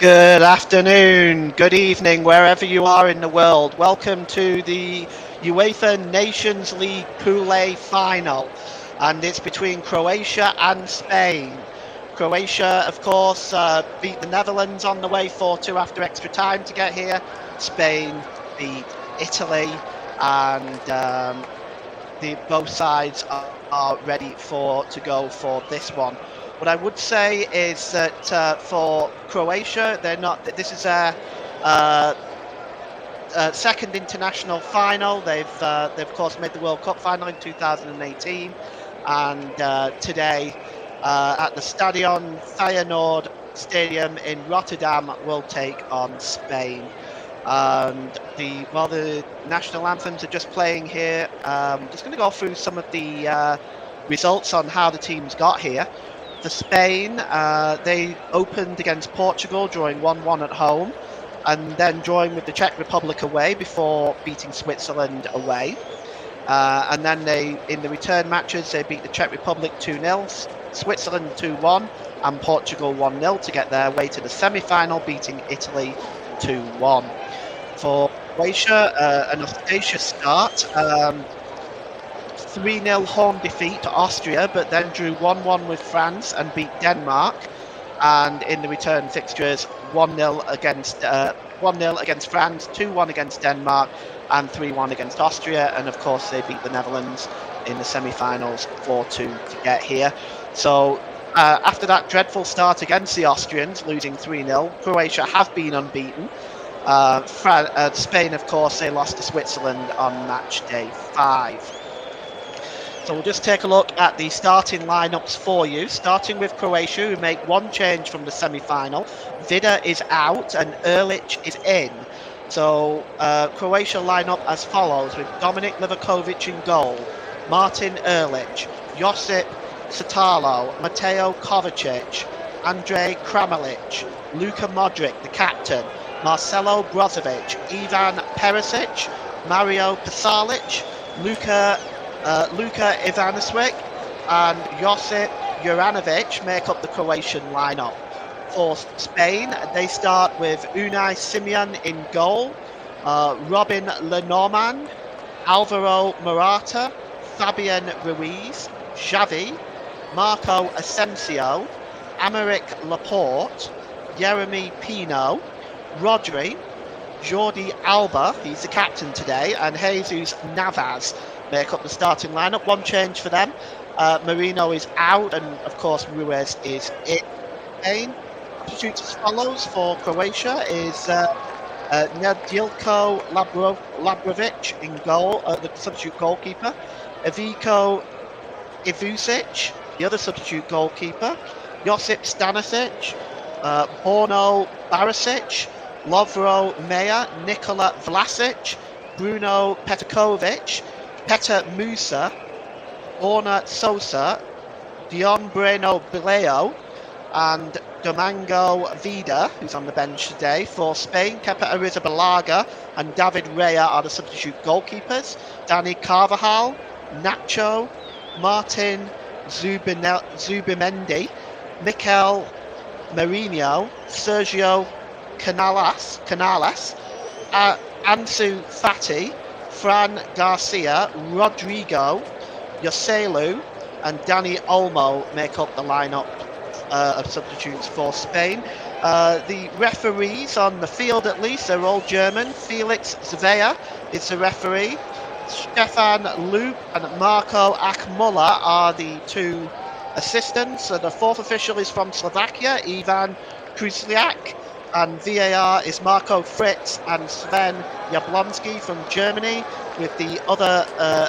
Good afternoon, good evening, wherever you are in the world. Welcome to the UEFA Nations League Pool A final, and it's between Croatia and Spain. Croatia, of course, beat the Netherlands on the way 4-2 after extra time to get here. Spain beat Italy, and both sides are ready to go for this one. What I would say is that for Croatia, they're not. This is uh, second international final. They've of course made the World Cup final in 2018, and today at the Stadion Feyenoord Stadium in Rotterdam will take on Spain. And while the national anthems are just playing here, just going to go through some of the results on how the teams got here. For Spain, they opened against Portugal, drawing 1-1 at home, and then drawing with the Czech Republic away before beating Switzerland away. And then in the return matches, they beat the Czech Republic 2-0, Switzerland 2-1, and Portugal 1-0 to get their way to the semi-final, beating Italy 2-1. For Croatia, an auspicious start. 3-0 home defeat to Austria, but then drew 1-1 with France and beat Denmark. And in the return fixtures, 1-0 against France, 2-1 against Denmark, and 3-1 against Austria. And of course, they beat the Netherlands in the semi-finals 4-2 to get here. So after that dreadful start against the Austrians, losing 3-0, Croatia have been unbeaten. Spain, of course, they lost to Switzerland on match day 5. So we'll just take a look at the starting lineups for you, starting with Croatia, who make one change from the semi-final. Vida is out and Erlich is in. So Croatia line up as follows, with Dominik Livakovic in goal, Martin Erlich, Josip Satalo, Mateo Kovacic, Andrej Kramaric, Luka Modric, the captain, Marcelo Brozovic, Ivan Perisic, Mario Pasalic, Luka Ivanovic, and Josip Juranovic make up the Croatian lineup. For Spain, they start with Unai Simon in goal, Robin Lenormand, Alvaro Morata, Fabian Ruiz, Xavi, Marco Asensio, Aymeric Laporte, Jeremy Pino, Rodri, Jordi Alba, he's the captain today, and Jesus Navas make up the starting lineup. One change for them. Marino is out, and of course Ruiz is in. Substitutes as follows for Croatia is Nedjeljko Labrovic in goal, the substitute goalkeeper. Ivico Ivusic, the other substitute goalkeeper. Josip Stanisic, Borno Barisic, Lovro Meja, Nikola Vlasic, Bruno Petkovic, Petar Musa, Borna Sosa, Dion Breno Bileo, and Domingo Vida, who's on the bench today. For Spain, Kepa Arrizabalaga and David Raya are the substitute goalkeepers. Dani Carvajal, Nacho, Martin Zubimendi, Mikel Merino, Sergio Canales, Ansu Fati, Fran Garcia, Rodrigo, Joselu, and Dani Olmo make up the lineup of substitutes for Spain. The referees on the field, at least, they're all German. Felix Zvea is the referee. Stefan Loop and Marko Akmulla are the two assistants. So the fourth official is from Slovakia, Ivan Kruzliak, and VAR is Marco Fritz and Sven Jablonski from Germany, with the other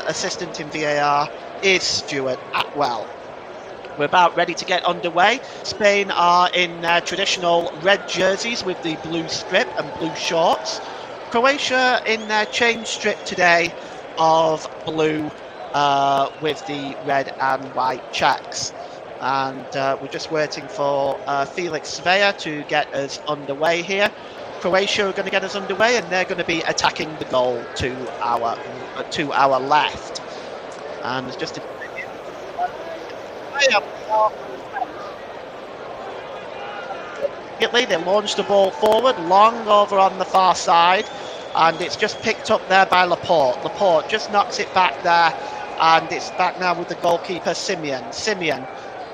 assistant in VAR is Stuart Atwell. We're about ready to get underway. Spain are in their traditional red jerseys with the blue strip and blue shorts. Croatia in their change strip today of blue with the red and white checks. And we're just waiting for Felix Zvea to get us underway here. Croatia are going to get us underway, and they're going to be attacking the goal to our left. And it's just immediately. They launch the ball forward, long over on the far side, and it's just picked up there by Laporte. Laporte just knocks it back there, and it's back now with the goalkeeper, Simeon. Simeon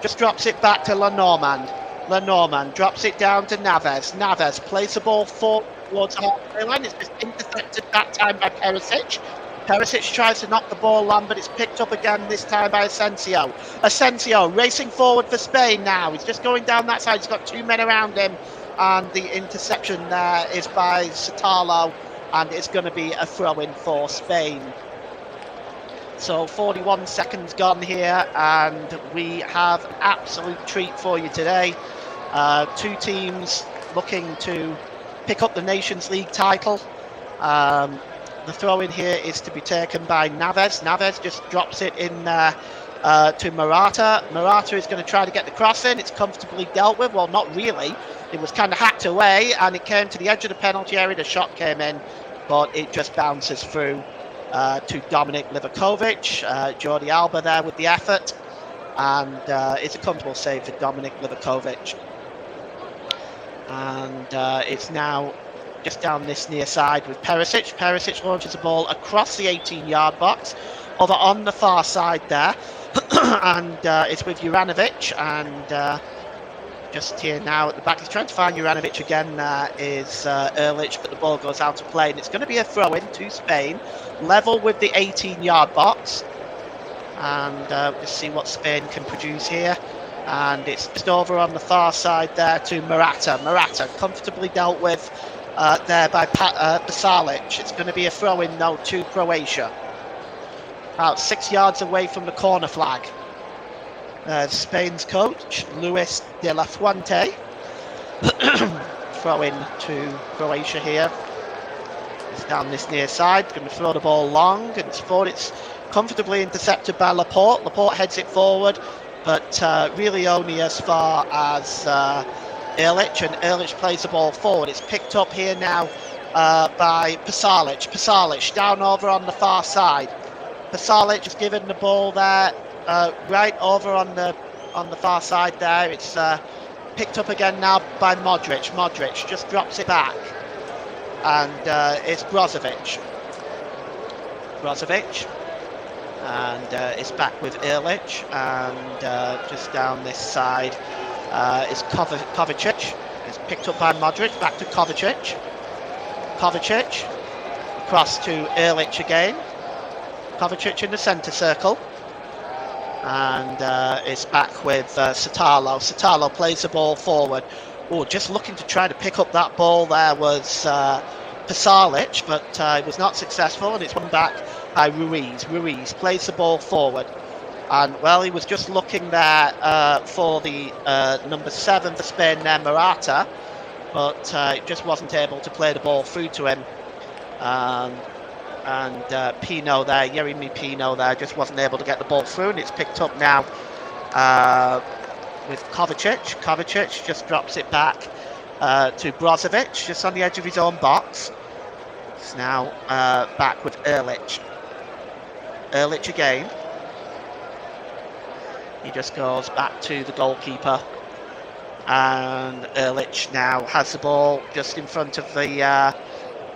just drops it back to Lenormand. Lenormand drops it down to Naves. Naves plays the ball forward towards the halfway line. It's just intercepted that time by Perisic. Perisic tries to knock the ball on, but it's picked up again, this time by Asensio. Asensio racing forward for Spain now. He's just going down that side. He's got two men around him. And the interception there is by Satalo. And it's going to be a throw-in for Spain. So 41 seconds gone here. And we have an absolute treat for you today. Two teams looking to pick up the Nations League title. The throw-in here is to be taken by Naves. Naves just drops it in to Morata. Morata is going to try to get the cross in. It's comfortably dealt with. Well, not really. It was kind of hacked away, and it came to the edge of the penalty area. The shot came in, but it just bounces through to Dominik Livakovic. Jordi Alba there with the effort, and it's a comfortable save for Dominik Livakovic. And it's now just down this near side with Perisic. Perisic launches the ball across the 18-yard box, over on the far side there, and it's with Juranovic, and just here now at the back, he's trying to find Juranovic again. There is Ehrlich, but the ball goes out of play, and it's going to be a throw-in to Spain, level with the 18-yard box, and just see what Spain can produce here. And it's just over on the far side there to Morata. Morata comfortably dealt with there by Pasalic. It's going to be a throw-in though to Croatia. About 6 yards away from the corner flag. Spain's coach, Luis de la Fuente. Throw-in to Croatia here. It's down this near side. Going to throw the ball long, and it's forward. It's comfortably intercepted by Laporte. Laporte heads it forward, but really only as far as Ehrlich, and Ehrlich plays the ball forward. It's picked up here now by Pasalic. Pasalic down over on the far side. Pasalic has given the ball there right over on the far side there. It's picked up again now by Modric. Modric just drops it back, and it's Brozovic. Brozovic, and it's back with Ehrlich, and just down this side is Kovacic. It's picked up by Modric, back to Kovacic. Kovacic across to Ehrlich again. Kovacic in the centre circle, and it's back with Satalo. Satalo plays the ball forward. Oh, just looking to try to pick up that ball there was Pasalic, but it was not successful, and it's won back by Ruiz. Ruiz plays the ball forward, and well, he was just looking there for the number 7 for Spain there, Morata, but just wasn't able to play the ball through to him. And Pino there, Yeremy Pino there, just wasn't able to get the ball through, and it's picked up now with Kovacic. Kovacic just drops it back to Brozovic, just on the edge of his own box. It's now back with Ehrlich. Ehrlich again. He just goes back to the goalkeeper, and Ehrlich now has the ball just in front of the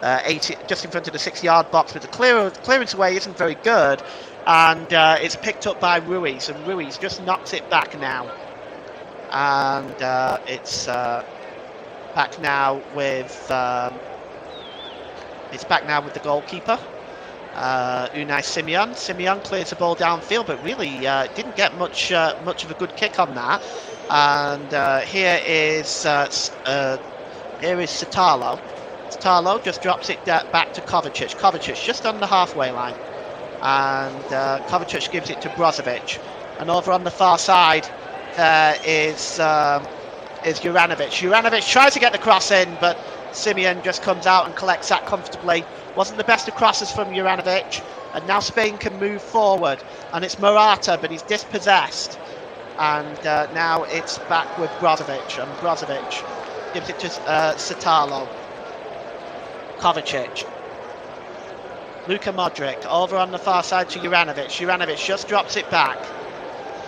80, just in front of the 6-yard box, but the clearance away isn't very good, and it's picked up by Ruiz, and Ruiz just knocks it back now, and it's back now with the goalkeeper, Unai Simeon. Simeon clears the ball downfield, but really didn't get much of a good kick on that, and here is Satalo. Satalo just drops it back to Kovacic. Kovacic just on the halfway line, and Kovacic gives it to Brozovic. And over on the far side is Juranovic. Juranovic tries to get the cross in, but Simeon just comes out and collects that comfortably. Wasn't the best of crosses from Juranovic, and now Spain can move forward. And it's Morata, but he's dispossessed. And now it's back with Brozovic, and Brozovic gives it to Satalo. Kovacic. Luka Modric over on the far side to Juranovic. Juranovic just drops it back.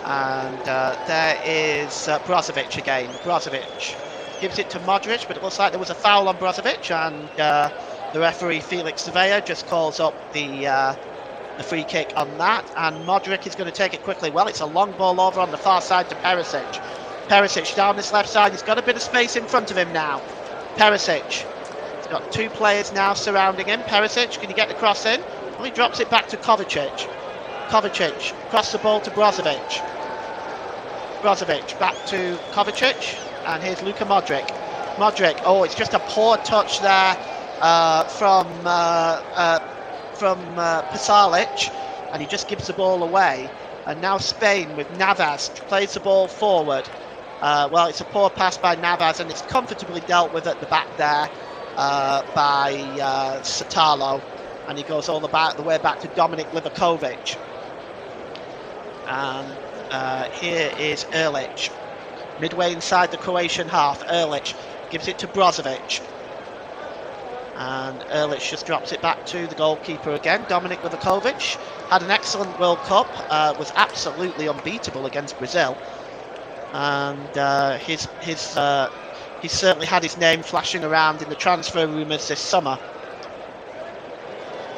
And there is Brozovic again. Brozovic gives it to Modric, but it looks like there was a foul on Brozovic, and the referee Felix Surveyor just calls up the free kick on that, and Modric is going to take it quickly. Well, it's a long ball over on the far side to Perisic. Perisic down this left side. He's got a bit of space in front of him now. Perisic. He's got two players now surrounding him. Perisic, can he get the cross in? Well, he drops it back to Kovacic. Kovacic, cross the ball to Brozovic. Brozovic back to Kovacic, and here's Luka Modric. Modric, oh, it's just a poor touch there from Pasalic, and he just gives the ball away. And now Spain with Navas plays the ball forward. Well, it's a poor pass by Navas, and it's comfortably dealt with at the back there by Satalo, and he goes all the way back to Dominic Livakovic. And here is Erlich, midway inside the Croatian half. Erlich gives it to Brozovic, and Erlich just drops it back to the goalkeeper again. Dominic Livakovic had an excellent World Cup, was absolutely unbeatable against Brazil, and he's certainly had his name flashing around in the transfer rumours this summer.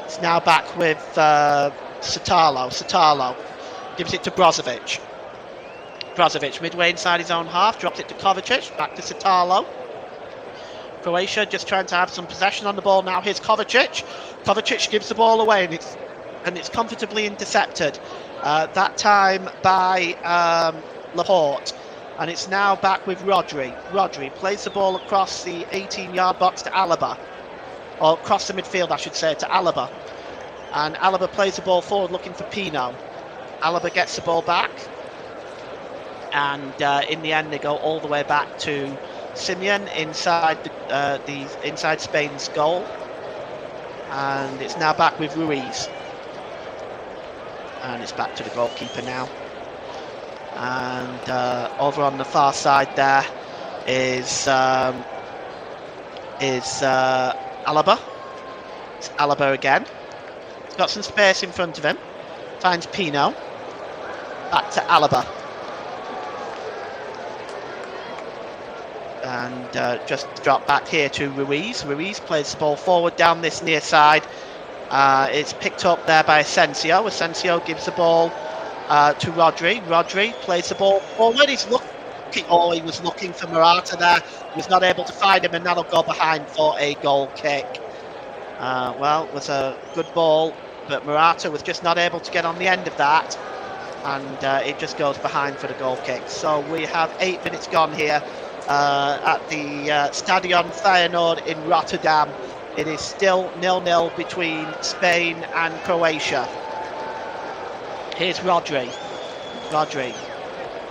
It's now back with Satalo. Satalo gives it to Brozovic. Brozovic midway inside his own half, drops it to Kovacic, back to Satalo. Croatia just trying to have some possession on the ball now. Here's Kovacic. Kovacic gives the ball away, and it's comfortably intercepted. That time by Laporte. And it's now back with Rodri. Rodri plays the ball across the 18-yard box to Alaba. Or across the midfield, I should say, to Alaba. And Alaba plays the ball forward looking for Pino. Alaba gets the ball back. And in the end, they go all the way back to Simeon inside inside Spain's goal. And it's now back with Ruiz. And it's back to the goalkeeper now. And over on the far side there is Alaba. It's Alaba again. He's got some space in front of him. Finds Pino. Back to Alaba. And just drop back here to Ruiz. Ruiz plays the ball forward down this near side. It's picked up there by Asensio. Asensio gives the ball to Rodri. Rodri plays the ball forward. He's looking. Oh, he was looking for Morata there. He was not able to find him, and that'll go behind for a goal kick. Well, it was a good ball, but Morata was just not able to get on the end of that, and it just goes behind for the goal kick. So we have 8 minutes gone here at the Stadion Feyenoord in Rotterdam. It is still 0-0 between Spain and Croatia. Here's Rodri. Rodri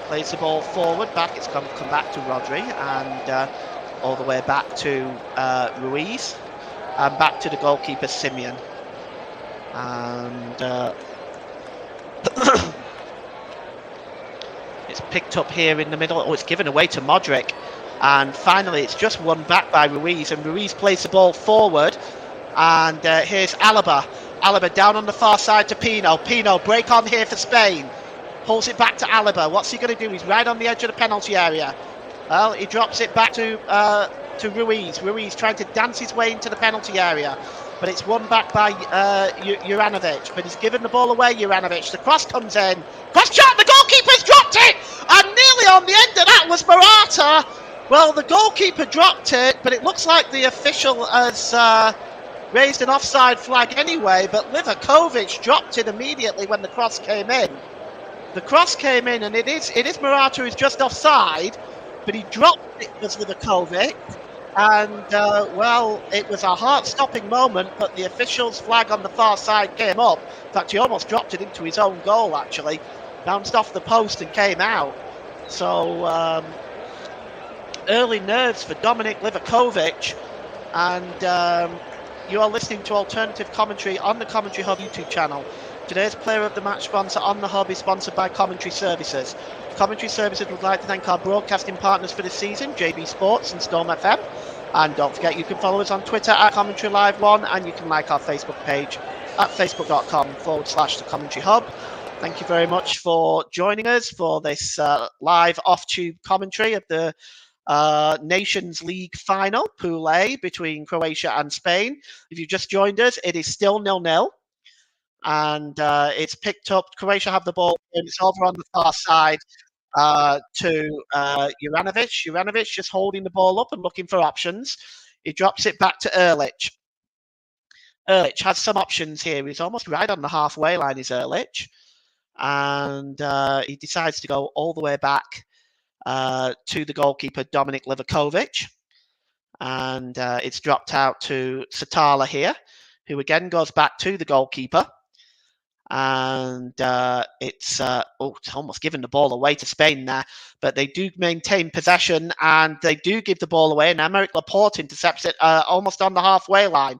plays the ball forward, back. It's come back to Rodri, and all the way back to Ruiz, and back to the goalkeeper Simeon. And it's picked up here in the middle. Oh, it's given away to Modric. And finally, it's just won back by Ruiz, and Ruiz plays the ball forward. And here's Alaba. Alaba down on the far side to Pino. Pino, break on here for Spain. Pulls it back to Alaba. What's he going to do? He's right on the edge of the penalty area. Well, he drops it back to Ruiz. Ruiz trying to dance his way into the penalty area. But it's won back by Juranovic. But he's given the ball away, Juranovic. The cross comes in. Cross shot, the goalkeeper's dropped it! And nearly on the end of that was Morata. Well, the goalkeeper dropped it, but it looks like the official has raised an offside flag anyway, but Livakovic dropped it immediately when the cross came in. The cross came in, and it is Morata who's just offside, but he dropped it as Livakovic. And, well, it was a heart-stopping moment, but the official's flag on the far side came up. In fact, he almost dropped it into his own goal, actually. Bounced off the post and came out. So, early nerves for Dominic Livakovic. And you are listening to alternative commentary on the Commentary Hub YouTube channel. Today's Player of the Match sponsor on the Hub is sponsored by Commentary Services. Commentary Services would like to thank our broadcasting partners for this season, JB Sports and Storm FM. And don't forget, you can follow us on Twitter at Commentary Live 1, and you can like our Facebook page at facebook.com/The Commentary Hub. Thank you very much for joining us for this live off-tube commentary of the Nations League final, Pool A, between Croatia and Spain. If you just joined us, it is still 0-0. And it's picked up. Croatia have the ball, and it's over on the far side to Juranovic. Juranovic just holding the ball up and looking for options. He drops it back to Erlich. Erlich has some options here. He's almost right on the halfway line, is Erlich. And he decides to go all the way back to the goalkeeper, Dominik Livakovic. And it's dropped out to Satala here, who again goes back to the goalkeeper. And it's almost given the ball away to Spain there, but they do maintain possession and they do give the ball away. And Aymeric Laporte intercepts it almost on the halfway line,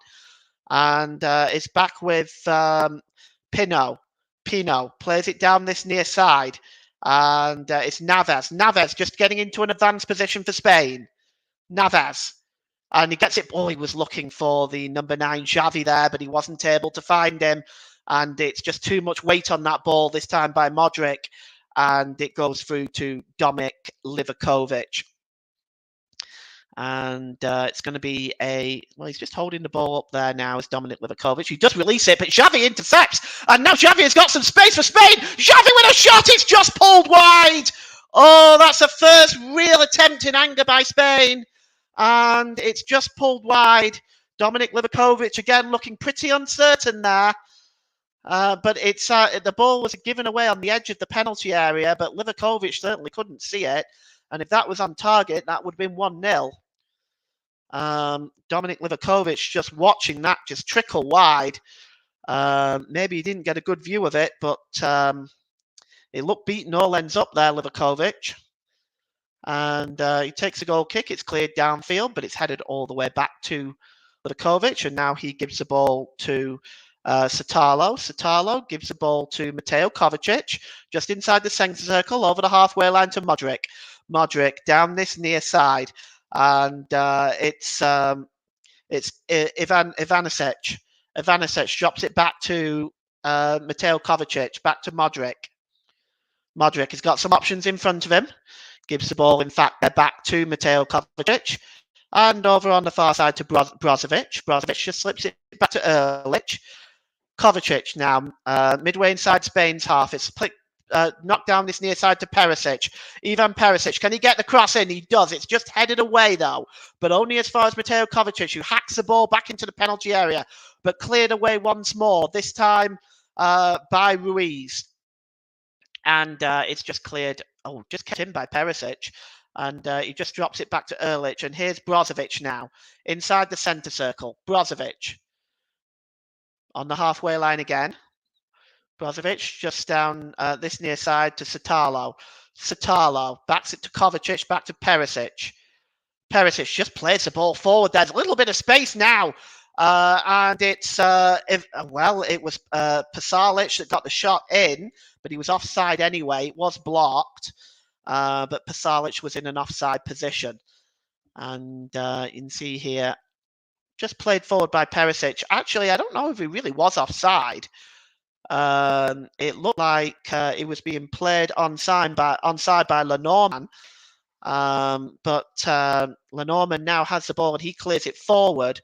and it's back with Pino. Pino plays it down this near side, and it's Navas. Navas just getting into an advanced position for Spain. Navas. And he gets it. Oh, he was looking for the number 9 Xavi there, but he wasn't able to find him. And it's just too much weight on that ball this time by Modric. And it goes through to Dominik Livakovic. And it's going to be well, he's just holding the ball up there now as Dominik Livakovic. He does release it, but Xavi intercepts. And now Xavi has got some space for Spain. Xavi with a shot. It's just pulled wide. Oh, that's the first real attempt in anger by Spain. And it's just pulled wide. Dominik Livakovic again looking pretty uncertain there. But it's the ball was given away on the edge of the penalty area, but Livakovic certainly couldn't see it. And if that was on target, that would have been 1-0. Dominik Livakovic just watching that just trickle wide. Maybe he didn't get a good view of it, but it looked beaten all ends up there, Livakovic. And he takes a goal kick. It's cleared downfield, but it's headed all the way back to Livakovic. And now he gives the ball to Satalo. Satalo gives the ball to Mateo Kovacic, just inside the centre circle, over the halfway line to Modric. Modric down this near side. And it's Ivanisevic. Ivanisevic drops it back to Mateo Kovacic, back to Modric. Modric has got some options in front of him. Gives the ball, in fact, back to Mateo Kovacic. And over on the far side to Brozovic. Brozovic just slips it back to Erlich. Kovacic now, midway inside Spain's half. It's knocked down this near side to Perisic. Ivan Perisic, can he get the cross in? He does. It's just headed away, though, but only as far as Mateo Kovacic, who hacks the ball back into the penalty area, but cleared away once more, this time by Ruiz. And it's just cleared. Oh, just kept in by Perisic. And he just drops it back to Erlich. And here's Brozovic now, inside the centre circle. Brozovic on the halfway line again. Brozovic just down this near side to Satalo. Satalo backs it to Kovacic, back to Perisic. Perisic just plays the ball forward. There's a little bit of space now. And it's, it was Pasalic that got the shot in, but he was offside anyway. It was blocked, but Pasalic was in an offside position. And you can see here, just played forward by Perisic. Actually, I don't know if he really was offside. It looked like it was being played onside by Lenormand. But Lenormand now has the ball and he clears it forward.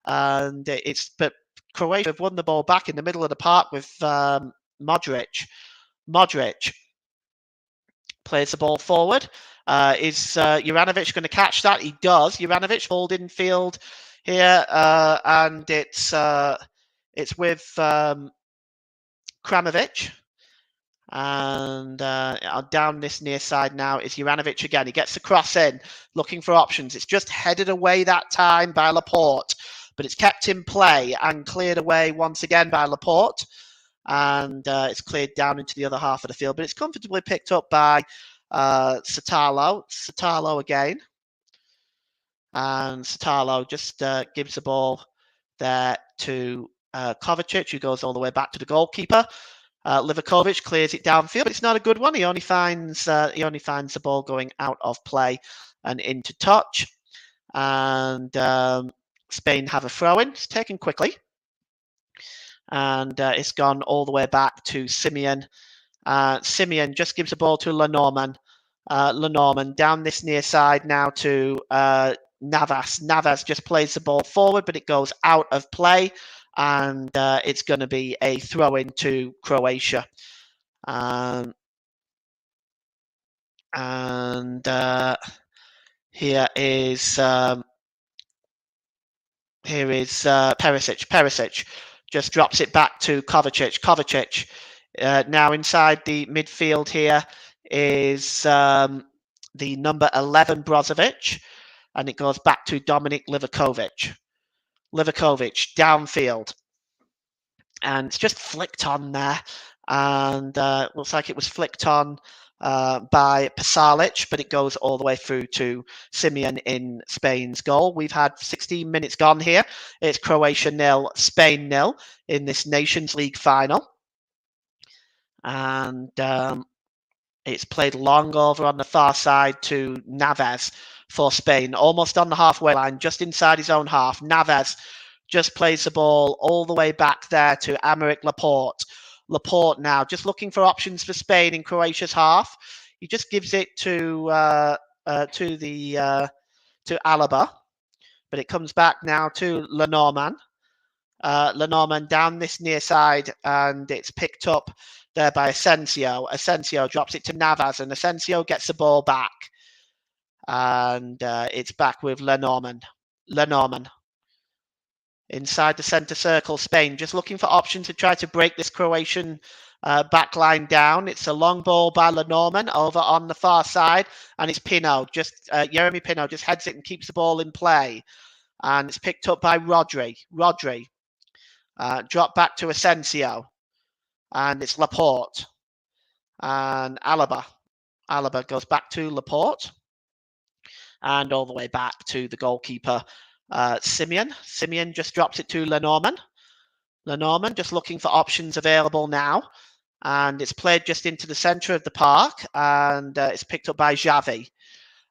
And but Croatia have won the ball back in the middle of the park with Modric. Modric plays the ball forward. Is Juranovic going to catch that? He does. Juranovic holding field here, and it's with Kramovic. And down this near side now is Juranovic again. He gets the cross in, looking for options. It's just headed away that time by Laporte, but it's kept in play and cleared away once again by Laporte. And it's cleared down into the other half of the field, but it's comfortably picked up by Satalo. Satalo again. And Satalo just gives the ball there to Kovacic, who goes all the way back to the goalkeeper. Livakovic clears it downfield, but it's not a good one. He only finds the ball going out of play and into touch. And Spain have a throw-in. It's taken quickly. And it's gone all the way back to Simeon. Simeon just gives the ball to Lenormand. Lenormand down this near side now to Navas. Navas just plays the ball forward, but it goes out of play, and it's going to be a throw-in to Croatia. And here is Perisic. Perisic just drops it back to Kovacic. Kovacic now inside the midfield here is the number 11 Brozovic, and it goes back to Dominik Livakovic. Livakovic downfield, and it's just flicked on there, and looks like it was flicked on by Pasalic, but it goes all the way through to Simeon in Spain's goal. We've had 16 minutes gone here. It's Croatia 0, Spain 0 in this Nations League final. And it's played long over on the far side to Navas for Spain, almost on the halfway line, just inside his own half. Navas just plays the ball all the way back there to Aymeric Laporte. Laporte now just looking for options for Spain in Croatia's half. He just gives it to Alaba, but it comes back now to Lenormand. Lenormand down this near side, and it's picked up there by Asensio. Asensio drops it to Navas, and Asensio gets the ball back, and it's back with Lenormand. Lenormand inside the centre circle. Spain just looking for options to try to break this Croatian back line down. It's a long ball by Lenormand over on the far side, and it's Pino. Jeremy Pino just heads it and keeps the ball in play, and it's picked up by Rodri. Rodri drop back to Asensio, and it's Laporte and Alaba. Alaba goes back to Laporte, and all the way back to the goalkeeper, Simeon. Simeon just drops it to Lenormand. Lenormand just looking for options available now, and it's played just into the centre of the park, and it's picked up by Xavi,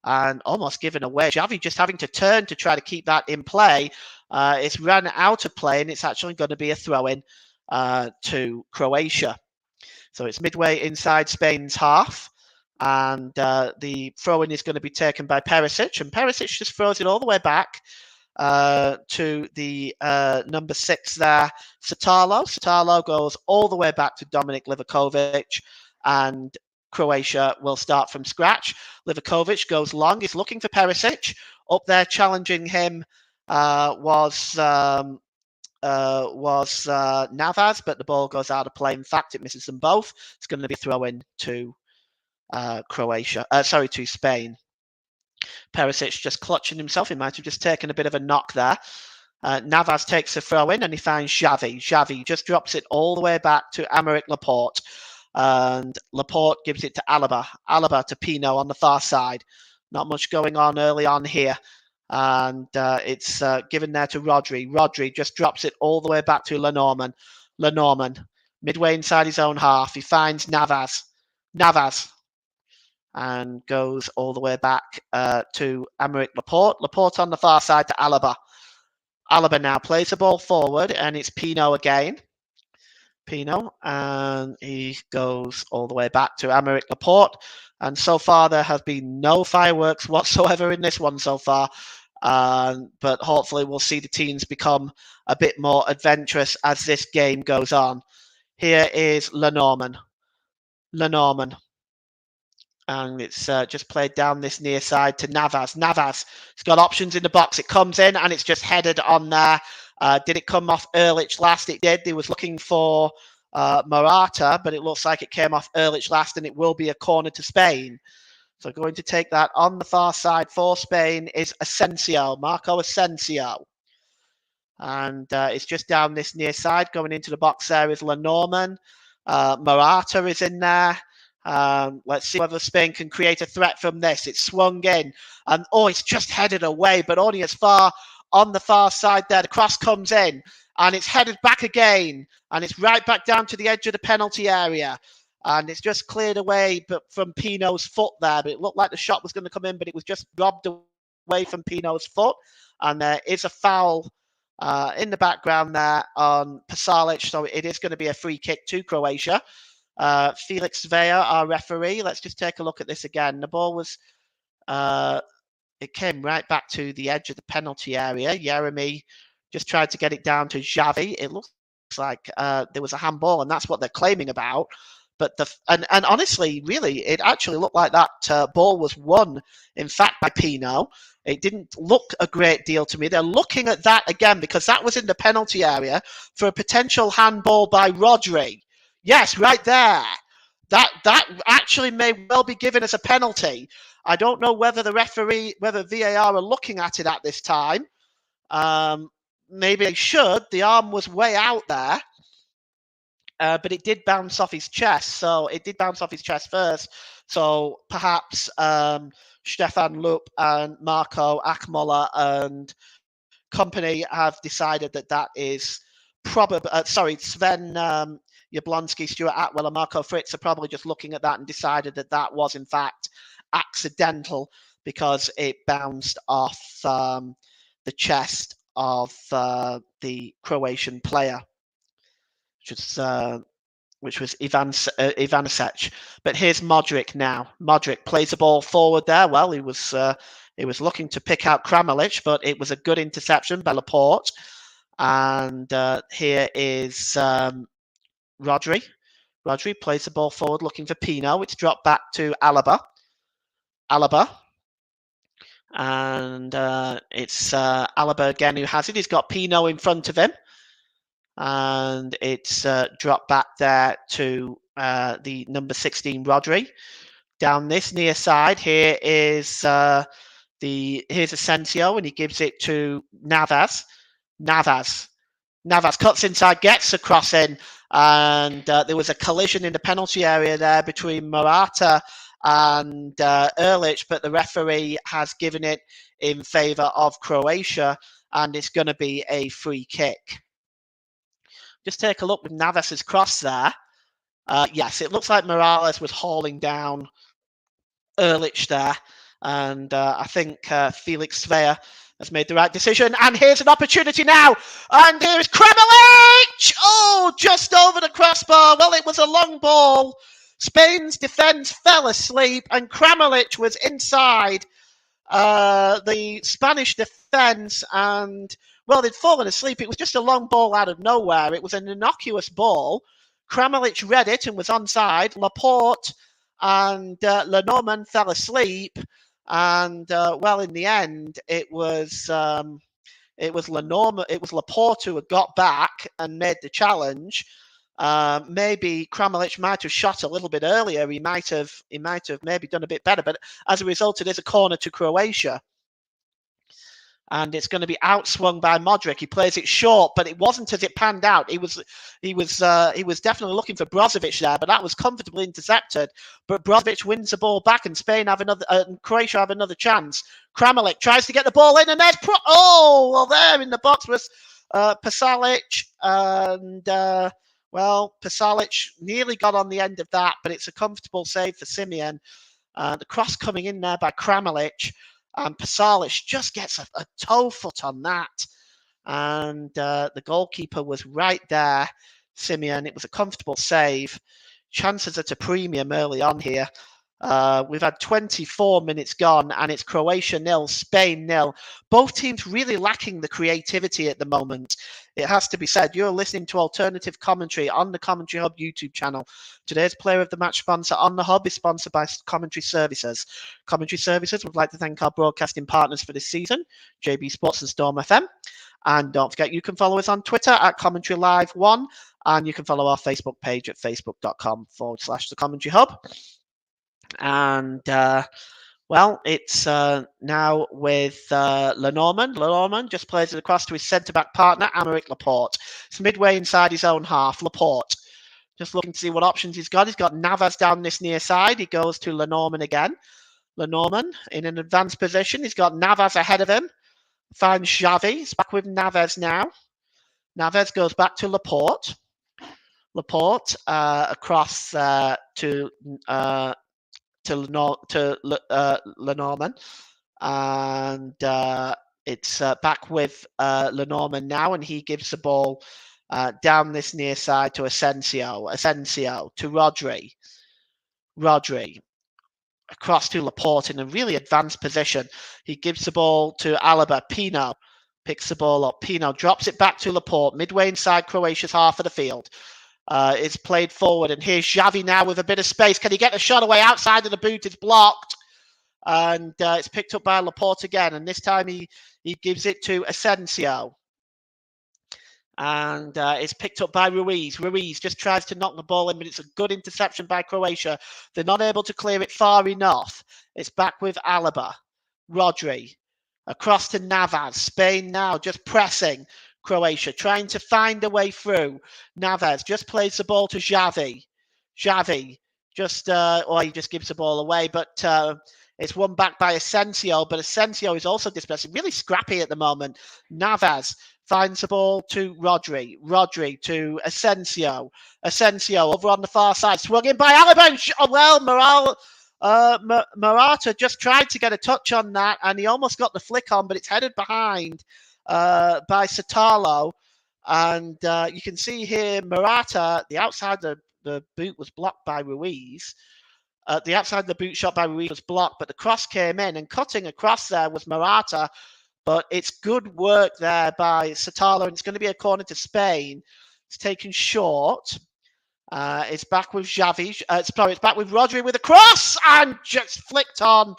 and almost given away. Xavi just having to turn to try to keep that in play. It's run out of play, and it's actually going to be a throw-in to Croatia. So it's midway inside Spain's half, and the throw-in is going to be taken by Perisic, and Perisic just throws it all the way back to the number 6 there, Satalo. Satalo goes all the way back to Dominik Livakovic, and Croatia will start from scratch. Livakovic goes long. He's looking for Perisic. Up there challenging him was Navas, but the ball goes out of play. In fact, it misses them both. It's going to be a throw-in to to Spain. Perisic just clutching himself. He might have just taken a bit of a knock there. Navas takes a throw in, and he finds Xavi. Xavi just drops it all the way back to Aymeric Laporte, and Laporte gives it to Alaba. Alaba to Pino on the far side. Not much going on early on here, and it's given there to Rodri. Rodri just drops it all the way back to Lenormand. Lenormand midway inside his own half. He finds Navas. Navas. And goes all the way back to Aymeric Laporte. Laporte on the far side to Alaba. Alaba now plays the ball forward, and it's Pino again. Pino, and he goes all the way back to Aymeric Laporte. And so far, there have been no fireworks whatsoever in this one so far. But hopefully, we'll see the teams become a bit more adventurous as this game goes on. Here is Lenormand. Lenormand. And it's just played down this near side to Navas. Navas, it's got options in the box. It comes in, and it's just headed on there. Did it come off Ehrlich last? It did. They was looking for Morata, but it looks like it came off Ehrlich last, and it will be a corner to Spain. So going to take that on the far side for Spain is Asensio, Marco Asensio. And it's just down this near side. Going into the box there is Lenormand. Morata is in there. Let's see whether Spain can create a threat from this. It's swung in, and it's just headed away, but only as far on the far side there. The cross comes in, and it's headed back again, and it's right back down to the edge of the penalty area, and it's just cleared away but from Pino's foot there. But it looked like the shot was going to come in, but it was just robbed away from Pino's foot, and there is a foul in the background there on Pasalic, so it is going to be a free kick to Croatia. Felix Vea, our referee. Let's just take a look at this again. The ball was, it came right back to the edge of the penalty area. Jeremy just tried to get it down to Xavi. It looks like there was a handball, and that's what they're claiming about. But and honestly, really, it actually looked like that ball was won, in fact, by Pino. It didn't look a great deal to me. They're looking at that again because that was in the penalty area for a potential handball by Rodri. Yes, right there. That actually may well be given as a penalty. I don't know whether whether VAR are looking at it at this time. Maybe they should. The arm was way out there. But it did bounce off his chest. So it did bounce off his chest first. So perhaps Stefan Loop and Marco Akmola and company have decided that is probably, Sven Jablonski, Stuart Atwell, and Marco Fritz are probably just looking at that and decided that was in fact accidental because it bounced off the chest of the Croatian player, which was Ivanisevic. But here's Modric now. Modric plays the ball forward there. Well, he was looking to pick out Kramaric, but it was a good interception by Laporte. And here is Rodri. Rodri plays the ball forward looking for Pino. It's dropped back to Alaba. And it's Alaba again who has it. He's got Pino in front of him. And it's dropped back there to the number 16, Rodri. Down this near side, here is here's Asensio, and he gives it to Navas. Navas cuts inside, gets a cross in, and there was a collision in the penalty area there between Morata and Ehrlich, but the referee has given it in favour of Croatia, and it's going to be a free kick. Just take a look with Navas's cross there. Yes, it looks like Morales was hauling down Ehrlich there. And I think Felix Svea has made the right decision. And here's an opportunity now. And here's Kramaric! Oh, just over the crossbar. Well, it was a long ball. Spain's defence fell asleep and Kramaric was inside the Spanish defence, and well, they'd fallen asleep. It was just a long ball out of nowhere. It was an innocuous ball. Kramaric read it and was onside. Laporte and Lenormand fell asleep, and well, in the end, it was Lenormand. It was Laporte who had got back and made the challenge. Maybe Kramaric might have shot a little bit earlier. He might have maybe done a bit better. But as a result, it is a corner to Croatia. And it's going to be outswung by Modric. He plays it short, but it wasn't as it panned out. He was definitely looking for Brozovic there, but that was comfortably intercepted. But Brozovic wins the ball back, and Croatia have another chance. Kramaric tries to get the ball in, and there's there in the box was Pasalic, and Pasalic nearly got on the end of that, but it's a comfortable save for Simeon. The cross coming in there by Kramaric. And Pasalic just gets a toe foot on that. And the goalkeeper was right there, Simeon. It was a comfortable save. Chances at a premium early on here. We've had 24 minutes gone, and it's Croatia 0, Spain 0. Both teams really lacking the creativity at the moment. It has to be said. You're listening to alternative commentary on the Commentary Hub YouTube channel. Today's Player of the Match sponsor on the Hub is sponsored by Commentary Services. Commentary Services would like to thank our broadcasting partners for this season, JB Sports and Storm FM. And don't forget, you can follow us on Twitter at Commentary Live 1, and you can follow our Facebook page at facebook.com/The Commentary Hub. And it's now with Lenormand. Lenormand just plays it across to his centre-back partner, Aymeric Laporte. It's midway inside his own half. Laporte just looking to see what options he's got. He's got Navas down this near side. He goes to Lenormand again. Lenormand in an advanced position. He's got Navas ahead of him. Finds Xavi. He's back with Navas now. Navas goes back to Laporte. Laporte across to Lenormand, and it's back with Lenormand now, and he gives the ball down this near side to Asensio to Rodri across to Laporte in a really advanced position. He gives the ball to Alaba. Pino picks the ball up. Pino drops it back to Laporte, midway inside Croatia's half of the field. It's played forward, and here's Xavi now with a bit of space. Can he get the shot away outside of the boot? It's blocked, and it's picked up by Laporte again, and this time he gives it to Asensio. And it's picked up by Ruiz. Ruiz just tries to knock the ball in, but it's a good interception by Croatia. They're not able to clear it far enough. It's back with Alaba. Rodri. Across to Navas. Spain now just pressing Croatia, trying to find a way through. Navas just plays the ball to Xavi. Xavi just, he just gives the ball away, but it's won back by Asensio, but Asensio is also dispersing, really scrappy at the moment. Navas finds the ball to Rodri. Rodri to Asensio. Asensio over on the far side. Swung in by Alaba. Oh, well, Morata just tried to get a touch on that, and he almost got the flick on, but it's headed behind by Satalo. And you can see here, Morata, the outside of the boot was blocked by Ruiz. The outside of the boot shot by Ruiz was blocked, but the cross came in, and cutting across there was Morata. But it's good work there by Satalo, and it's going to be a corner to Spain. It's taken short. It's back with Xavi. It's back with Rodri with a cross, and just flicked on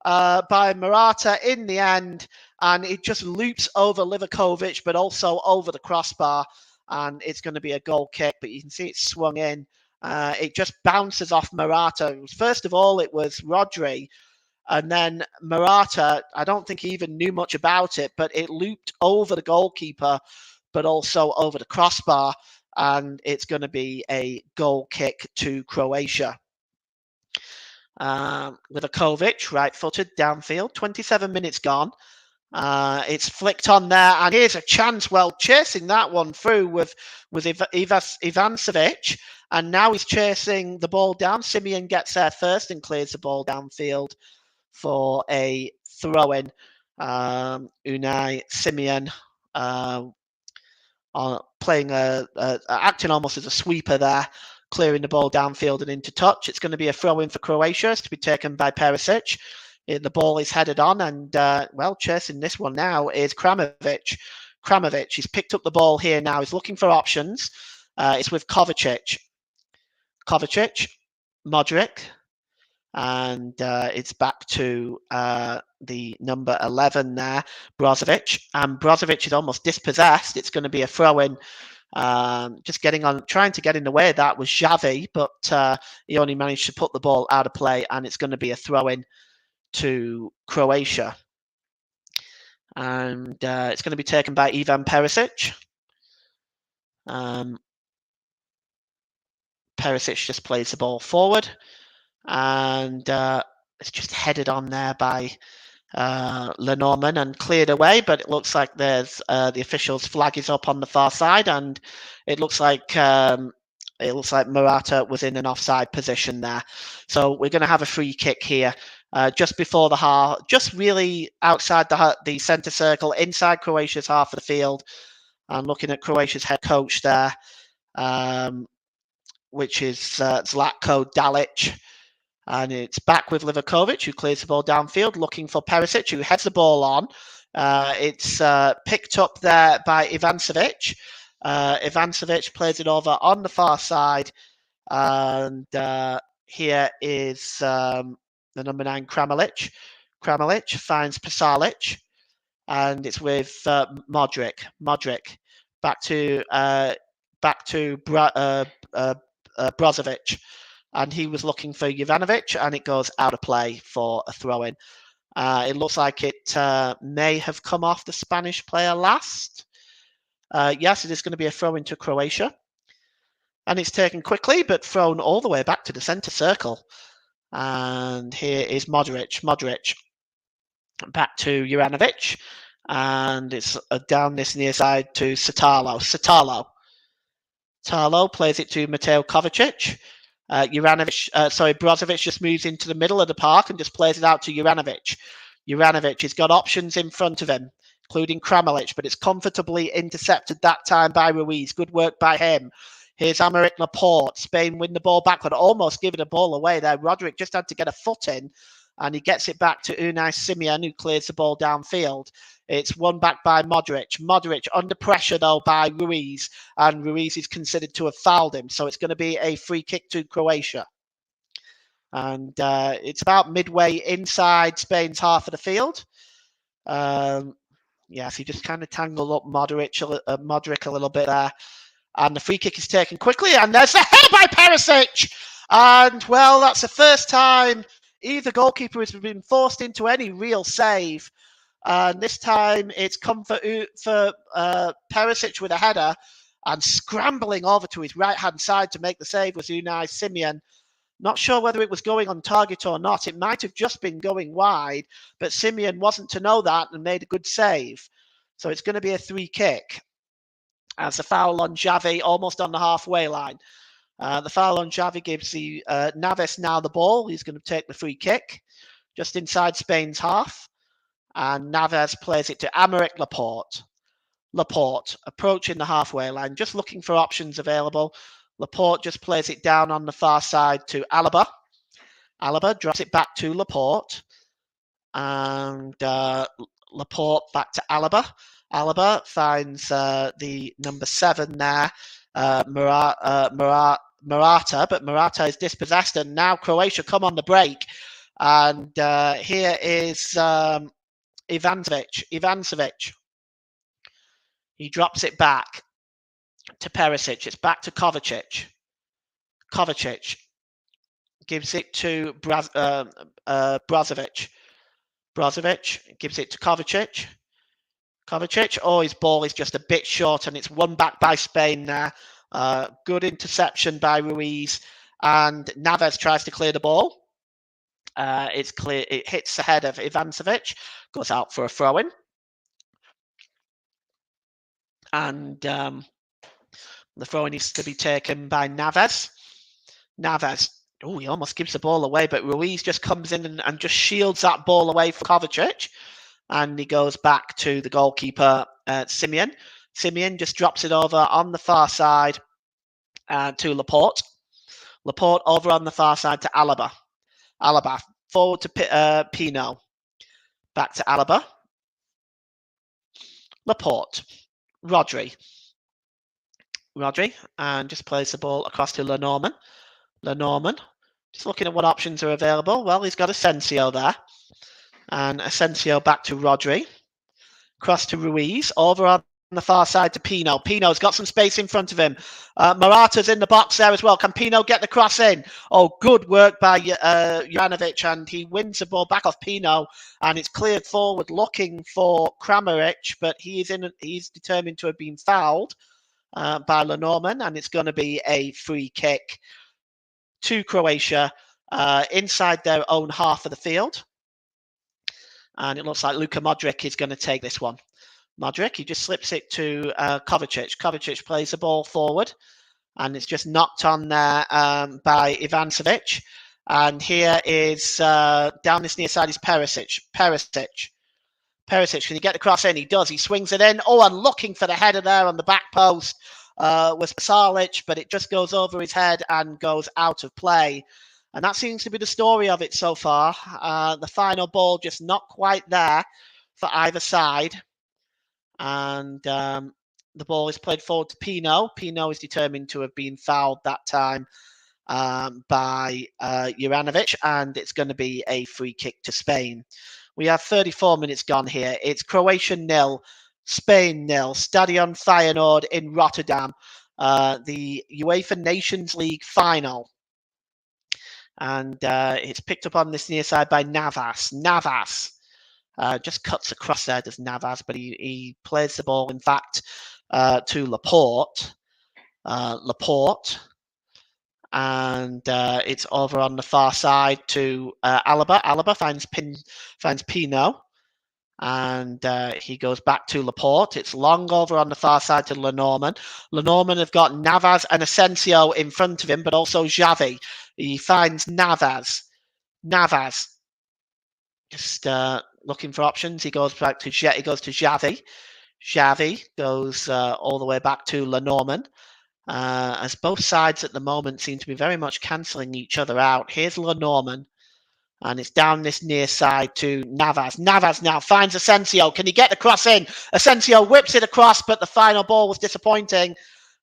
by Morata in the end. And it just loops over Livakovic, but also over the crossbar. And it's going to be a goal kick, but you can see it's swung in. It just bounces off Morata. First of all, it was Rodri. And then Morata, I don't think he even knew much about it, but it looped over the goalkeeper, but also over the crossbar. And it's going to be a goal kick to Croatia. Livakovic, right-footed, downfield, 27 minutes gone. It's flicked on there, and here's a chance. Well, chasing that one through with Ivancevic, and now he's chasing the ball down. Simeon gets there first and clears the ball downfield for a throw-in. Unai Simeon playing acting almost as a sweeper there, clearing the ball downfield and into touch. It's going to be a throw-in for Croatia. It's to be taken by Perisic. The ball is headed on, and chasing this one now is Kramovic. Kramovic, he's picked up the ball here now. He's looking for options. It's with Kovacic. Modric. And it's back to the number 11 there, Brozovic. And Brozovic is almost dispossessed. It's going to be a throw-in. Just trying to get in the way of that was Xavi, but he only managed to put the ball out of play, and it's going to be a throw-in to Croatia. And it's going to be taken by Ivan Perisic. Perisic just plays the ball forward, and it's just headed on there by Lenormand and cleared away, but it looks like there's the official's flag is up on the far side, and it looks like Morata was in an offside position there. So we're going to have a free kick here. Just before the half, just really outside the centre circle, inside Croatia's half of the field. I'm looking at Croatia's head coach there, which is Zlatko Dalic. And it's back with Livakovic, who clears the ball downfield, looking for Perisic, who heads the ball on. It's picked up there by Ivancevic. Ivancevic plays it over on the far side. And here is the number 9, Kramaric. Kramaric finds Pasalic, and it's with Modric. Modric back to Brozovic, and he was looking for Jovanovic, and it goes out of play for a throw-in. It looks like it may have come off the Spanish player last. Yes, it is going to be a throw-in to Croatia, and it's taken quickly, but thrown all the way back to the centre circle. And here is Modric. Modric back to Juranovic, and it's down this near side to Satalo. Satalo plays it to Mateo Kovacic. Brozovic just moves into the middle of the park and just plays it out to Juranovic. Juranovic has got options in front of him. including Kramaric, but it's comfortably intercepted that time by Ruiz. Good work by him. Here's Aymeric Laporte. Spain win the ball back, but almost giving the ball away there. Roderick just had to get a foot in, and he gets it back to Unai Simon, who clears the ball downfield. It's won back by Modric. Modric under pressure, though, by Ruiz, and Ruiz is considered to have fouled him. So it's going to be a free kick to Croatia. And it's about midway inside Spain's half of the field. Yes, he just kind of tangled up Modric a little bit there. And the free kick is taken quickly, and there's the head by Perisic. And, well, that's the first time either goalkeeper has been forced into any real save. And this time it's come for Perisic with a header, and scrambling over to his right-hand side to make the save was Unai Simon. Not sure whether it was going on target or not. It might have just been going wide, but Simon wasn't to know that and made a good save. So it's going to be a free kick. As the foul on Xavi almost on the halfway line. The foul on Xavi gives the Naves now the ball. He's going to take the free kick just inside Spain's half. And Naves plays it to Aymeric Laporte. Laporte approaching the halfway line, just looking for options available. Laporte just plays it down on the far side to Alaba. Alaba drops it back to Laporte. And Laporte back to Alaba. Alaba finds the number 7 there, Morata, but Morata is dispossessed, and now Croatia come on the break. And here is Ivanovic. He drops it back to Perisic. It's back to Kovacic. Kovacic gives it to Brozovic. Brozovic gives it to Kovacic. Kovacic, his ball is just a bit short, and it's won back by Spain there. Good interception by Ruiz, and Naves tries to clear the ball. It's clear. It hits the head of Ivanovic, goes out for a throw-in. And the throw-in is to be taken by Naves. Naves, he almost gives the ball away, but Ruiz just comes in and just shields that ball away from Kovacic. And he goes back to the goalkeeper, Simon. Simon just drops it over on the far side to Laporte. Laporte over on the far side to Alaba. Alaba forward to Pino. Back to Alaba. Laporte. Rodri, and just plays the ball across to Lenormand. Lenormand, just looking at what options are available. Well, he's got Asensio there. And Asensio back to Rodri. Cross to Ruiz. Over on the far side to Pino. Pino's got some space in front of him. Morata's in the box there as well. Can Pino get the cross in? Good work by Juranovic, and he wins the ball back off Pino, and it's cleared forward looking for Kramaric, but he's determined to have been fouled by Lenormand, and it's going to be a free kick to Croatia inside their own half of the field. And it looks like Luka Modric is going to take this one. Modric, he just slips it to Kovacic. Kovacic plays the ball forward, and it's just knocked on there by Ivanovic. And here is, down this near side is Perisic. Perisic, can he get the cross in? He does. He swings it in. And looking for the header there on the back post was Pasalic, but it just goes over his head and goes out of play. And that seems to be the story of it so far. The final ball just not quite there for either side. And the ball is played forward to Pino. Pino is determined to have been fouled that time by Juranovic, and it's going to be a free kick to Spain. We have 34 minutes gone here. It's Croatia 0, Spain 0. Stadion Feyenoord in Rotterdam, the UEFA Nations League final. And it's picked up on this near side by Navas. Navas just cuts across there, does Navas, but he plays the ball, in fact, to Laporte. Laporte. And it's over on the far side to Alaba. Alaba finds Pino. And he goes back to Laporte. It's long over on the far side to Lenormand. Lenormand have got Navas and Asensio in front of him, but also Xavi. He finds Navas. Navas just looking for options. He goes back to Xavi. Xavi goes all the way back to Lenormand. As both sides at the moment seem to be very much cancelling each other out. Here's Lenormand. And it's down this near side to Navas. Navas now finds Asensio. Can he get the cross in? Asensio whips it across, but the final ball was disappointing.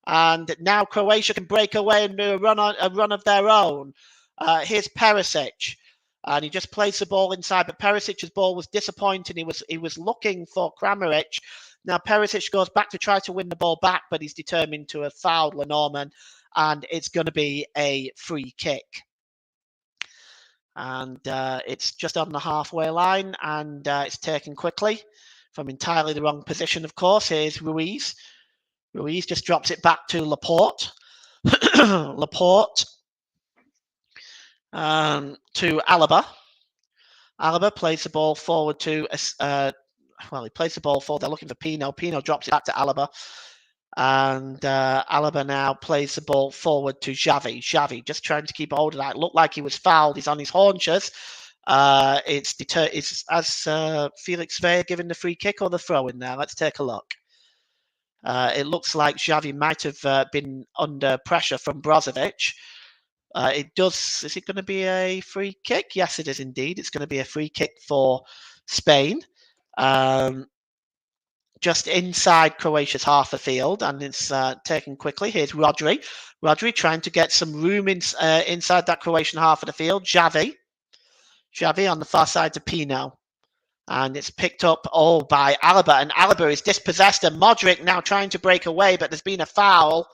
And now Croatia can break away and do a run of their own. Here's Perisic. And he just plays the ball inside, but Perisic's ball was disappointing. He was looking for Kramaric. Now Perisic goes back to try to win the ball back, but he's determined to have fouled Lenormand, and it's going to be a free kick. And it's just on the halfway line, and it's taken quickly from entirely the wrong position, of course. Here's Ruiz. Ruiz just drops it back to Laporte. Laporte to Alaba. Alaba plays the ball forward to, he plays the ball forward. They're looking for Pino. Pino drops it back to Alaba. And Alaba now plays the ball forward to Xavi. Xavi just trying to keep a hold of that. It looked like he was fouled. He's on his haunches. It's Felix Vea giving the free kick or the throw in there? Let's take a look. It looks like Xavi might have been under pressure from Brozovic. Is it going to be a free kick? Yes, it is indeed. It's going to be a free kick for Spain. Just inside Croatia's half the field, and it's taken quickly. Here's Rodri. Rodri trying to get some room inside that Croatian half of the field. Xavi on the far side to Pino. And it's picked up by Alaba, and Alaba is dispossessed, and Modric now trying to break away, but there's been a foul,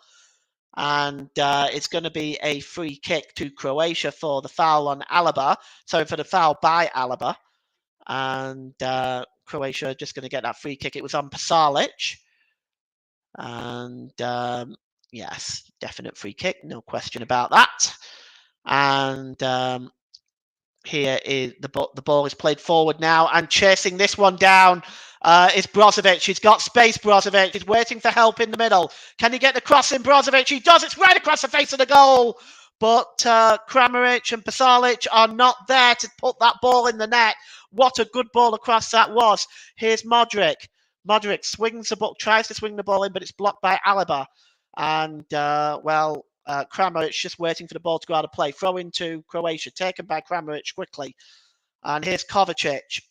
and it's going to be a free kick to Croatia for the foul on Alaba. Sorry, for the foul by Alaba. And Croatia just going to get that free kick. It was on Pasalic. And yes, definite free kick. No question about that. And here is the ball is played forward now, and chasing this one down is Brozovic. He's got space, Brozovic. He's waiting for help in the middle. Can he get the cross in, Brozovic? He does. It's right across the face of the goal. But Kramaric and Pasalic are not there to put that ball in the net. What a good ball across that was. Here's Modric. Modric swings the ball, tries to swing the ball in, but it's blocked by Alaba. And, Kramaric just waiting for the ball to go out of play. Throw into Croatia, taken by Kramaric quickly. And here's Kovacic.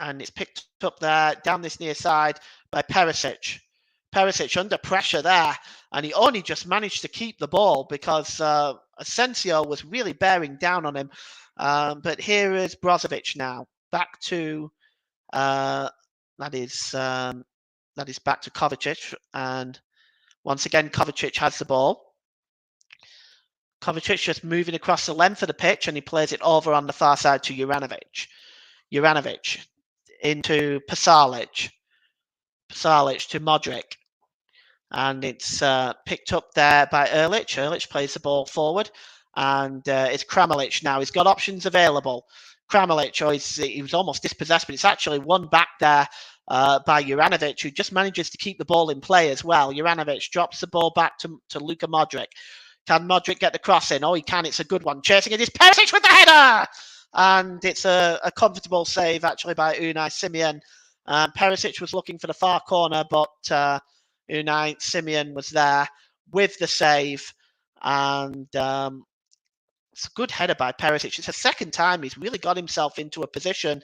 And it's picked up there, down this near side by Perisic. Perisic under pressure there, and he only just managed to keep the ball because Asensio was really bearing down on him. But here is Brozovic now, back to that is back to Kovacic, and once again Kovacic has the ball. Kovacic just moving across the length of the pitch, and he plays it over on the far side to Juranovic. Juranovic into Pasalic. Pasalic to Modric. And it's picked up there by Erlich. Erlich plays the ball forward. And it's Kramaric now. He's got options available. Kramaric, he was almost dispossessed, but it's actually won back there by Juranovic, who just manages to keep the ball in play as well. Juranovic drops the ball back to Luka Modric. Can Modric get the cross in? Oh, he can. It's a good one. Chasing it is Perisic with the header! And it's a comfortable save, actually, by Unai Simon. Perisic was looking for the far corner, but Unai Simon was there with the save. And it's a good header by Perisic. It's the second time he's really got himself into a position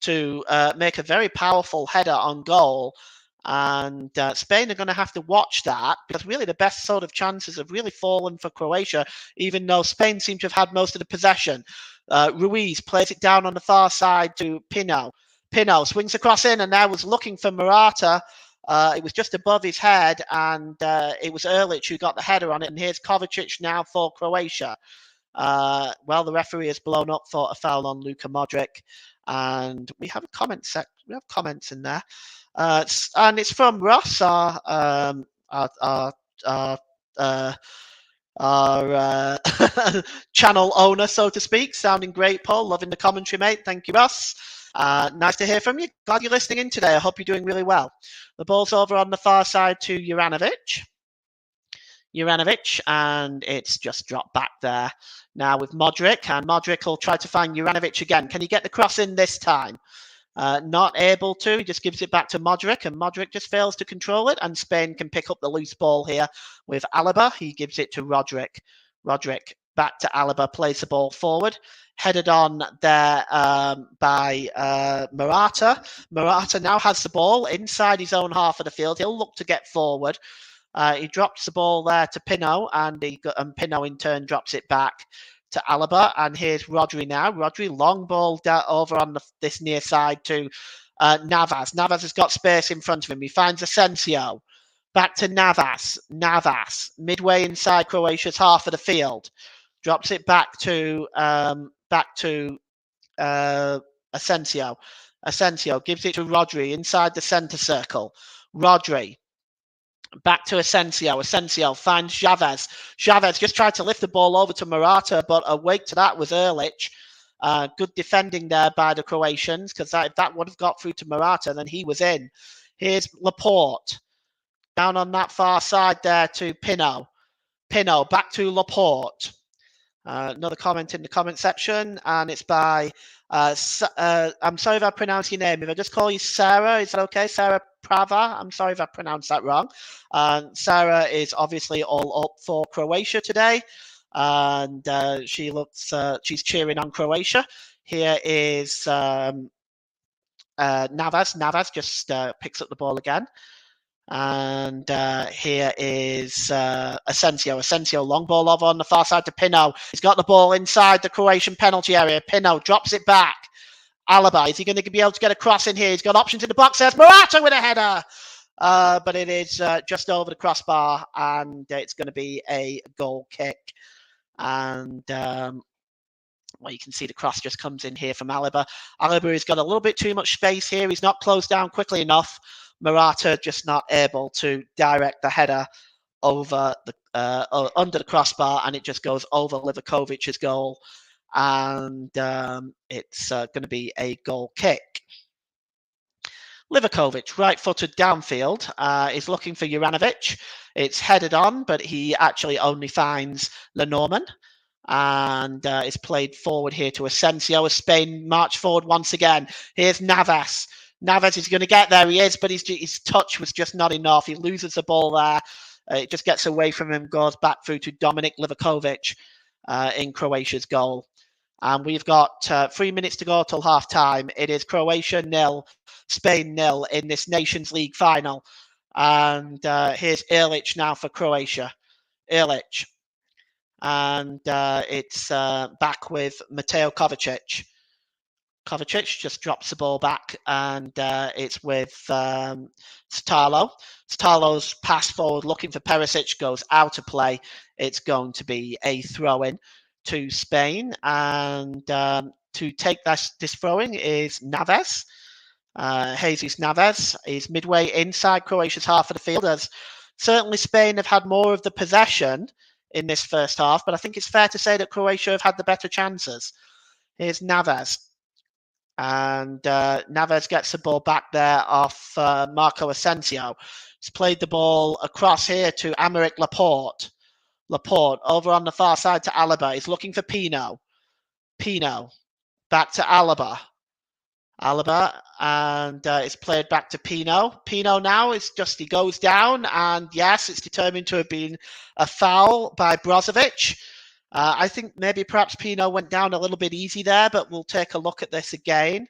to make a very powerful header on goal. And Spain are going to have to watch that, because really the best sort of chances have really fallen for Croatia, even though Spain seem to have had most of the possession. Ruiz plays it down on the far side to Pino. Pino swings across in, and now was looking for Morata. It was just above his head, and it was Erlich who got the header on it. And here's Kovacic now for Croatia. The referee has blown up for a foul on Luka Modric, and we have a comment we have comments in there. And it's from Ross, our channel owner, so to speak. Sounding great, Paul. Loving the commentary, mate. Thank you, Ross. Nice to hear from you. Glad you're listening in today. I hope you're doing really well. The ball's over on the far side to Juranovic. Juranovic, and it's just dropped back there. Now with Modric, and Modric will try to find Juranovic again. Can he get the cross in this time? Not able to. He just gives it back to Modric, and Modric just fails to control it. And Spain can pick up the loose ball here with Alaba. He gives it to Rodric. Rodric back to Alaba, plays the ball forward. Headed on there by Morata. Morata now has the ball inside his own half of the field. He'll look to get forward. He drops the ball there to Pinot, and Pinot in turn drops it back to Alaba. And here's Rodri now. Rodri, long ball over on this near side to Navas. Navas has got space in front of him. He finds Asensio. Back to Navas. Navas, midway inside Croatia's half of the field. Drops it back to Asensio. Asensio gives it to Rodri inside the centre circle. Rodri back to Asensio. Asensio finds Chavez. Chavez just tried to lift the ball over to Morata, but awake to that was Erlich. Good defending there by the Croatians, because if that would have got through to Morata, then he was in. Here's Laporte. Down on that far side there to Pinot. Pinot back to Laporte. Another comment in the comment section, and it's by I'm sorry if I pronounce your name. If I just call you Sarah, is that okay? Sarah Prava. I'm sorry if I pronounced that wrong. Sarah is obviously all up for Croatia today, and she's cheering on Croatia. Here is Navas. Navas just picks up the ball again. And here is Asensio. Asensio, long ball over on the far side to Pinot. He's got the ball inside the Croatian penalty area. Pinot drops it back. Alaba, is he going to be able to get a cross in here? He's got options in the box. There's Morata with a header. But it is just over the crossbar, and it's going to be a goal kick. And you can see the cross just comes in here from Alaba. Alaba has got a little bit too much space here. He's not closed down quickly enough. Morata just not able to direct the header over the under the crossbar, and it just goes over Livakovic's goal, and it's going to be a goal kick. Livakovic, right-footed downfield, is looking for Juranovic. It's headed on, but he actually only finds Lenormand, and is played forward here to Asensio as Spain march forward once again. Here's Navas. Navas is going to get there. He is, but his touch was just not enough. He loses the ball there. It just gets away from him, goes back through to Dominik Livakovic in Croatia's goal. And we've got 3 minutes to go till half time. It is Croatia 0, Spain 0 in this Nations League final. And here's Erlich now for Croatia. Erlich. And it's back with Mateo Kovacic. Kovacic just drops the ball back, and it's with Starlo. Starlo's pass forward looking for Perisic goes out of play. It's going to be a throw-in to Spain, and to take this throw-in is Navas. Jesus Navas is midway inside Croatia's half of the field, as certainly Spain have had more of the possession in this first half, but I think it's fair to say that Croatia have had the better chances. Here's Navas. And Navas gets the ball back there off Marco Asensio. He's played the ball across here to Aymeric Laporte. Laporte over on the far side to Alaba. He's looking for Pinot. Pinot back to Alaba. Alaba, and it's played back to Pinot. Pinot now is just, he goes down, and yes, it's determined to have been a foul by Brozovic. I think maybe perhaps Pinot went down a little bit easy there, but we'll take a look at this again.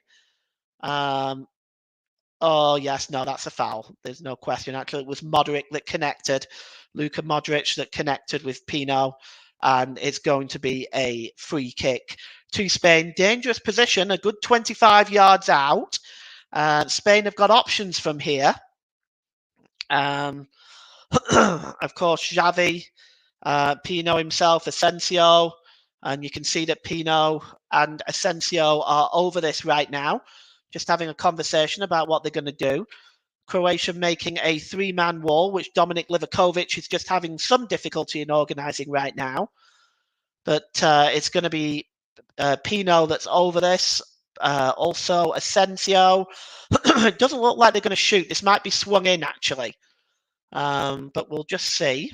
Oh, yes, no, that's a foul. There's no question. Actually, it was Modric that connected, Luka Modric that connected with Pinot, and it's going to be a free kick to Spain. Dangerous position, a good 25 yards out. Spain have got options from here. Of course, Xavi, Pinot himself, Asensio, and you can see that Pinot and Asensio are over this right now, just having a conversation about what they're going to do. Croatia making a three-man wall, which Dominik Livakovic is just having some difficulty in organising right now. But it's going to be Pinot that's over this. Also, Asensio. It doesn't look like they're going to shoot. This might be swung in, actually. But we'll just see.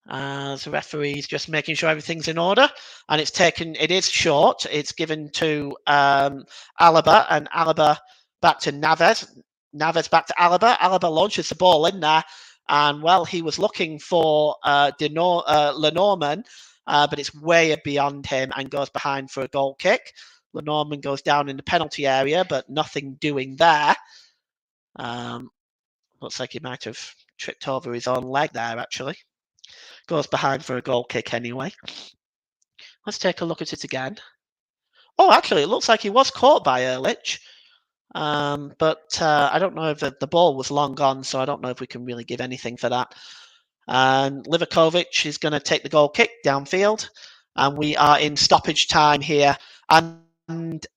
The referee's just making sure everything's in order, and it is short. It's given to Alaba, and Alaba back to Naves. Naves back to Alaba. Alaba launches the ball in there, and well, he was looking for Lenormand, but it's way beyond him and goes behind for a goal kick. Lenormand goes down in the penalty area, but nothing doing there. Looks like he might have tripped over his own leg there, actually. Goes behind for a goal kick anyway. Let's take a look at it again. Oh, actually, it looks like he was caught by Ehrlich. But I don't know if the ball was long gone, so I don't know if we can really give anything for that. And Livakovic is going to take the goal kick downfield. And we are in stoppage time here. And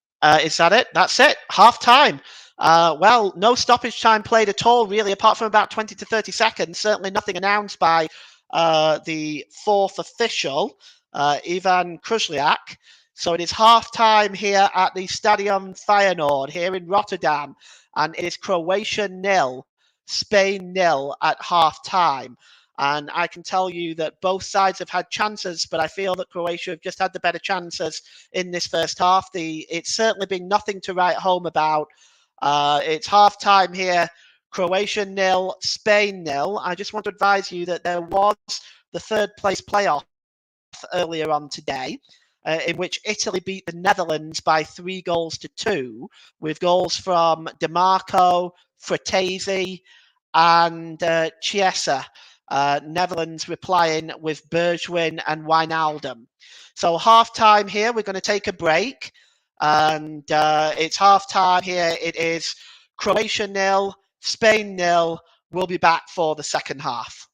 is that it? That's it. Half time. Well, no stoppage time played at all, really, apart from about 20 to 30 seconds. Certainly nothing announced by the fourth official, Ivan Kruzliak. So it is half time here at the Stadion Feyenoord here in Rotterdam. And it is Croatia 0, Spain 0 at half time. And I can tell you that both sides have had chances, but I feel that Croatia have just had the better chances in this first half. It's certainly been nothing to write home about. It's half time here. Croatia 0, Spain 0. I just want to advise you that there was the third place playoff earlier on today, in which Italy beat the Netherlands by 3-2, with goals from DeMarco, Fratesi, and Chiesa. Netherlands replying with Bergwijn and Wijnaldum. So half time here, we're going to take a break. And it's half time here. It is Croatia 0, Spain 0. We'll be back for the second half.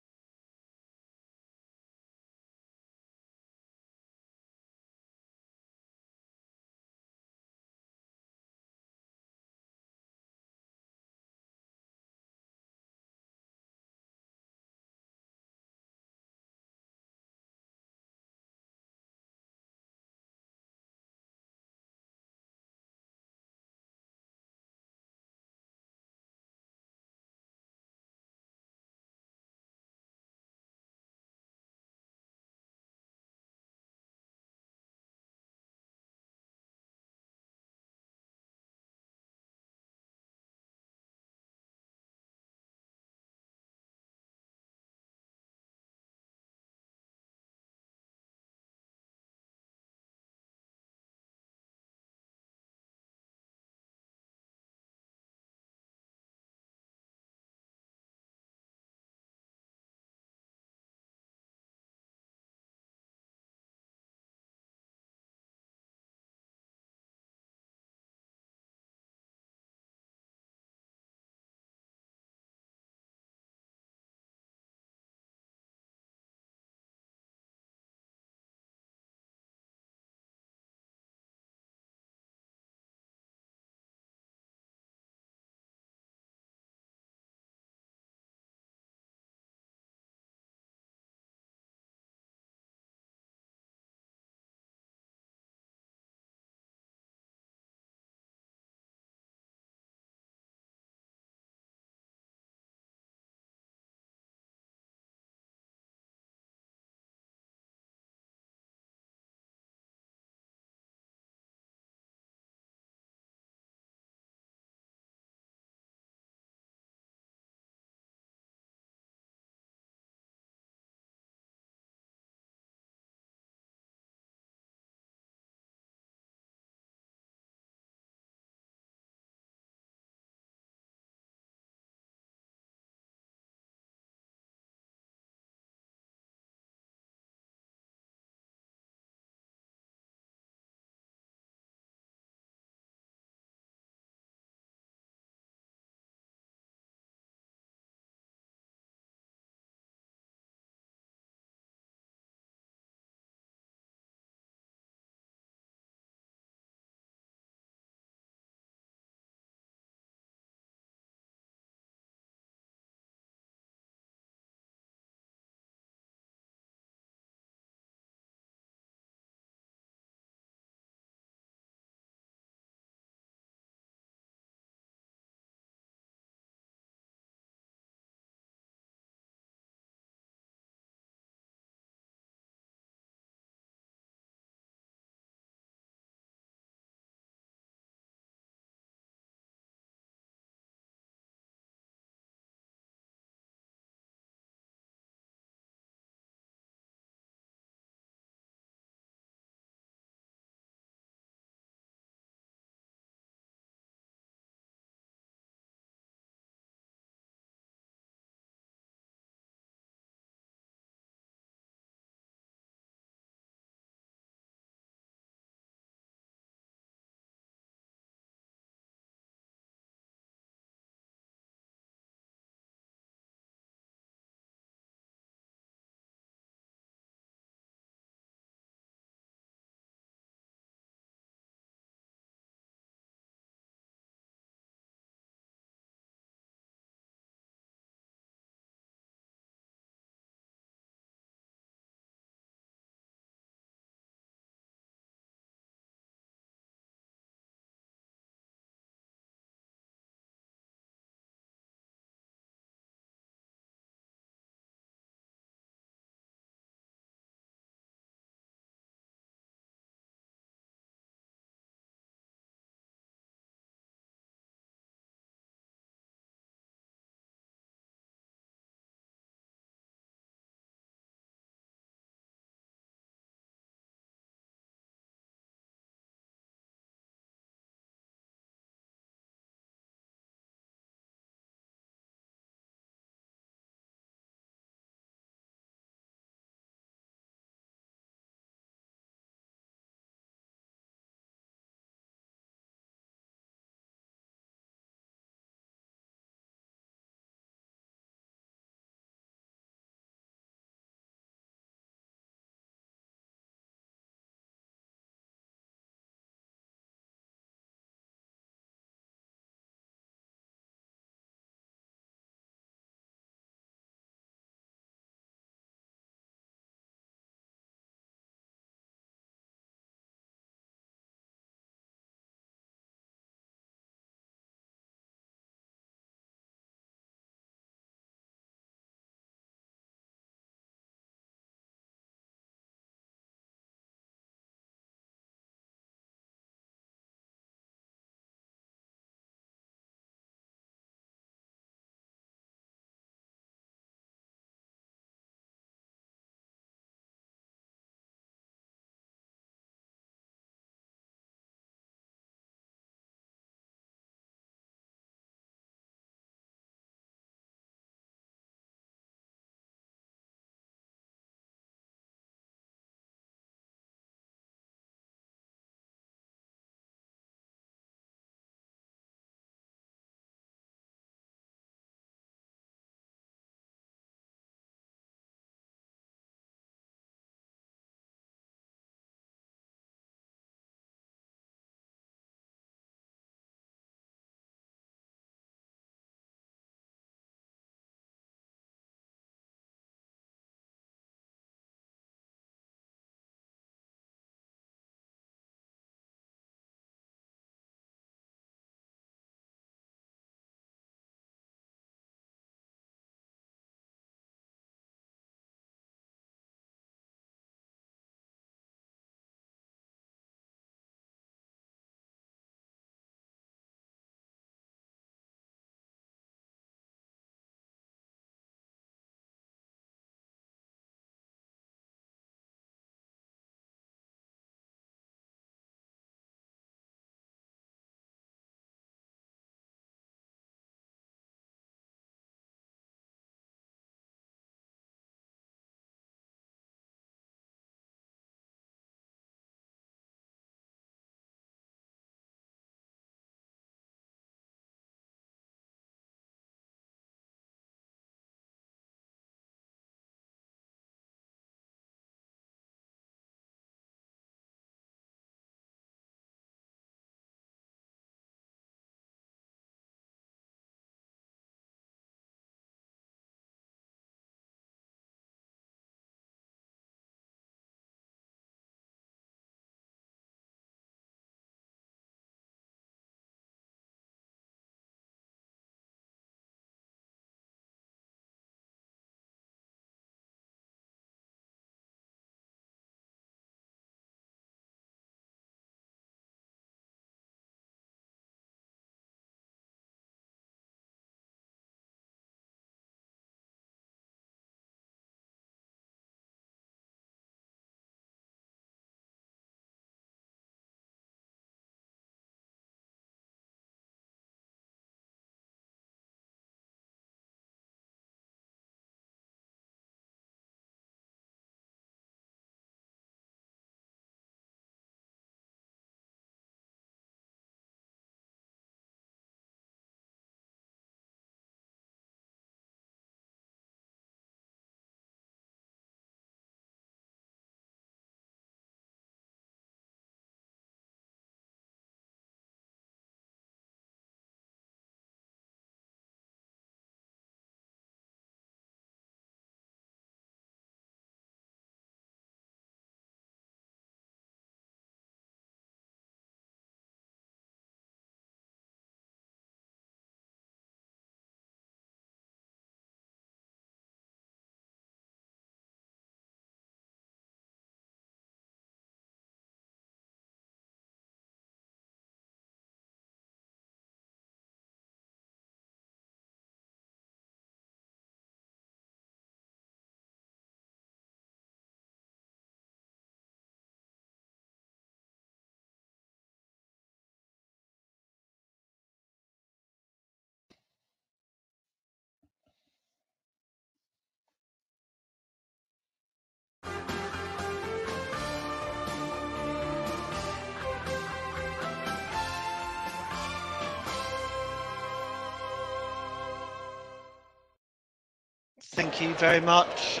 Thank you very much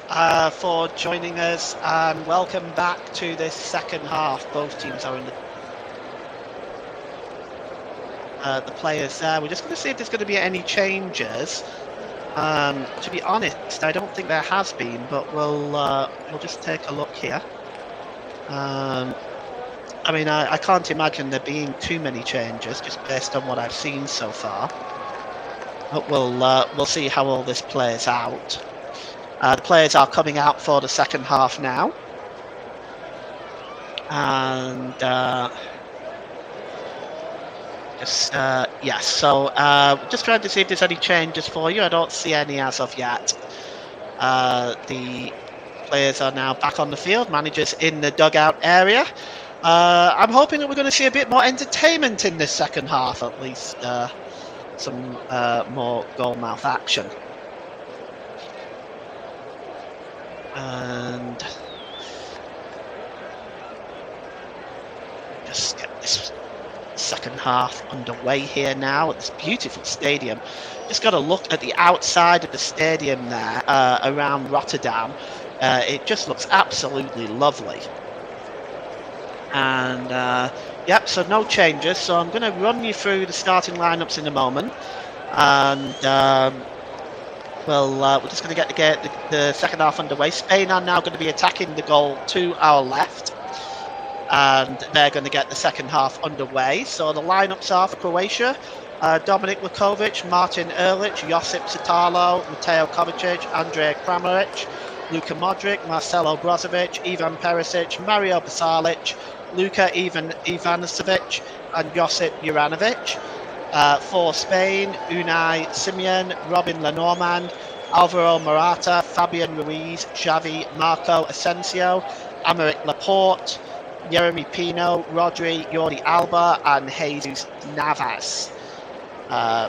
for joining us, and welcome back to this second half. Both teams are in the players there. We're just going to see if there's going to be any changes. To be honest, I don't think there has been, but we'll just take a look here. I mean, I can't imagine there being too many changes, just based on what I've seen so far. But we'll see how all this plays out. The players are coming out for the second half now, and yes. So just trying to see if there's any changes for you. I don't see any as of yet. The players are now back on the field. Managers in the dugout area. I'm hoping that we're going to see a bit more entertainment in this second half, at least some more goal-mouth action. And just get this second half underway here now at this beautiful stadium. Just got to look at the outside of the stadium there around Rotterdam. It just looks absolutely lovely. And yep, so no changes. So I'm going to run you through the starting lineups in a moment, and we're just going to get the second half underway. Spain are now going to be attacking the goal to our left, and they're going to get the second half underway. So the lineups are for Croatia: Dominik Lukovic, Martin Ehrlich, Josip Stallo, Mateo Kovacic, Andrej Kramaric, Luka Modric, Marcelo Brozovic, Ivan Perisic, Mario Basalic, Luka Ivanovic, and Josip Juranovic. For Spain, Unai Simon, Robin Lenormand, Alvaro Morata, Fabian Ruiz, Xavi, Marco Asensio, Aymeric Laporte, Jeremy Pino, Rodri, Jordi Alba, and Jesus Navas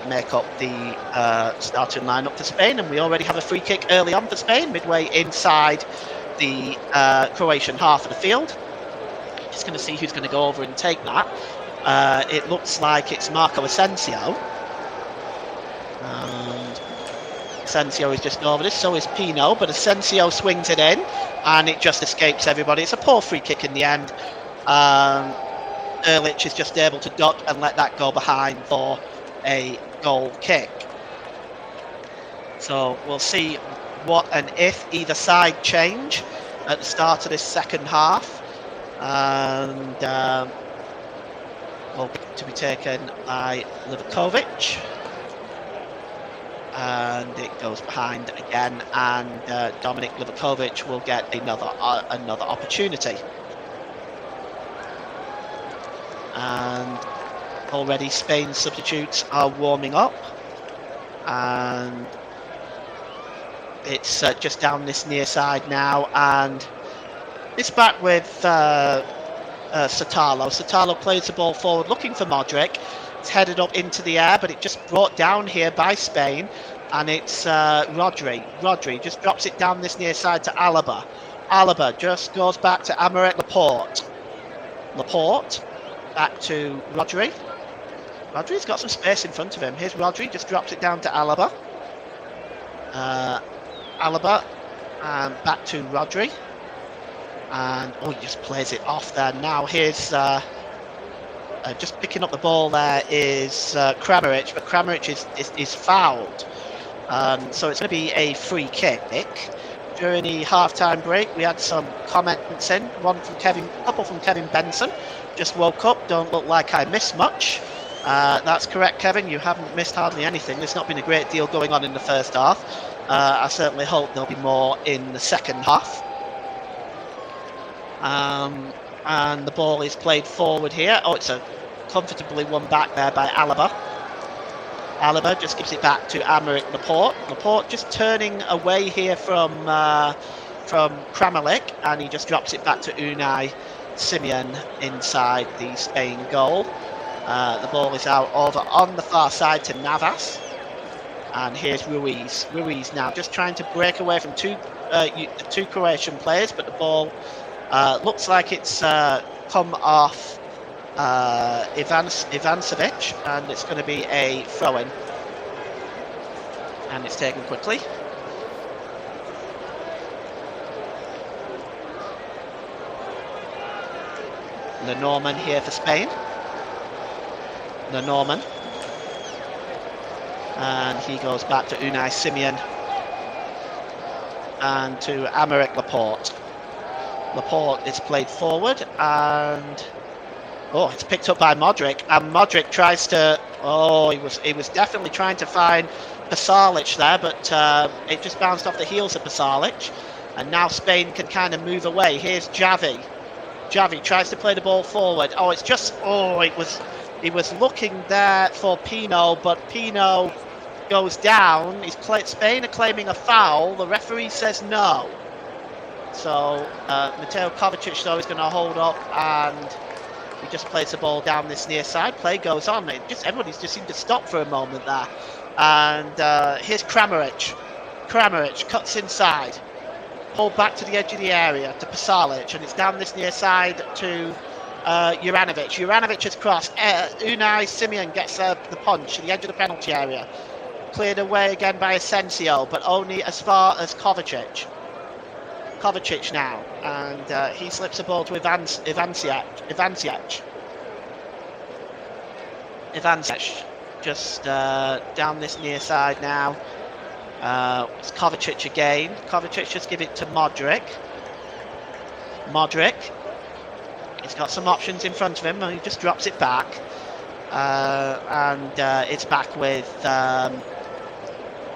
make up the starting lineup for Spain. And we already have a free kick early on for Spain, midway inside the Croatian half of the field. Just going to see who's going to go over and take that. It looks like it's Marco Asensio. And Asensio is just over this, so is Pino, but Asensio swings it in, and it just escapes everybody. It's a poor free kick in the end. Ehrlich is just able to duck and let that go behind for a goal kick. So we'll see what and if either side change at the start of this second half. And will to be taken by Livakovic, and it goes behind again, and Dominik Livakovic will get another opportunity. And already Spain's substitutes are warming up, and it's just down this near side now, and it's back with Stallo. Stallo plays the ball forward looking for Modric. It's headed up into the air, but it just brought down here by Spain, and it's Rodri. Rodri just drops it down this near side to Alaba. Alaba just goes back to Aymeric Laporte. Laporte back to Rodri. Rodri's got some space in front of him. Here's Rodri, just drops it down to Alaba. Alaba, and back to Rodri. And he just plays it off there. Now here's just picking up the ball there is Kramaric, but Kramaric is fouled. So it's going to be a free kick. During the half-time break, we had some comments in. A couple from Kevin Benson. Just woke up, don't look like I missed much. That's correct, Kevin. You haven't missed hardly anything. There's not been a great deal going on in the first half. I certainly hope there'll be more in the second half. And the ball is played forward here. It's a comfortably won back there by Alaba. Alaba just gives it back to Aymeric Laporte. Laporte just turning away here from Kramaric, and he just drops it back to Unai Simon inside the Spain goal. The ball is out over on the far side to Navas, and here's Ruiz. Ruiz now just trying to break away from two Croatian players, but the ball looks like it's come off Ivanovic, and it's going to be a throw-in, and it's taken quickly. Lenormand here for Spain. Lenormand. And he goes back to Unai Simon. And to Aymeric Laporte. Laporte is played forward and it's picked up by Modric, and Modric tries to he was definitely trying to find Pasalic there, but it just bounced off the heels of Pasalic, and now Spain can kind of move away. Here's Xavi. Xavi tries to play the ball forward. He was looking there for Pino, but Pino goes down. Spain are claiming a foul. The referee says no. So Mateo Kovacic though is going to hold up, and he just plays the ball down this near side. Play goes on. Everybody's just seemed to stop for a moment there. And here's Kramaric. Kramaric cuts inside, pulled back to the edge of the area to Pasalic, and it's down this near side to Juranovic. Juranovic has crossed. Unai Simon gets the punch at the edge of the penalty area. Cleared away again by Asensio, but only as far as Kovacic. Kovacic now, and he slips the ball to Ivancic, just down this near side now. It's Kovacic again. Kovacic just give it to Modric. He's got some options in front of him, and he just drops it back. And it's back with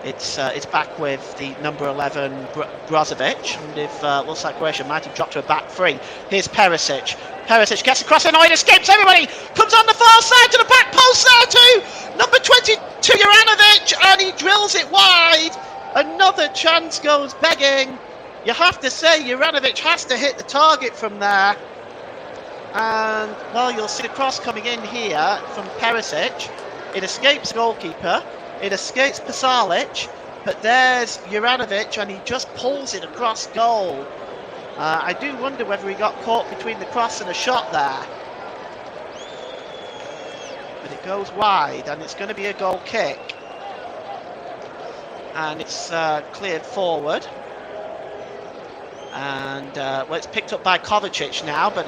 it's back with the number 11 Brozovic, and if looks like Croatia might have dropped to a back three. Here's Perisic. Perisic gets across the line, escapes everybody, comes on the far side to the back post there to number 22 Juranovic, and he drills it wide. Another chance goes begging. You have to say Juranovic has to hit the target from there. And well, you'll see the cross coming in here from Perisic. It escapes goalkeeper. It escapes Pasalic, but there's Juranovic, and he just pulls it across goal. I do wonder whether he got caught between the cross and a shot there. But it goes wide, and it's going to be a goal kick. And it's cleared forward. And it's picked up by Kovacic now, but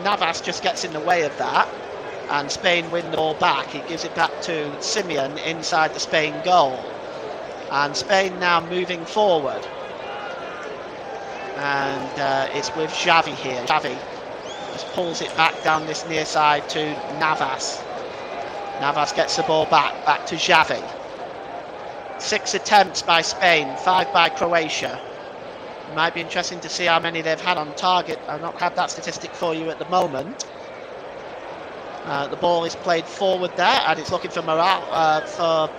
Navas just gets in the way of that. And Spain win the ball back. He gives it back to Simeon inside the Spain goal. And Spain now moving forward. And it's with Xavi here. Xavi just pulls it back down this near side to Navas. Navas gets the ball back to Xavi. 6 attempts by Spain, 5 by Croatia. It might be interesting to see how many they've had on target. I've not had that statistic for you at the moment. The ball is played forward there, and it's looking for Morata,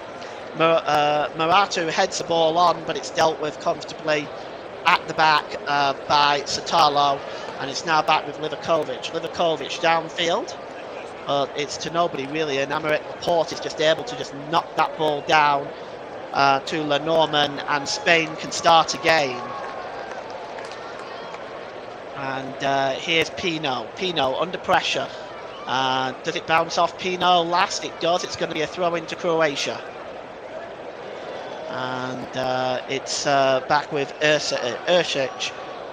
who heads the ball on, but it's dealt with comfortably at the back by Satalo, and it's now back with Livakovic. Livakovic downfield. It's to nobody really, and Aymeric Laporte is just able to just knock that ball down to Lenormand, and Spain can start again. And here's Pino. Pino under pressure. Does it bounce off Pino last? It does. It's going to be a throw into Croatia. And it's back with Uršić.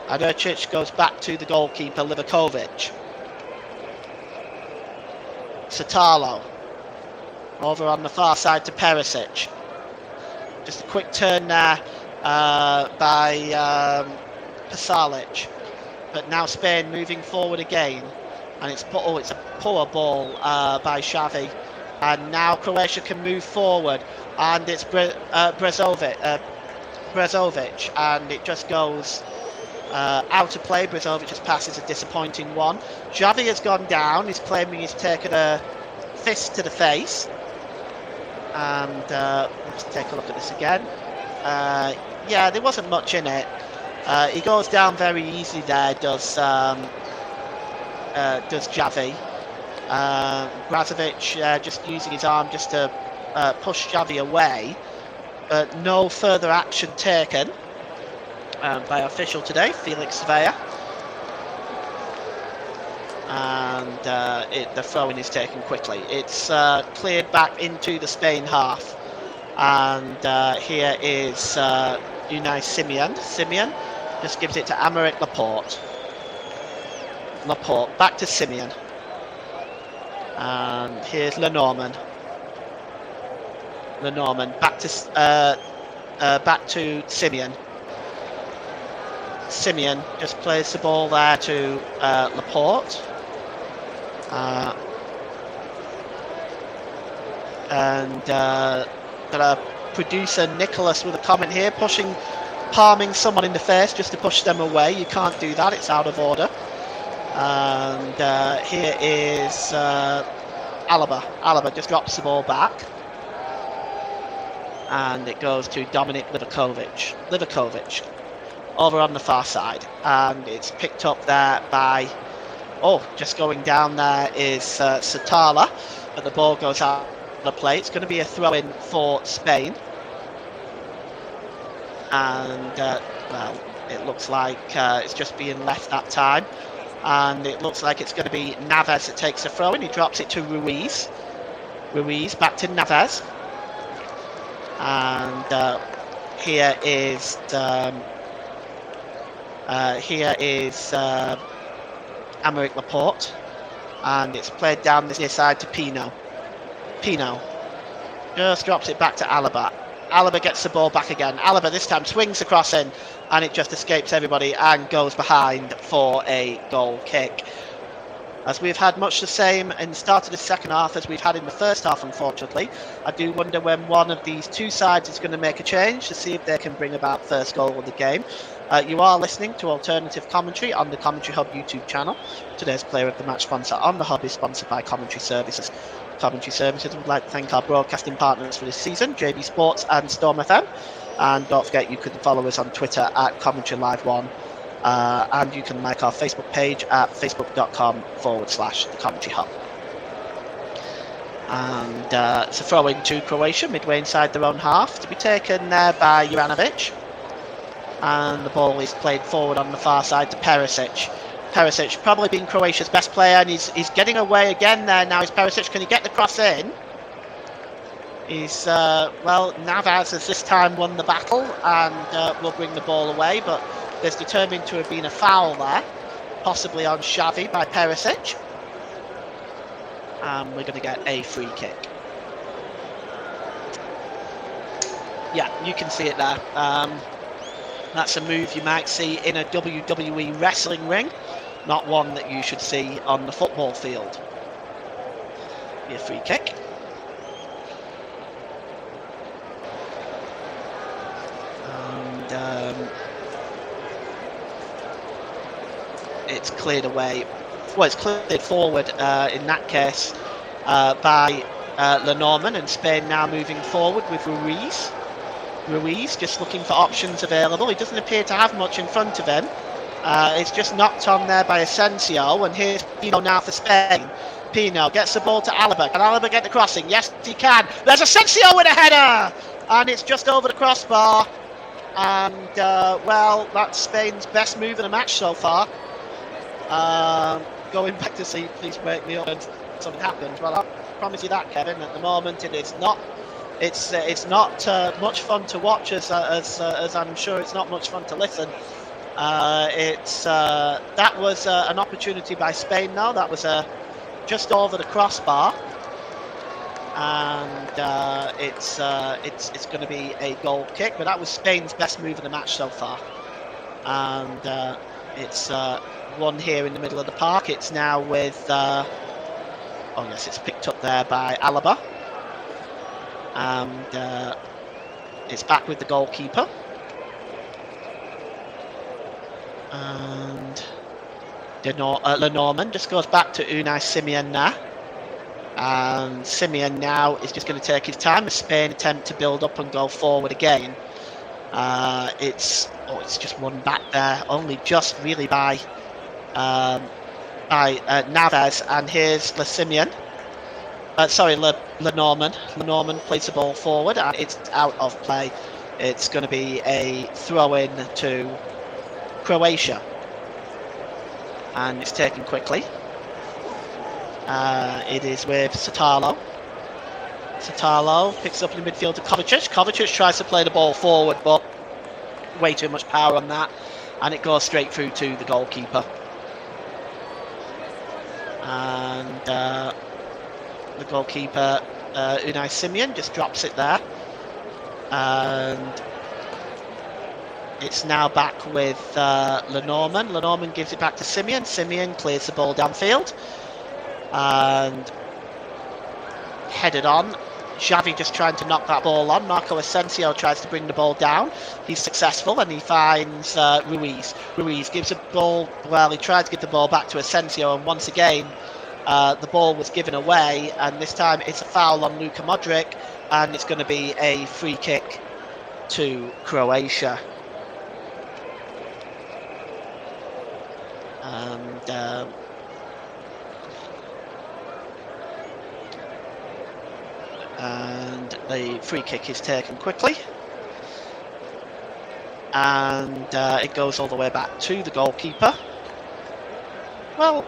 And Uršić goes back to the goalkeeper, Livakovic. Satalo. Over on the far side to Perisic. Just a quick turn there by Pasalic. But now Spain moving forward again. And it's a poor ball by Xavi, and now Croatia can move forward, and it's Brozovic, and it just goes out of play. Brezovic's pass is a disappointing one. Xavi has gone down. He's claiming he's taken a fist to the face, and let's take a look at this again. Yeah, there wasn't much in it. He goes down very easily there, does Xavi. Brozovic just using his arm just to push Xavi away. No further action taken by official today, Felix Vea. And the throw-in is taken quickly. It's cleared back into the Spain half. And here is Unai Simon. Simon just gives it to Aymeric Laporte. Laporte. Back to Simeon. And here's Lenormand. Back to Simeon. Simeon just plays the ball there to Laporte. And got a producer Nicholas with a comment here, palming someone in the face just to push them away. You can't do that, it's out of order. And here is Alaba. Alaba just drops the ball back. And it goes to Dominik Livakovic over on the far side. And it's picked up there by, just going down there is Satala. But the ball goes out of the play. It's going to be a throw-in for Spain. And, it looks like it's just being left that time. And it looks like it's going to be Naves that takes the throw-in. He drops it to Ruiz. Ruiz back to Naves. And here is Aymeric Laporte, and it's played down this near side to Pino. Pino just drops it back to Alaba. Alaba gets the ball back again. Alaba this time swings across in, and it just escapes everybody and goes behind for a goal kick. As we've had much the same in the start of the second half as we've had in the first half, unfortunately. I do wonder when one of these two sides is going to make a change to see if they can bring about first goal of the game. You are listening to Alternative Commentary on the Commentary Hub YouTube channel. Today's Player of the Match sponsor on the Hub is sponsored by Commentary Services. Commentary Services would like to thank our broadcasting partners for this season, JB Sports and Storm FM. And don't forget, you can follow us on Twitter at Commentary Live 1. And you can like our Facebook page at facebook.com/the Commentary Hub. And it's a throw in to Croatia, midway inside their own half, to be taken there by Juranovic. And the ball is played forward on the far side to Perisic. Perisic probably being Croatia's best player, and he's getting away again there now. Is Perisic? Can he get the cross in? Navas has this time won the battle and will bring the ball away, but there's determined to have been a foul there, possibly on Xavi by Perisic. And we're going to get a free kick. Yeah, you can see it there. That's a move you might see in a WWE wrestling ring, not one that you should see on the football field. Be a free kick. And it's cleared away. Well, it's cleared forward in that case by Lenormand, and Spain now moving forward with Ruiz. Ruiz just looking for options available. He doesn't appear to have much in front of him. It's just knocked on there by Asensio, and here's Pino now for Spain. Pino gets the ball to Alaba. Can Alaba get the crossing? Yes, he can. There's Asensio with a header, and it's just over the crossbar. And that's Spain's best move of the match so far. Going back to see, please wake me up and something happened. Well, I promise you that, Kevin. At the moment, it is not. It's not much fun to watch, as I'm sure it's not much fun to listen. That was an opportunity by Spain. Now that was just over the crossbar, and it's going to be a goal kick. But that was Spain's best move of the match so far, and it's one here in the middle of the park. It's now with it's picked up there by Alaba. And it's back with the goalkeeper. And Lenormand just goes back to Unai Simeon now. And Simeon now is just going to take his time as Spain attempt to build up and go forward again. It's just one back there, only just really by Naves. And here's Lenormand. Lenormand plays the ball forward, and it's out of play. It's going to be a throw-in to Croatia, and it's taken quickly. It is with Satalo. Satalo picks up in the midfield to Kovacic. Kovacic tries to play the ball forward, but way too much power on that, and it goes straight through to the goalkeeper. And the goalkeeper, Unai Simon, just drops it there. And it's now back with Lenormand. Lenormand gives it back to Simeon. Simeon clears the ball downfield and headed on. Xavi just trying to knock that ball on. Marco Asensio tries to bring the ball down. He's successful and he finds Ruiz. Ruiz gives the ball, well, he tried to give the ball back to Asensio, and once again the ball was given away, and this time it's a foul on Luka Modric, and it's going to be a free kick to Croatia. And the free kick is taken quickly, and it goes all the way back to the goalkeeper. Well,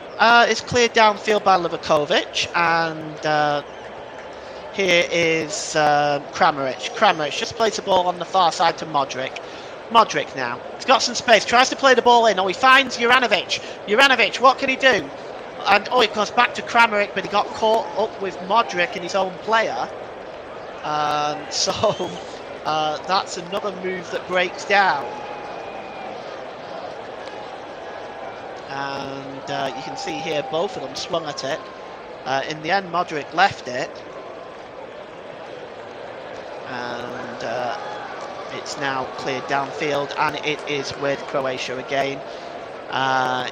it's cleared downfield by Livakovic, and here is Kramaric. Kramaric just plays the ball on the far side to Modric. Modric now, he's got some space, tries to play the ball in. Oh, he finds Juranovic. Juranovic, what can he do? And oh, it goes back to Kramaric, but he got caught up with Modric and his own player. So that's another move that breaks down. And you can see here both of them swung at it. In the end, Modric left it. And it's now cleared downfield, and it is with Croatia again.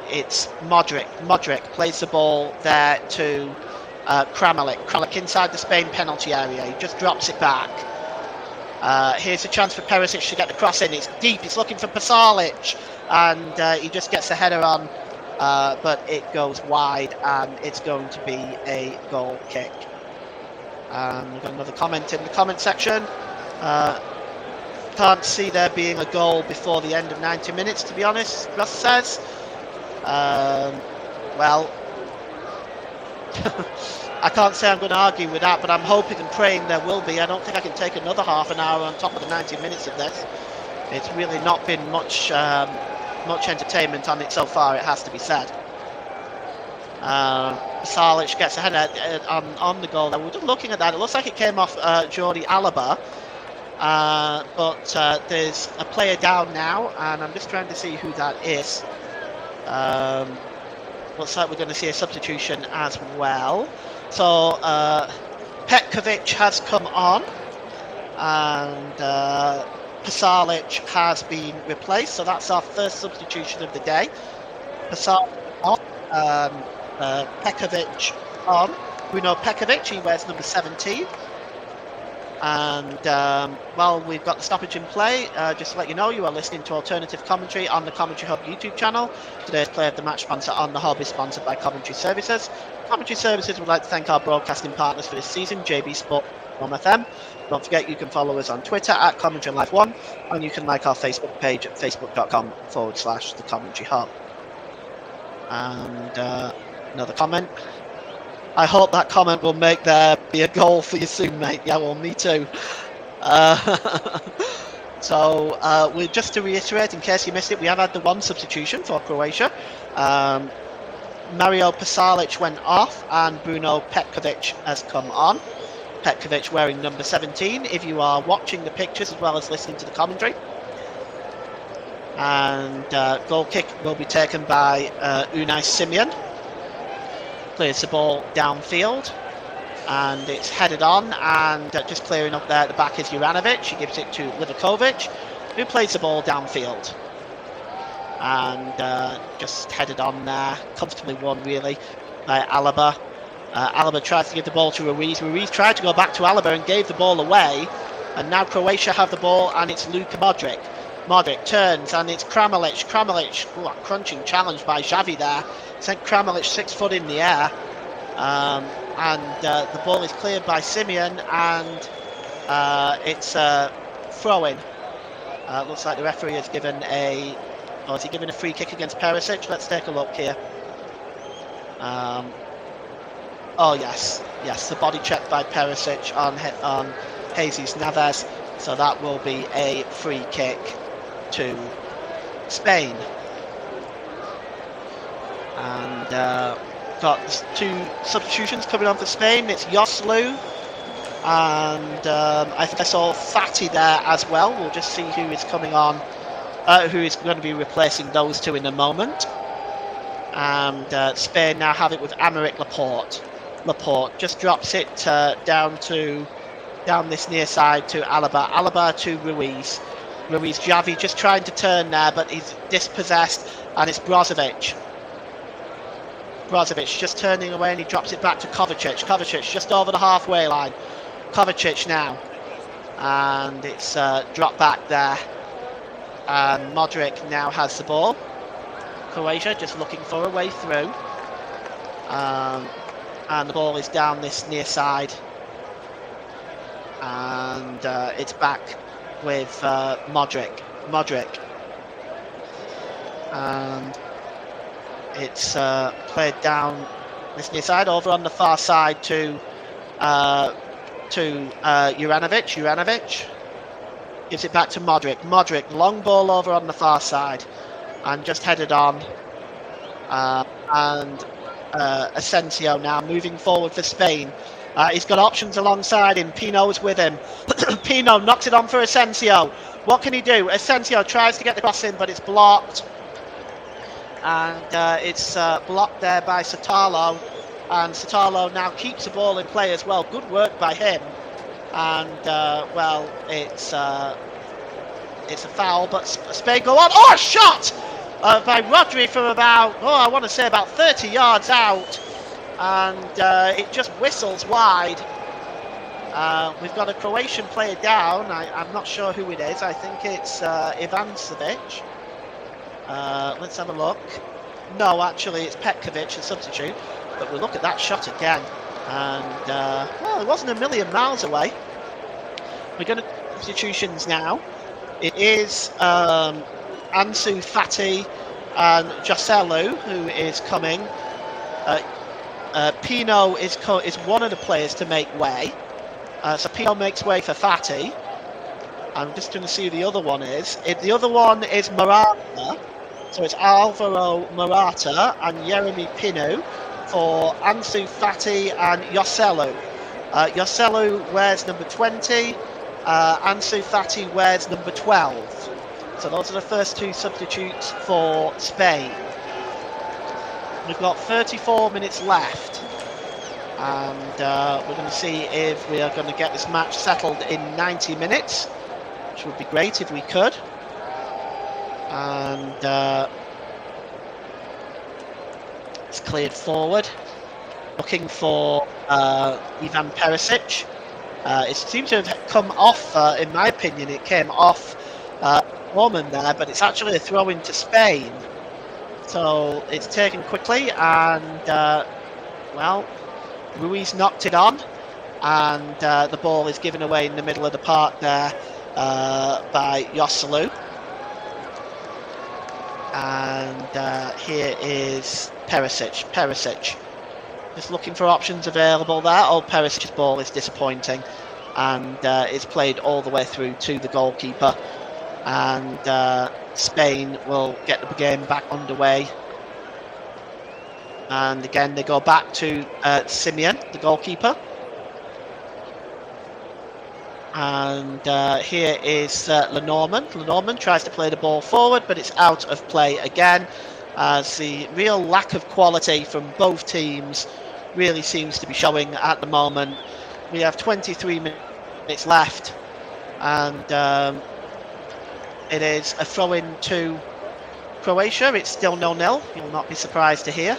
It's Modric. Modric plays the ball there to Kramaric. Kramaric inside the Spain penalty area. He just drops it back. Here's a chance for Perisic to get the cross in. It's deep. It's looking for Pasalic, and he just gets the header on, but it goes wide, and it's going to be a goal kick. We've got another comment in the comment section. Can't see there being a goal before the end of 90 minutes, to be honest, Russ says. Well, I can't say I'm going to argue with that, but I'm hoping and praying there will be. I don't think I can take another half an hour on top of the 90 minutes of this. It's really not been much entertainment on it so far, it has to be said. Pasalic gets a header on the goal. Now, we're just looking at that. It looks like it came off Jordi Alba. But there's a player down now, and I'm just trying to see who that is. Looks like we're going to see a substitution as well. So Petkovic has come on, and Pasalic has been replaced. So that's our first substitution of the day. Pasalic on, Petkovic on. Bruno Petkovic, he wears number 17. And well, we've got the stoppage in play. Just to let you know, you are listening to alternative commentary on the Commentary Hub YouTube channel. Today's Play of the Match sponsor on the Hub is sponsored by Commentary Services. Commentary Services would like to thank our broadcasting partners for this season, JB Sport, FM. Don't forget, you can follow us on Twitter at Commentary Live 1, and you can like our Facebook page at facebook.com/the Commentary Hub. And another comment. I hope that comment will make there be a goal for you soon, mate. Yeah, well, me too. So, we're just to reiterate, in case you missed it, we have had the one substitution for Croatia. Mario Pasalic went off, and Bruno Petkovic has come on. Petkovic wearing number 17, if you are watching the pictures as well as listening to the commentary. And goal kick will be taken by Unai Simon. Clears the ball downfield, and it's headed on, and just clearing up there at the back is Juranovic. He gives it to Livakovic, who plays the ball downfield, and just headed on there, comfortably won really by Alaba. Alaba tries to give the ball to Ruiz. Ruiz tried to go back to Alaba and gave the ball away, and now Croatia have the ball, and it's Luka Modric. Modric turns, and it's Kramaric. Kramaric, a crunching challenge by Xavi there. Sent Kramaric 6 foot in the air, and the ball is cleared by Simeon, and it's throw-in. Looks like the referee has given a... Oh, is he giving a free kick against Perisic? Let's take a look here. Oh, yes. Yes, the body check by Perisic on Jesus Navas. So that will be a free kick to Spain. And got 2 substitutions coming on for Spain. It's Joselu, and I think I saw Fati there as well. We'll just see who is coming on, who is going to be replacing those 2 in a moment. And Spain now have it with Aymeric Laporte. Laporte just drops it down this near side to Alaba. Alaba to Ruiz. Javi just trying to turn there, but he's dispossessed, and it's Brozovic just turning away, and he drops it back to Kovacic. Just over the halfway line. Kovacic now, and it's dropped back there, and Modric now has the ball. Croatia just looking for a way through, and the ball is down this near side, and it's back with Modric, and it's played down this near side over on the far side to Juranovic gives it back to Modric, long ball over on the far side, and just headed on, and Asensio now moving forward for Spain. He's got options alongside him. Pino's with him. Pino knocks it on for Asensio. What can he do? Asensio tries to get the cross in, but it's blocked. And it's blocked there by Satalo. And Satalo now keeps the ball in play as well. Good work by him. And, well, it's a foul, but Spain go on. Oh, a shot by Rodri from about, I want to say about 30 yards out. And it just whistles wide. We've got a Croatian player down. I'm not sure who it is. I think it's Ivancevic. Let's have a look. No, actually it's Petkovic, a substitute. But we'll look at that shot again. And, well, it wasn't a million miles away. We're going to substitutions now. It is Ansu Fati and Joselu who is coming. Pino is one of the players to make way. So Pino makes way for Fati. I'm just going to see who the other one is. The other one is Morata. So it's Alvaro Morata and Yeremy Pino for Ansu Fati and Joselu. Joselu wears number 20. Ansu Fati wears number 12. So those are the first 2 substitutes for Spain. We've got 34 minutes left, and we're going to see if we are going to get this match settled in 90 minutes, which would be great if we could. And it's cleared forward, looking for Ivan Perisic. It seems to have come off, in my opinion, it came off Norman there, but it's actually a throw into Spain. So it's taken quickly, and well, Ruiz knocked it on, and the ball is given away in the middle of the park there by Joselu. And here is Perisic. Just looking for options available there. Oh, Perisic's ball is disappointing, and it's played all the way through to the goalkeeper. And Spain will get the game back underway. And again, they go back to Simeon, the goalkeeper. And here is Lenormand. Lenormand tries to play the ball forward, but it's out of play again, as the real lack of quality from both teams really seems to be showing at the moment. We have 23 minutes left, and it is a throw-in to Croatia. It's still 0-0. You'll not be surprised to hear.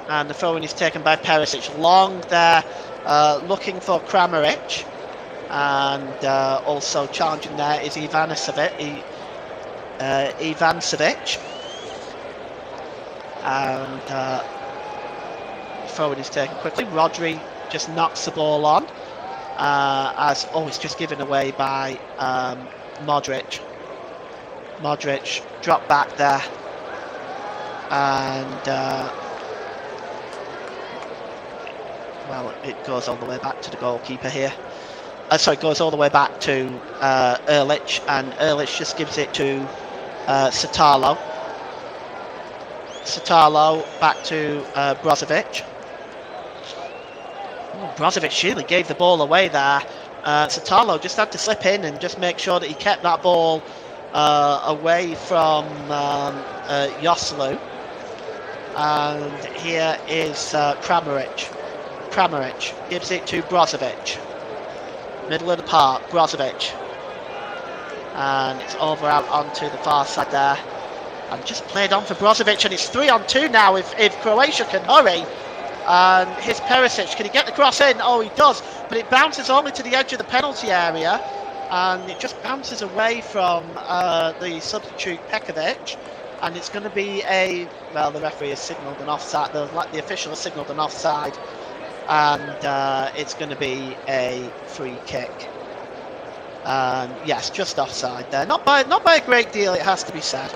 And the throw-in is taken by Perisic. Long there, looking for Kramaric. And also challenging there is Ivancevic. And throw-in is taken quickly. Rodri just knocks the ball on. It's just given away by Modric. Modric dropped back there, and well, it goes all the way back to the goalkeeper here. It goes all the way back to Erlich, and Erlich just gives it to Satalo. Satalo back to Brozovic. Brozovic really gave the ball away there. Satalo just had to slip in and just make sure that he kept that ball away from Joselu. And here is Kramaric. Kramaric gives it to Brozovic. Middle of the park, Brozovic. And it's over out onto the far side there. And just played on for Brozovic, and it's 3-on-2 now if Croatia can hurry. And here's Perisic. Can he get the cross in? Oh, he does. But it bounces only to the edge of the penalty area. And it just bounces away from the substitute Pekovic. And it's going to be well, the referee has signalled an offside. The official has signalled an offside. And it's going to be a free kick. Yes, just offside there. Not by a great deal, it has to be said.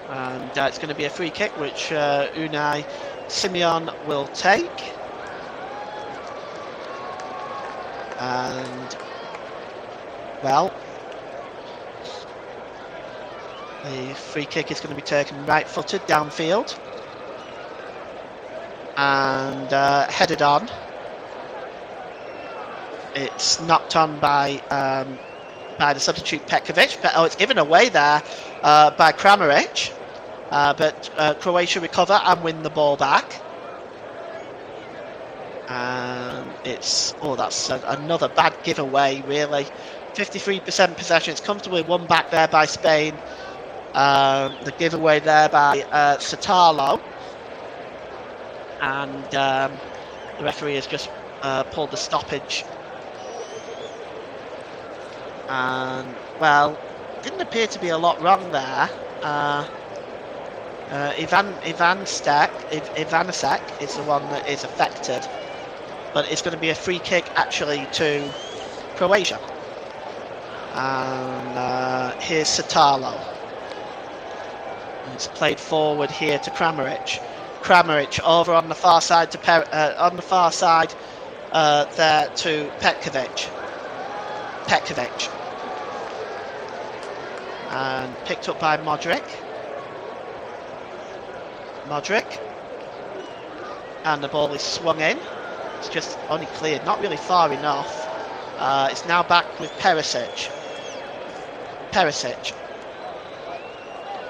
And it's going to be a free kick, which Unai Simeon will take. And, well, the free kick is going to be taken right-footed downfield. And headed on. It's knocked on by the substitute Pekovic. But, it's given away there by Kramaric. But Croatia recover and win the ball back. And it's, that's another bad giveaway, really. 53% possession. It's comfortably won back there by Spain. The giveaway there by Satalo. And the referee has just pulled the stoppage. And, well, didn't appear to be a lot wrong there. Ivanasek is the one that is affected, but it's going to be a free kick actually to Croatia. And here's Satalo. It's played forward here to Kramaric. Kramaric over on the far side to there to Pekovic. Pekovic. And picked up by Modric. And the ball is swung in. It's just only cleared, not really far enough. It's now back with Perisic.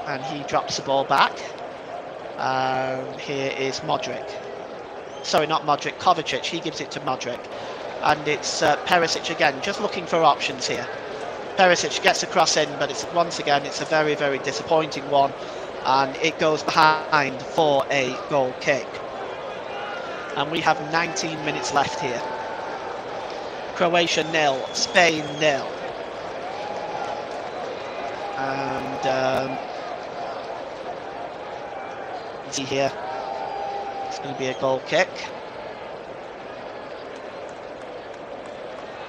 And he drops the ball back. And here is Modric. Sorry, not Modric, Kovacic. He gives it to Modric. And it's Perisic again, just looking for options here. Perisic gets a cross in, but once again it's a very, very disappointing one. And it goes behind for a goal kick. And we have 19 minutes left here. Croatia 0, Spain 0. And see here, it's going to be a goal kick.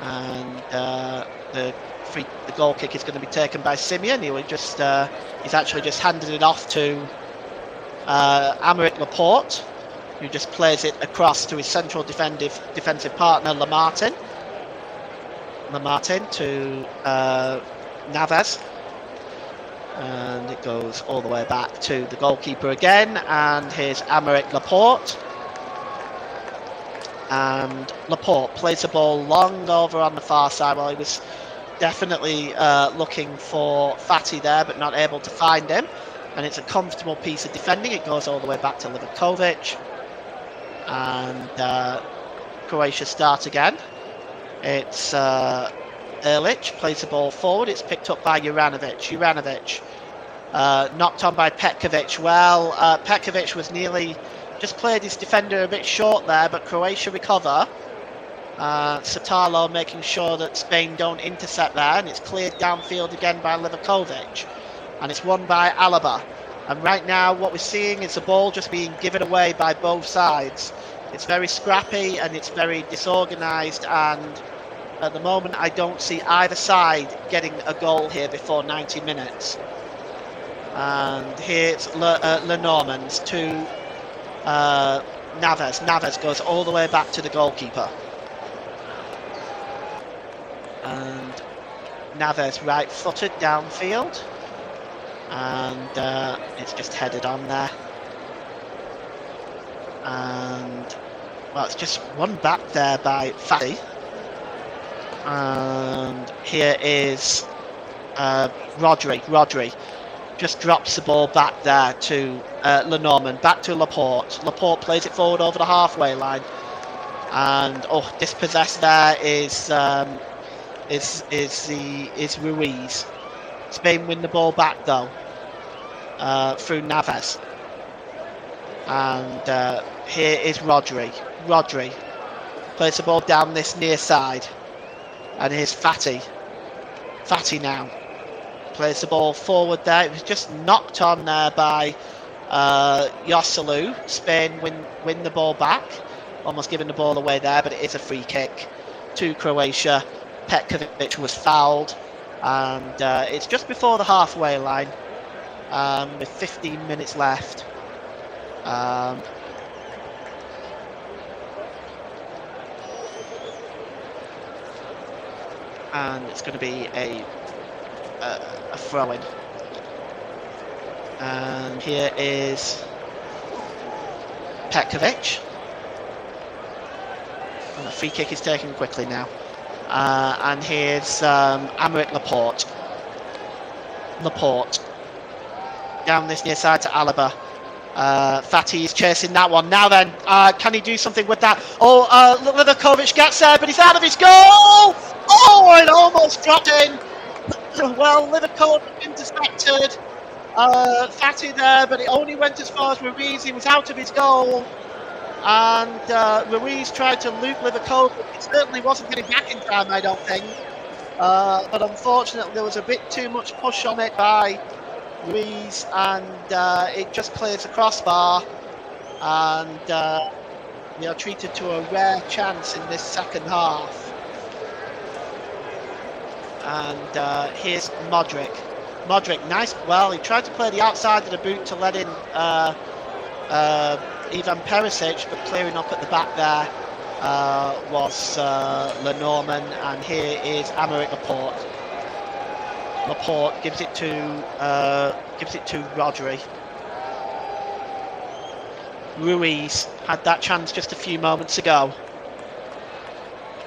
And the goal kick is going to be taken by Simeon. He's actually just handed it off to Aymeric Laporte, who just plays it across to his central defensive partner Lamartin to Navas, and it goes all the way back to the goalkeeper again. And here's Aymeric Laporte. And Laporte plays the ball long over on the far side. Well, he was definitely looking for Fatty there, but not able to find him. And it's a comfortable piece of defending. It goes all the way back to Livakovic. And Croatia start again. It's Erlich plays the ball forward. It's picked up by Juranovic. Knocked on by Petkovic. Well, Petkovic was nearly just played his defender a bit short there, but Croatia recover. Satalo making sure that Spain don't intercept there, and it's cleared downfield again by Livakovic. And it's won by Alaba. And right now what we're seeing is the ball just being given away by both sides. It's very scrappy and it's very disorganised, and at the moment I don't see either side getting a goal here before 90 minutes. And here's Lenormand to Navas. Navas goes all the way back to the goalkeeper. And Navas right-footed downfield. and it's just headed on there. And well, it's just one back there by Fatty. And here is Rodri just drops the ball back there to Lenormand, back to Laporte. Laporte plays it forward over the halfway line, and dispossessed there is Ruiz. Spain win the ball back though through Navas, and here is Rodri. Rodri plays the ball down this near side, and here's Fatty. Fatty now plays the ball forward there. It was just knocked on there by Yosselu. Spain win the ball back. Almost giving the ball away there, but it is a free kick to Croatia. Petkovic was fouled, and it's just before the halfway line with 15 minutes left. And it's going to be a throw-in. And here is Petkovic. And the free kick is taken quickly now. And here's Aymeric Laporte. Laporte. Down this near side to Alaba. Fatty is chasing that one. Now then, can he do something with that? Livakovic gets there, but he's out of his goal! Oh, it almost dropped in. Well, Livakovic intercepted Fatty there, but it only went as far as Ruiz. He was out of his goal. And Ruiz tried to loop Livakovic. It certainly wasn't getting back in time, I don't think. But unfortunately, there was a bit too much push on it by Ruiz, and it just clears the crossbar. And we are treated to a rare chance in this second half. And here's Modric. Modric, nice. Well, he tried to play the outside of the boot to let in Ivan Perisic, but clearing up at the back there was Lenormand, and here is Aymeric Laporte. Laporte gives it to Rodri. Ruiz had that chance just a few moments ago.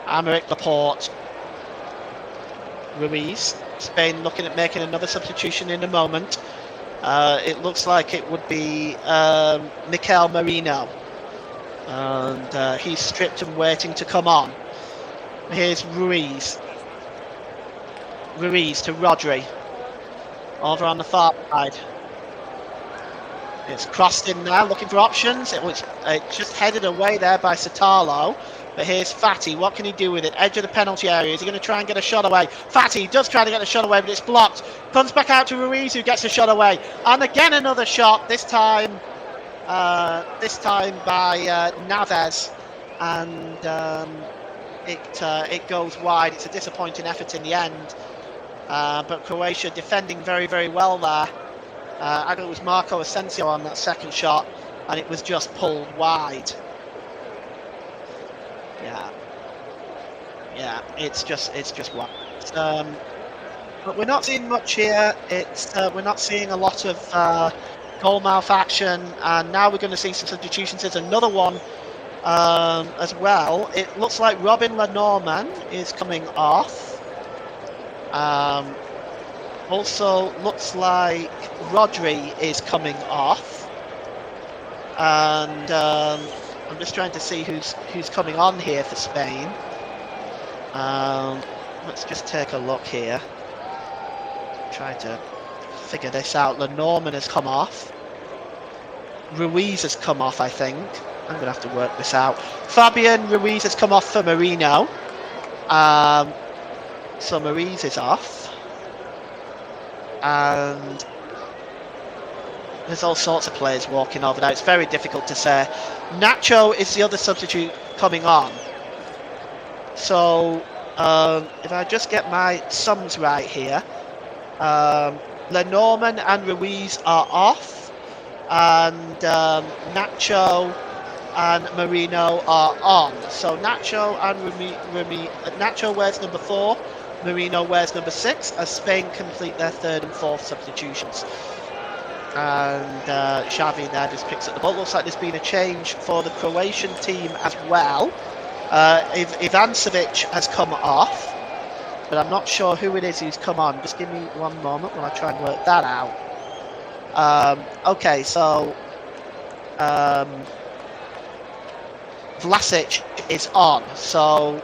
Aymeric Laporte. Ruiz. Spain looking at making another substitution in a moment. It looks like it would be Mikel Merino, and he's stripped and waiting to come on. Here's Ruiz. Ruiz to Rodri. Over on the far side. It's crossed in there, looking for options. It just headed away there by Satalo. But here's Fatty. What can he do with it? Edge of the penalty area. Is he going to try and get a shot away? Fatty does try to get a shot away, but it's blocked. Comes back out to Ruiz, who gets a shot away. And again another shot. This time by Navas, and it goes wide. It's a disappointing effort in the end. But Croatia defending very, very well there. I think it was Marco Asensio on that second shot, and it was just pulled wide. Yeah, it's just wide. But we're not seeing much here. We're not seeing a lot of goalmouth action, and now we're going to see some substitutions. There's another one as well. It looks like Robin Lenormand is coming off. Also looks like Rodri is coming off, and I'm just trying to see who's coming on here for Spain. Let's just take a look here. Try to figure this out. Lenormand has come off. Ruiz has come off, I think. I'm going to have to work this out. Fabian Ruiz has come off for Merino. So Ruiz is off. And there's all sorts of players walking over there. It's very difficult to say. Nacho is the other substitute coming on. So if I just get my sums right here, Lenormand and Ruiz are off, and Nacho and Merino are on. So Nacho and Nacho wears number 4, Marino wears number 6 as Spain complete their 3rd and 4th substitutions. And Xavi there just picks up the ball. Looks like there's been a change for the Croatian team as well. Ivancevic has come off, but I'm not sure who it is who's come on. Just give me one moment while I try and work that out. Okay, so Vlasic is on. So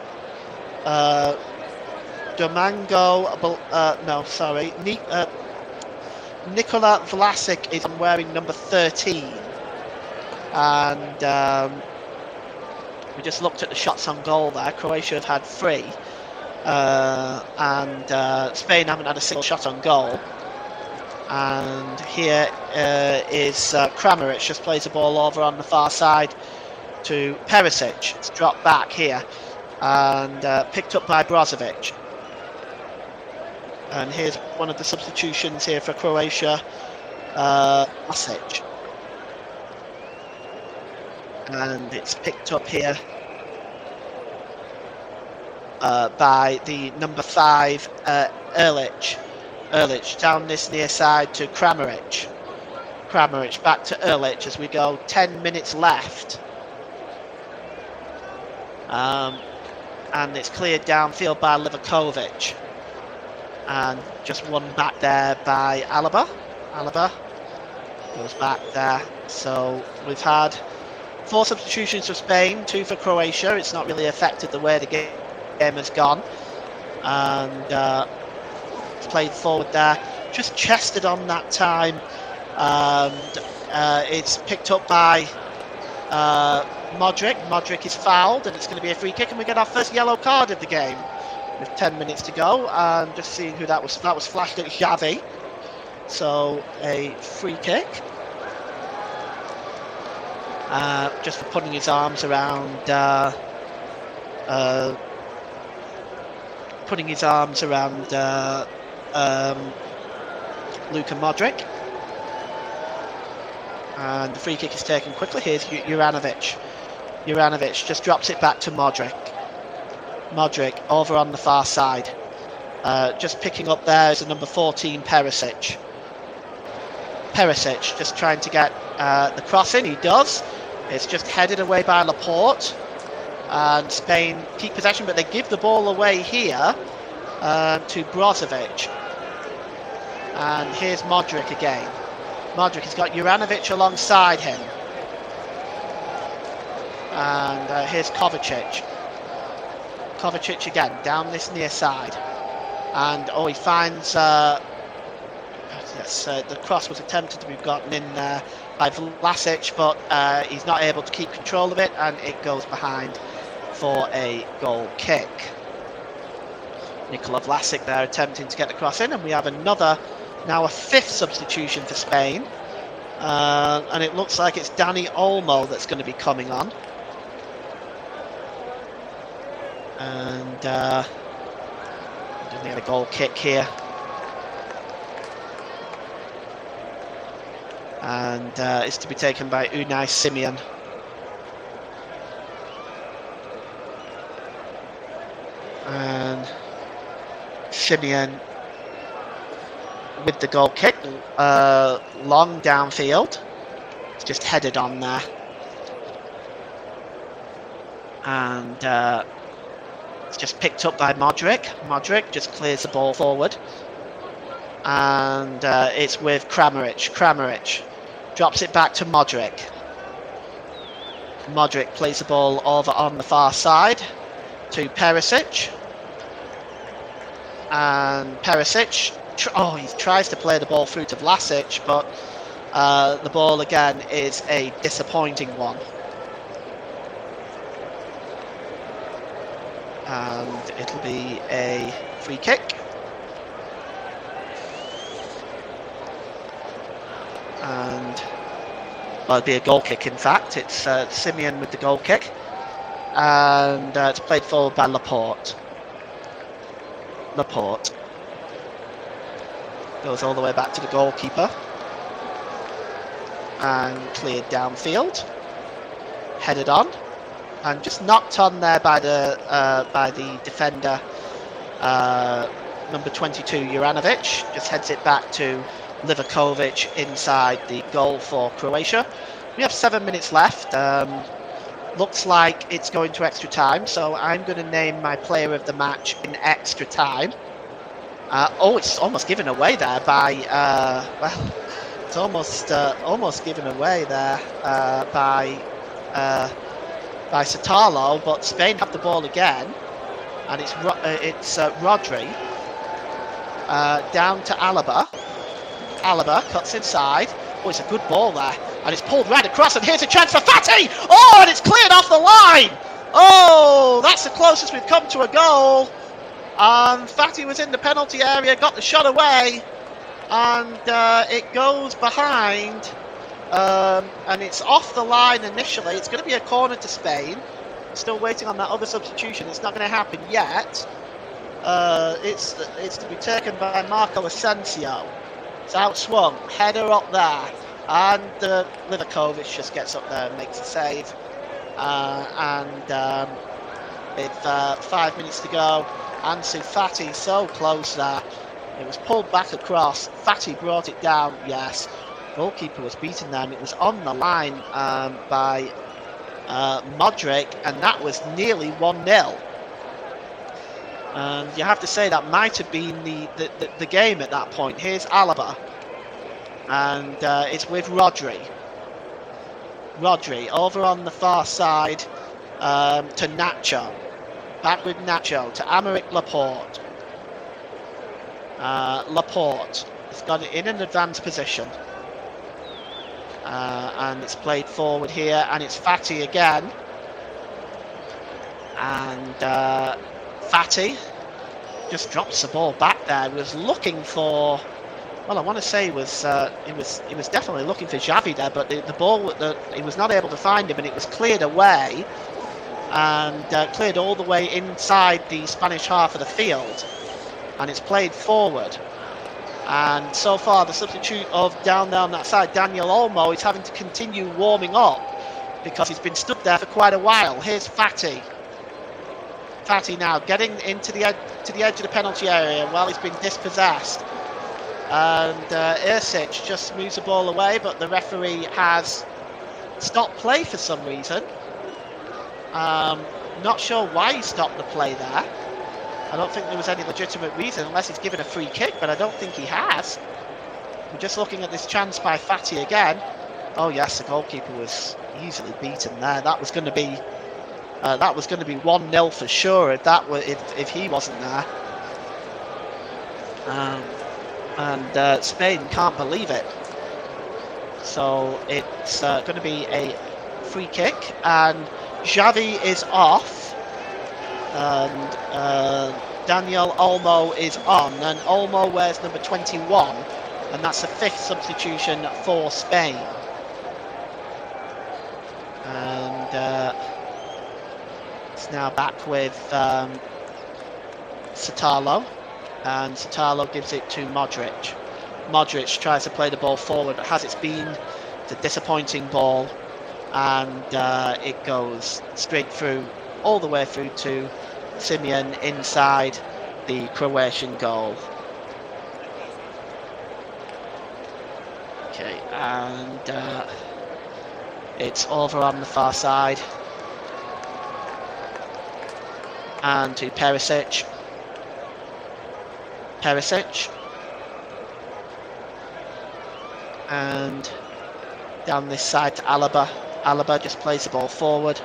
Nikola Vlasic is wearing number 13. And we just looked at the shots on goal there. Croatia have had 3. And Spain haven't had a single shot on goal. And here is Kramaric, just plays the ball over on the far side to Perisic. It's dropped back here and picked up by Brozovic. And here's one of the substitutions here for Croatia, Vlasic. And it's picked up here by the number 5, Erlich. Erlich down this near side to Kramaric. Kramaric back to Erlich as we go 10 minutes left. And it's cleared downfield by Livakovic. And just one back there by Alaba. Alaba goes back there. So we've had 4 substitutions for Spain, 2 for Croatia. It's not really affected the way the game has gone. And it's played forward there. Just chested on that time. It's picked up by Modric. Modric is fouled and it's going to be a free kick, and we get our first yellow card of the game with 10 minutes to go. And just seeing who that was flashed at Xavi. So a free kick. Just for putting his arms around Luka Modric. And the free kick is taken quickly. Here's Juranovic. Juranovic just drops it back to Modric. Modric over on the far side. Just picking up there is the number 14, Perisic. Perisic just trying to get the cross in. He does. It's just headed away by Laporte. And Spain keep possession, but they give the ball away here to Brozovic. And here's Modric again. Modric has got Juranovic alongside him. And here's Kovacic. Kovacic again, down this near side. And he finds... the cross was attempted to be gotten in there by Vlasic, but he's not able to keep control of it, and it goes behind for a goal kick. Nikola Vlasic there attempting to get the cross in, and we have now a 5th substitution for Spain. And it looks like it's Dani Olmo that's going to be coming on. And doesn't get a goal kick here. And it's to be taken by Unai Simon. And Simon with the goal kick, long downfield. It's just headed on there. And it's just picked up by Modric. Modric just clears the ball forward. And it's with Kramaric. Kramaric drops it back to Modric. Modric plays the ball over on the far side to Perisic. And Perisic, he tries to play the ball through to Vlasic, but the ball again is a disappointing one. And it'll be a free kick. And it'll be a goal kick, in fact. It's Simeon with the goal kick. And it's played forward by Laporte. Laporte goes all the way back to the goalkeeper. And cleared downfield. Headed on. And just knocked on there by the defender Number 22, Juranovic, just heads it back to Livakovic inside the goal for Croatia. We have 7 minutes left. Looks like it's going to extra time, so I'm going to name my player of the match in extra time. It's almost given away there by, it's almost given away there by Satalo, but Spain have the ball again, and it's Rodri down to Alaba. Alaba cuts inside. Oh, it's a good ball there, and it's pulled right across, and here's a chance for Fati. Oh, and it's cleared off the line. Oh, that's the closest we've come to a goal. And Fati was in the penalty area, got the shot away, and it goes behind, and it's off the line initially. It's going to be a corner to Spain. Still waiting on that other substitution. It's not going to happen yet. It's to be taken by Marco Asensio. It's outswung, header up there, and Livakovic just gets up there and makes a save. With 5 minutes to go, Ansu Fati so close there. It was pulled back across. Fati brought it down. Yes, goalkeeper was beaten there, and it was on the line by Modric, and that was nearly 1-0. And you have to say that might have been the game at that point. Here's Alaba, and it's with Rodri. Rodri over on the far side to Nacho. Back with Nacho to Aymeric Laporte. Laporte has got it in an advanced position. And it's played forward here, and it's Fati again. And Fati just drops the ball back there. He was looking for, well, I want to say he was definitely looking for Xavi there, but the ball, he was not able to find him, and it was cleared away, and cleared all the way inside the Spanish half of the field, and it's played forward. And so far, the substitute of down there on that side, Daniel Olmo, is having to continue warming up because he's been stood there for quite a while. Here's Fati. Fati now getting into the edge of the penalty area while he's been dispossessed. And Ersic just moves the ball away, but the referee has stopped play for some reason. Not sure why he stopped the play there. I don't think there was any legitimate reason, unless he's given a free kick, but I don't think he has. We're just looking at this chance by Fati again. Oh yes, the goalkeeper was easily beaten there. That was going to be 1-0 for sure if he wasn't there. And Spain can't believe it. So it's going to be a free kick, and Xavi is off. And Daniel Olmo is on, and Olmo wears number 21, and that's the 5th substitution for Spain. And it's now back with Satalo, and Satalo gives it to Modric. Modric tries to play the ball forward, but has it's been a disappointing ball, and it goes straight through, all the way through to Simeon inside the Croatian goal. Okay, and it's over on the far side, and to Perisic. And down this side to Alaba. Alaba just plays the ball forward.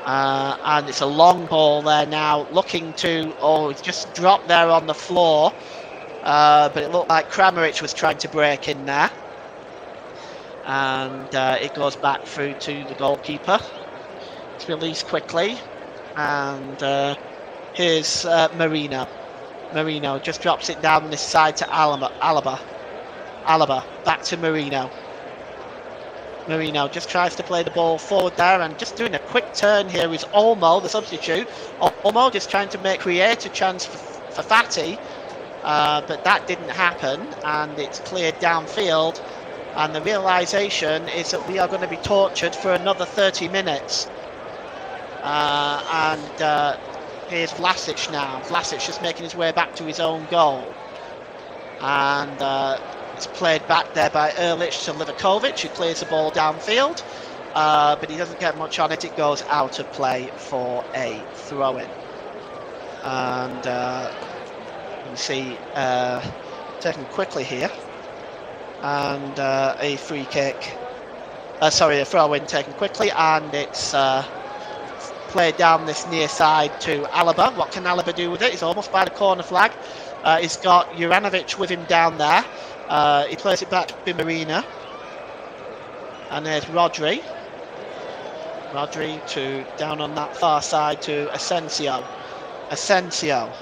And it's a long ball there now, looking to, it's just dropped there on the floor. But it looked like Kramaric was trying to break in there. And it goes back through to the goalkeeper. It's released quickly. And here's Marino. Marino just drops it down this side to Alaba. Alaba, back to Marino. Marino just tries to play the ball forward there, and just doing a quick turn here is Olmo, the substitute. Olmo just trying to create a chance for Fati, but that didn't happen, and it's cleared downfield. And the realisation is that we are going to be tortured for another 30 minutes. And Here's Vlasic now. Vlasic just making his way back to his own goal. And it's played back there by Erlich to Livakovic, who clears the ball downfield. But he doesn't get much on it. It goes out of play for a throw-in. And you can see taken quickly here. And a free kick. A throw-in taken quickly. And it's played down this near side to Alaba. What can Alaba do with it? He's almost by the corner flag. He's got Juranovic with him down there. He plays it back to Marina. And there's Rodri. Rodri to down on that far side to Asensio. Asensio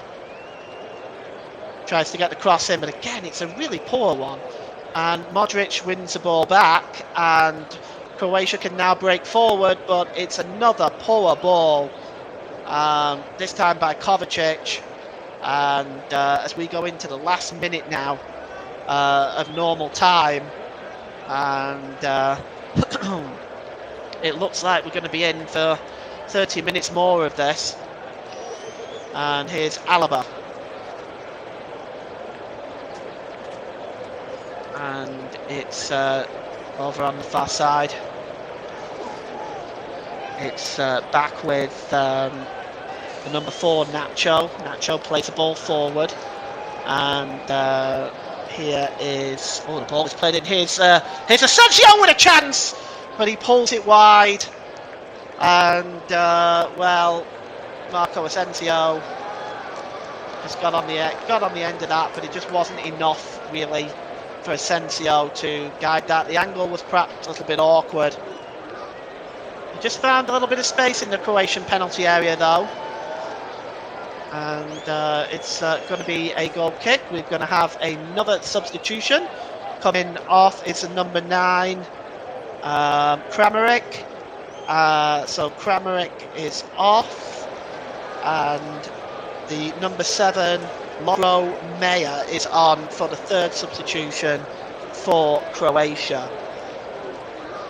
tries to get the cross in, but again, it's a really poor one. And Modric wins the ball back, and Croatia can now break forward, but it's another poor ball. This time by Kovacic. And as we go into the last minute now of normal time, and it looks like we're going to be in for 30 minutes more of this. And here's Alaba. And it's over on the far side. It's back with the number 4, Nacho. Nacho plays the ball forward. And here is... Oh, the ball is played in. Here's Asensio with a chance! But he pulls it wide. And, well, Marco Asensio just got on the end of that, but it just wasn't enough, really, for Asensio to guide that. The angle was perhaps a little bit awkward. He just found a little bit of space in the Croatian penalty area, though. And it's going to be a goal kick. We're going to have another substitution coming off. It's a number 9, Kramaric. So Kramaric is off, and the number 7, Loro Meyer, is on for the third substitution for Croatia.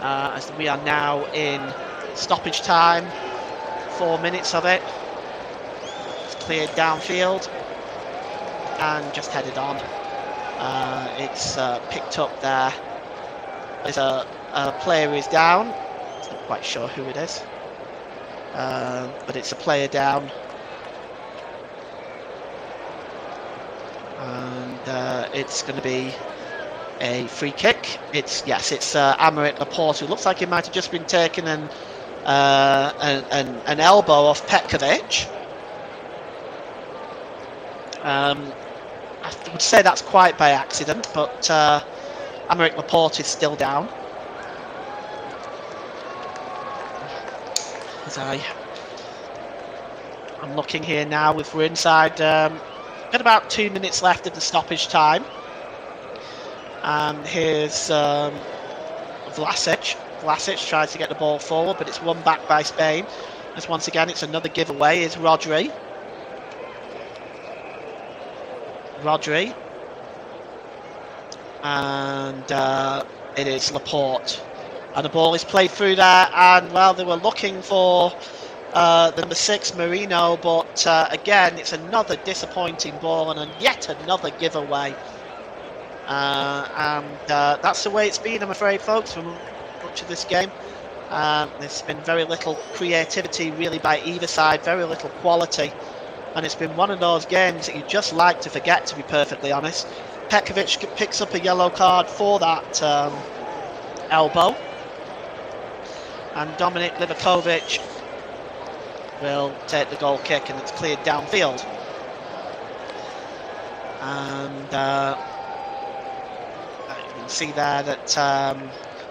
As we are now in stoppage time, 4 minutes of it. It's cleared downfield and just headed on. It's picked up there. There's a player who is down. Not quite sure who it is, but it's a player down, and it's going to be a free kick. It's Aymeric Laporte, who looks like he might have just been taking an elbow off Petkovic. I would say that's quite by accident, but Aymeric Laporte is still down. I'm looking here now. We're inside. Got about 2 minutes left of the stoppage time. And here's Vlasic. Vlasic tries to get the ball forward, but it's won back by Spain. As once again, it's another giveaway. Is Rodri. And it is Laporte. And the ball is played through there, and well, they were looking for the number 6, Marino, but again, it's another disappointing ball and yet another giveaway. And that's the way it's been, I'm afraid, folks, for much of this game. There's been very little creativity, really, by either side, very little quality. And it's been one of those games that you just like to forget, to be perfectly honest. Petkovic picks up a yellow card for that elbow. And Dominik Livakovic will take the goal kick, and it's cleared downfield. And you can see there that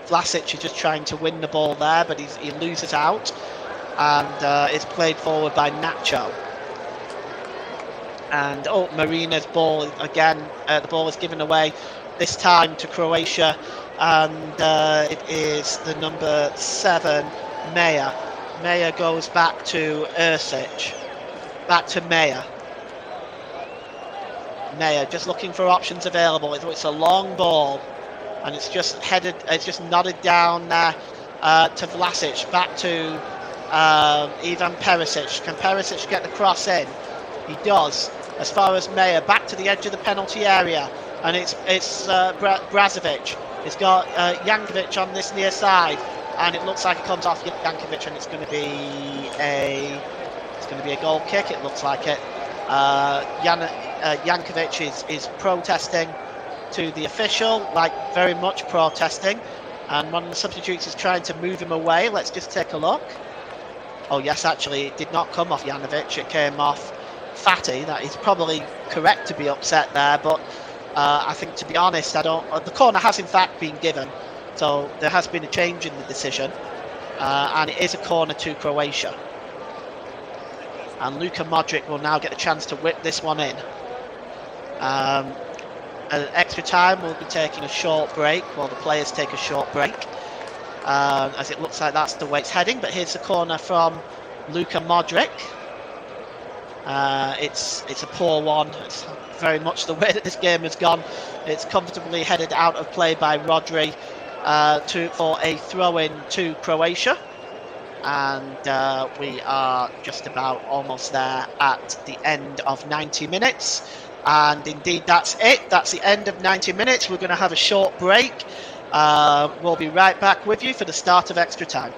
Vlasic is just trying to win the ball there, but he loses out. And it's played forward by Nacho. And Marina's ball again. The ball is given away this time to Croatia, and it is the number 7, Meyer. Meyer goes back to Ersic. Back to Meyer. Meyer just looking for options available. It's a long ball, and it's just nodded down there to Vlasic. Back to Ivan Perisic. Can Perisic get the cross in? He does. As far as Mayer, back to the edge of the penalty area, and it's Brazovic. It's got Jankovic on this near side, and it looks like it comes off Jankovic, and it's going to be a goal kick. It looks like it. Jankovic is protesting to the official, like very much protesting, and one of the substitutes is trying to move him away. Let's just take a look. Oh yes, actually, it did not come off Janovic. It came off Fatty. That is probably correct to be upset there, but I think, to be honest, I don't. The corner has in fact been given, so there has been a change in the decision, and it is a corner to Croatia. And Luka Modric will now get the chance to whip this one in. At extra time, we'll be taking a short break. Well, the players take a short break, as it looks like that's the way it's heading. But here's the corner from Luka Modric. It's a poor one. It's very much the way that this game has gone. It's comfortably headed out of play by Rodri for a throw-in to Croatia. And we are just about almost there at the end of 90 minutes. And indeed, that's it. That's the end of 90 minutes. We're going to have a short break. We'll be right back with you for the start of extra time.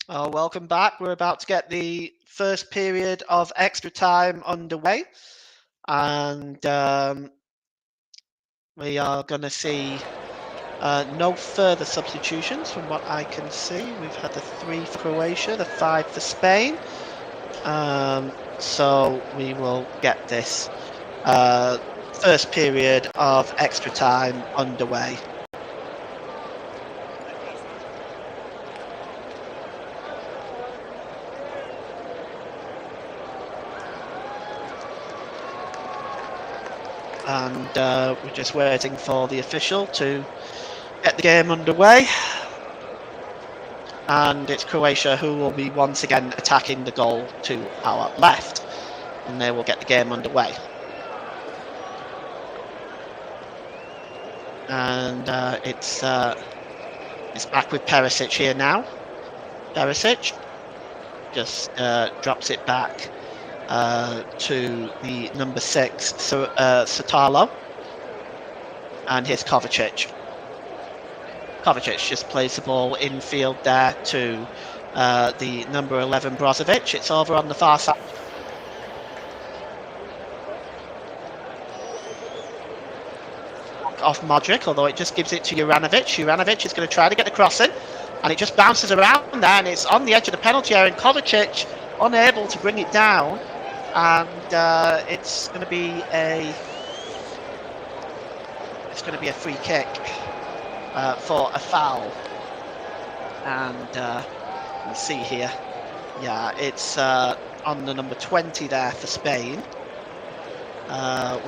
Welcome back. We're about to get the first period of extra time underway, and we are going to see no further substitutions from what I can see. We've had the 3 for Croatia, the 5 for Spain, so we will get this first period of extra time underway. And we're just waiting for the official to get the game underway. And it's Croatia who will be once again attacking the goal to our left, and they will get the game underway. And it's back with Perisic here now. Perisic just drops it back to the number 6, Satalo, and here's Kovacic. Kovacic just plays the ball infield there to the number 11 Brozovic. It's over on the far side. Off Modric, although it just gives it to Juranovic. Juranovic is going to try to get the cross in, and it just bounces around there, and it's on the edge of the penalty area, and Kovacic unable to bring it down, and it's going to be a free kick for a foul. And you see here, yeah, it's on the number 20 there for Spain,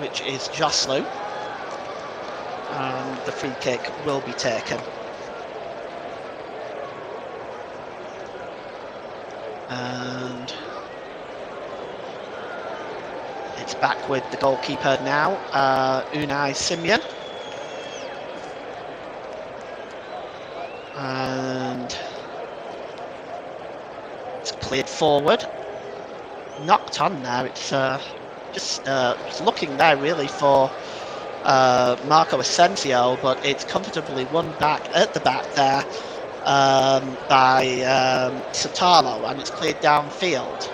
which is Joslu, and the free kick will be taken. And it's back with the goalkeeper now, Unai Simon. And it's cleared forward. Knocked on there. It's just looking there really for Marco Asensio, but it's comfortably won back at the back there by Satalo, and it's cleared downfield.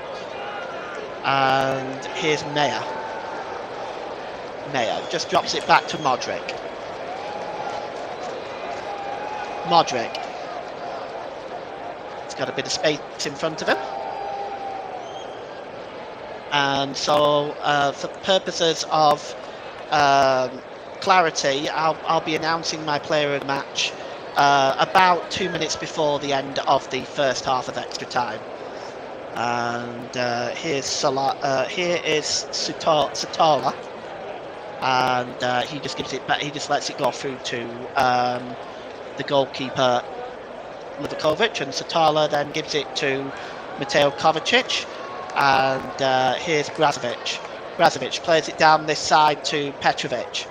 And here's Meyer. Meyer just drops it back to Modric. Modric. He's got a bit of space in front of him. And so for purposes of clarity, I'll be announcing my player of the match about 2 minutes before the end of the first half of extra time. And here is Sutola, and he just gives it back. He just lets it go through to the goalkeeper Livakovic, and Satala then gives it to Mateo Kovacic, and here's Brozovic. Brozovic plays it down this side to Petrovic.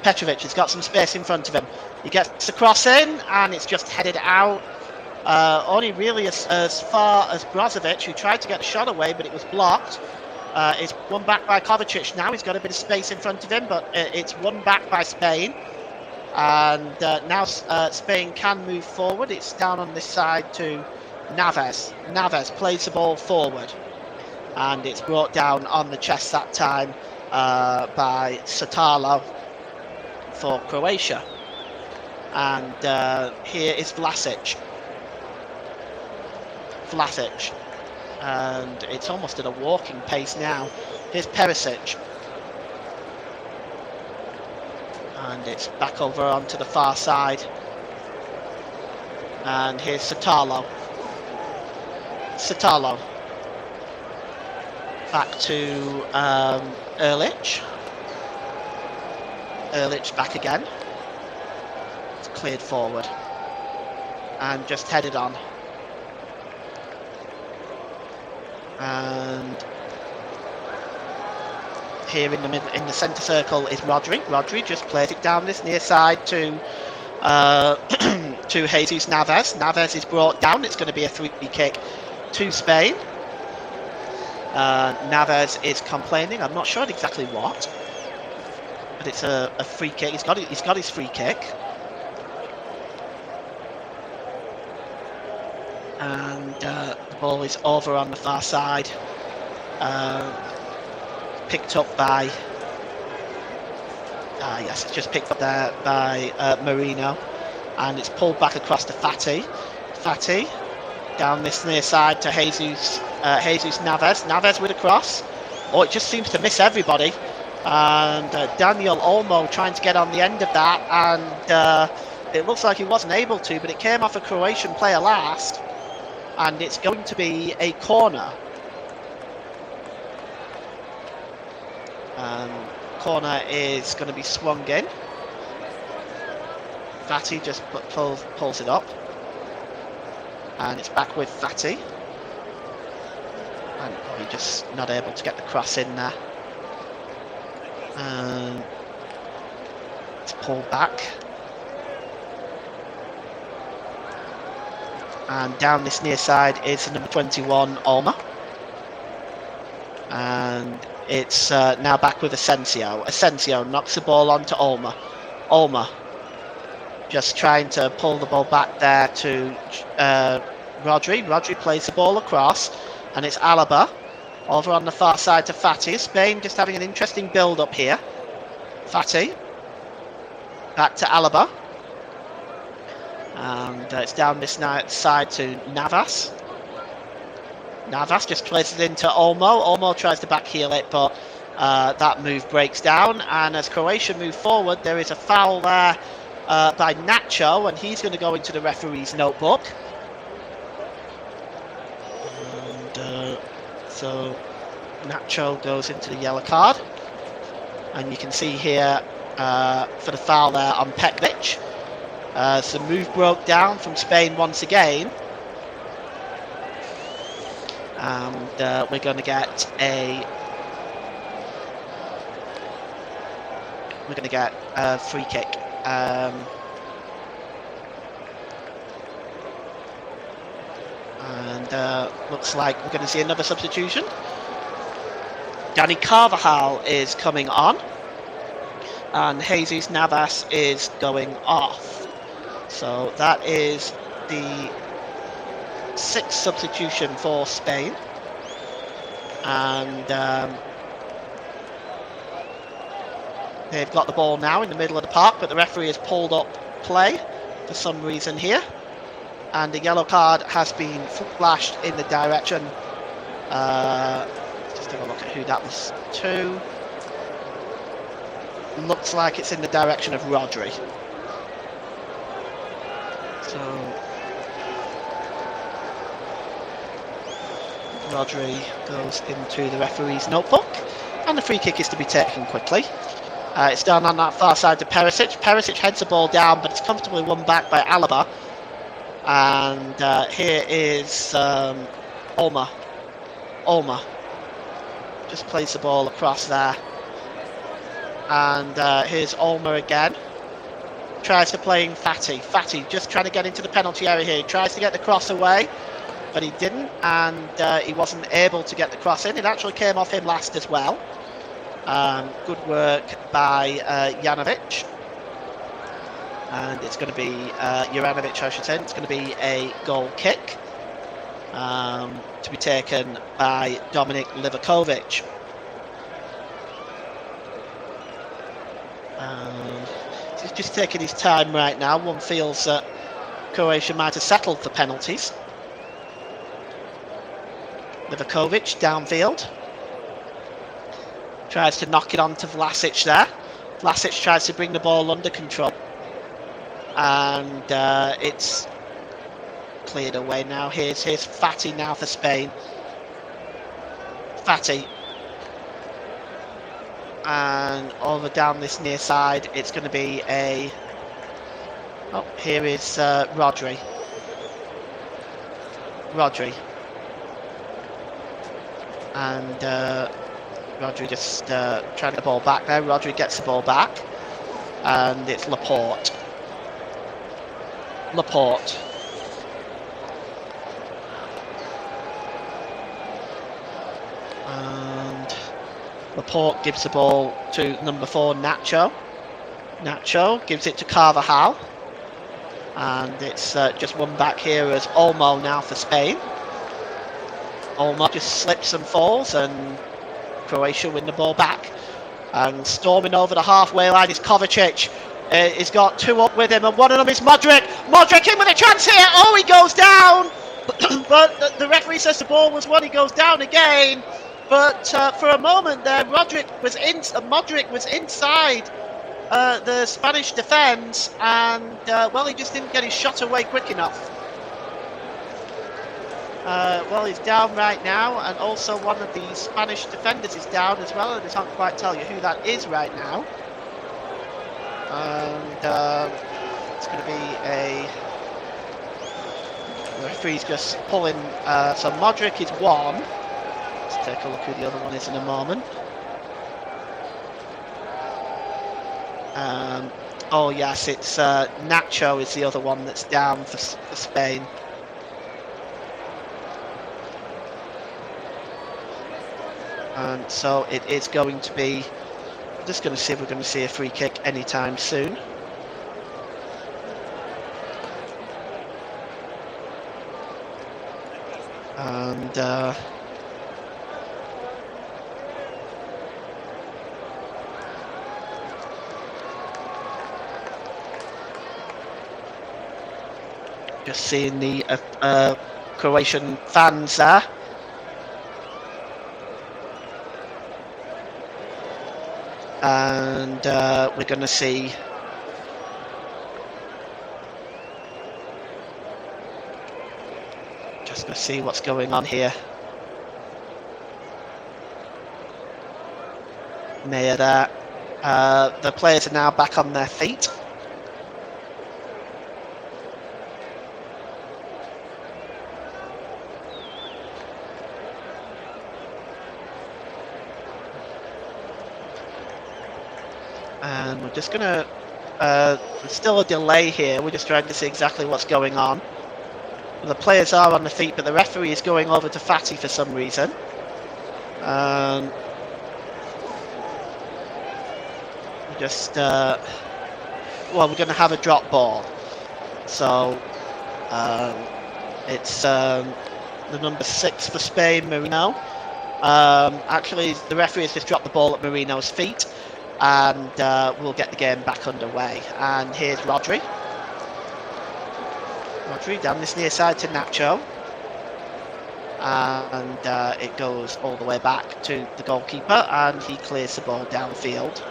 Petrovic has got some space in front of him. He gets the cross in, and it's just headed out. Only really as far as Brozovic, who tried to get the shot away, but it was blocked. It's won back by Kovacic now. He's got a bit of space in front of him, but it's won back by Spain. And now Spain can move forward. It's down on this side to Naves. Naves plays the ball forward, and it's brought down on the chest that time by Satalo for Croatia. And here is Vlasic. And it's almost at a walking pace now. Here's Perisic. And it's back over onto the far side. And here's Satalo. Back to Erlich. Erlich back again. It's cleared forward. And just headed on. And here in the middle, in the centre circle, is Rodri. Rodri just plays it down this near side to to Jesus Naves. Naves is brought down. It's going to be a free kick to Spain. Naves is complaining. I'm not sure exactly what, but it's a free kick. He's got his free kick. And the ball is over on the far side. Picked up by... yes, it's just picked up there by Marino. And it's pulled back across to Fati. Fati down this near side to Jesus Navas. Navas with a cross. Oh, it just seems to miss everybody. And Daniel Olmo trying to get on the end of that, and it looks like he wasn't able to, but it came off a Croatian player last, and it's going to be a corner. Corner is going to be swung in. Fati just pulls it up, and it's back with Fati, and he's just not able to get the cross in there. It's pulled back, and down this near side is number 21 Olmo, and it's now back with Asensio. Asensio knocks the ball onto Olmo. Olmo just trying to pull the ball back there to Rodri. Rodri plays the ball across, and it's Alaba over on the far side to Fati. Spain just having an interesting build-up here. Fati. Back to Alaba. And it's down this side to Navas. Navas just plays it into Olmo. Olmo tries to back heel it, but that move breaks down. And as Croatia move forward, there is a foul there by Nacho, and he's going to go into the referee's notebook. And so Nacho goes into the yellow card, and you can see here for the foul there on Peklic. So move broke down from Spain once again, and we're going to get a free kick. And looks like we're going to see another substitution. Dani Carvajal is coming on, and Jesus Navas is going off. So that is the 6th substitution for Spain. And they've got the ball now in the middle of the park, but the referee has pulled up play for some reason here. And the yellow card has been flashed in the direction. Just have a look at who that was to. Looks like it's in the direction of Rodri. So Rodri goes into the referee's notebook, and the free kick is to be taken quickly. It's down on that far side to Perisic. Perisic heads the ball down, but it's comfortably won back by Alaba. And here is Olmo. Olmo just plays the ball across there. And here's Olmo again. Tries to play in Fati. Fati just trying to get into the penalty area here. He tries to get the cross away, but he didn't, and he wasn't able to get the cross in. It actually came off him last as well. Good work by Janovic. And it's going to be Juranovic, I should say. It's going to be a goal kick to be taken by Dominik Livakovic. He's just taking his time right now. One feels that Croatia might have settled for penalties. Livakovic downfield. Tries to knock it onto Vlasic there. Vlasic tries to bring the ball under control. And it's cleared away now. Here's Fati now for Spain. Fati. And over down this near side, it's going to be a... Oh, here is Rodri. Rodri. And Rodri just trying to get the ball back there. Rodri gets the ball back. And it's Laporte. Laporte. And Laporte gives the ball to number 4, Nacho. Nacho gives it to Carvajal. And it's just one back here as Olmo now for Spain. Olmo just slips and falls, and Croatia win the ball back. And storming over the halfway line is Kovacic. He's got two up with him, and one of them is Modric. Modric in with a chance here. Oh, he goes down. But the referee says the ball was won. He goes down again. But for a moment there, Modric was inside the Spanish defence, and well, he just didn't get his shot away quick enough. Well, he's down right now, and also one of the Spanish defenders is down as well, and I can't quite tell you who that is right now. And it's going to be the referee's just pulling, so Modric is one. Let's take a look who the other one is in a moment. Oh yes, it's Nacho is the other one that's down for Spain. And so it is going to be, I'm just going to see if we're going to see a free kick anytime soon. And just seeing the Croatian fans there. And we're going to see what's going on here. Near there, the players are now back on their feet. And we're just gonna, there's still a delay here, we're just trying to see exactly what's going on. The players are on the feet, but the referee is going over to Fati for some reason. Well, we're going to have a drop ball. So, it's the number 6 for Spain, Marino. Actually, the referee has just dropped the ball at Marino's feet. And we'll get the game back underway. And here's Rodri. Rodri down this near side to Nacho. And it goes all the way back to the goalkeeper, and he clears the ball downfield.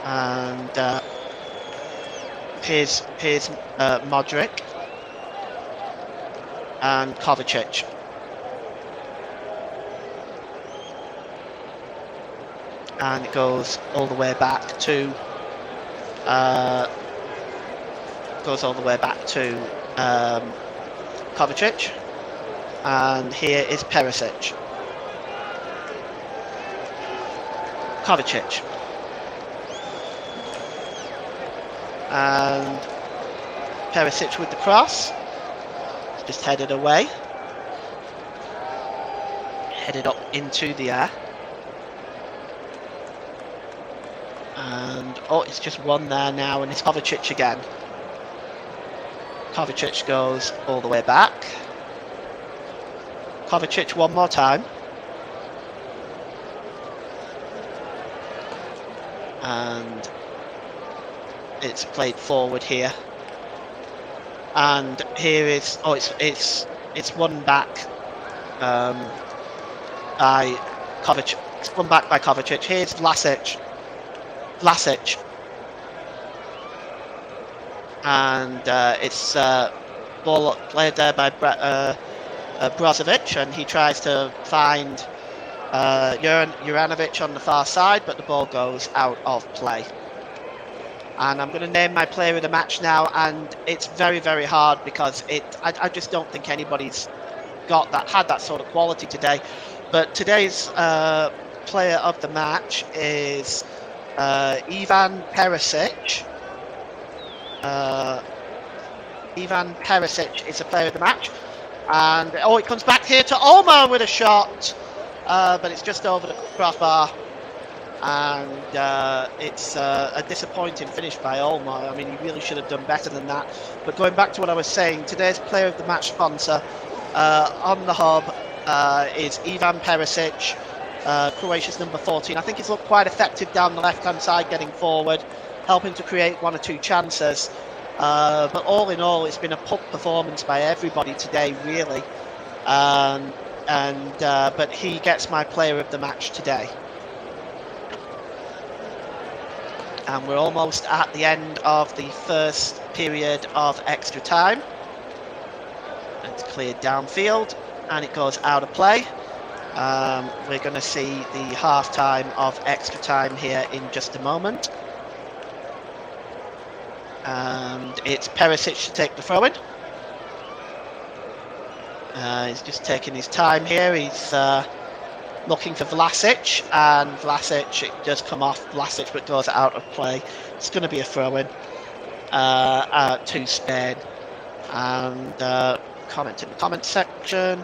And here's Modric and Kovacic. And it goes all the way back to Kovacic, and here is Perisic. Kovacic, and Perisic with the cross, just headed away, headed up into the air. And oh, it's just one there now, and it's Kovacic again. Kovacic goes all the way back. Kovacic one more time. And it's played forward here. And here is, oh, it's won back by Kovacic. It's won back by Kovacic. Here's Vlasic. And it's ball played there by Brozovic, and he tries to find Juranovic on the far side, but the ball goes out of play. And I'm going to name my player of the match now, and it's very, very hard because I just don't think anybody's had that sort of quality today. But today's player of the match is Ivan Perisic. Ivan Perisic is the player of the match. And oh, it comes back here to Olmo with a shot, but it's just over the crossbar. and it's a disappointing finish by Olmo. I mean, he really should have done better than that. But going back to what I was saying, today's player of the match sponsor on the hub is Ivan Perisic, Croatia's number 14. I think he's looked quite effective down the left-hand side, getting forward, helping to create one or two chances. But all in all, it's been a poor performance by everybody today, really. But he gets my player of the match today. And we're almost at the end of the first period of extra time. It's cleared downfield and it goes out of play. We're going to see the half time of extra time here in just a moment. And it's Perisic to take the throw in. He's just taking his time here. He's looking for Vlasic, and Vlasic, it does come off Vlasic, but goes out of play. It's going to be a throw-in to Spain. And comment in the comment section.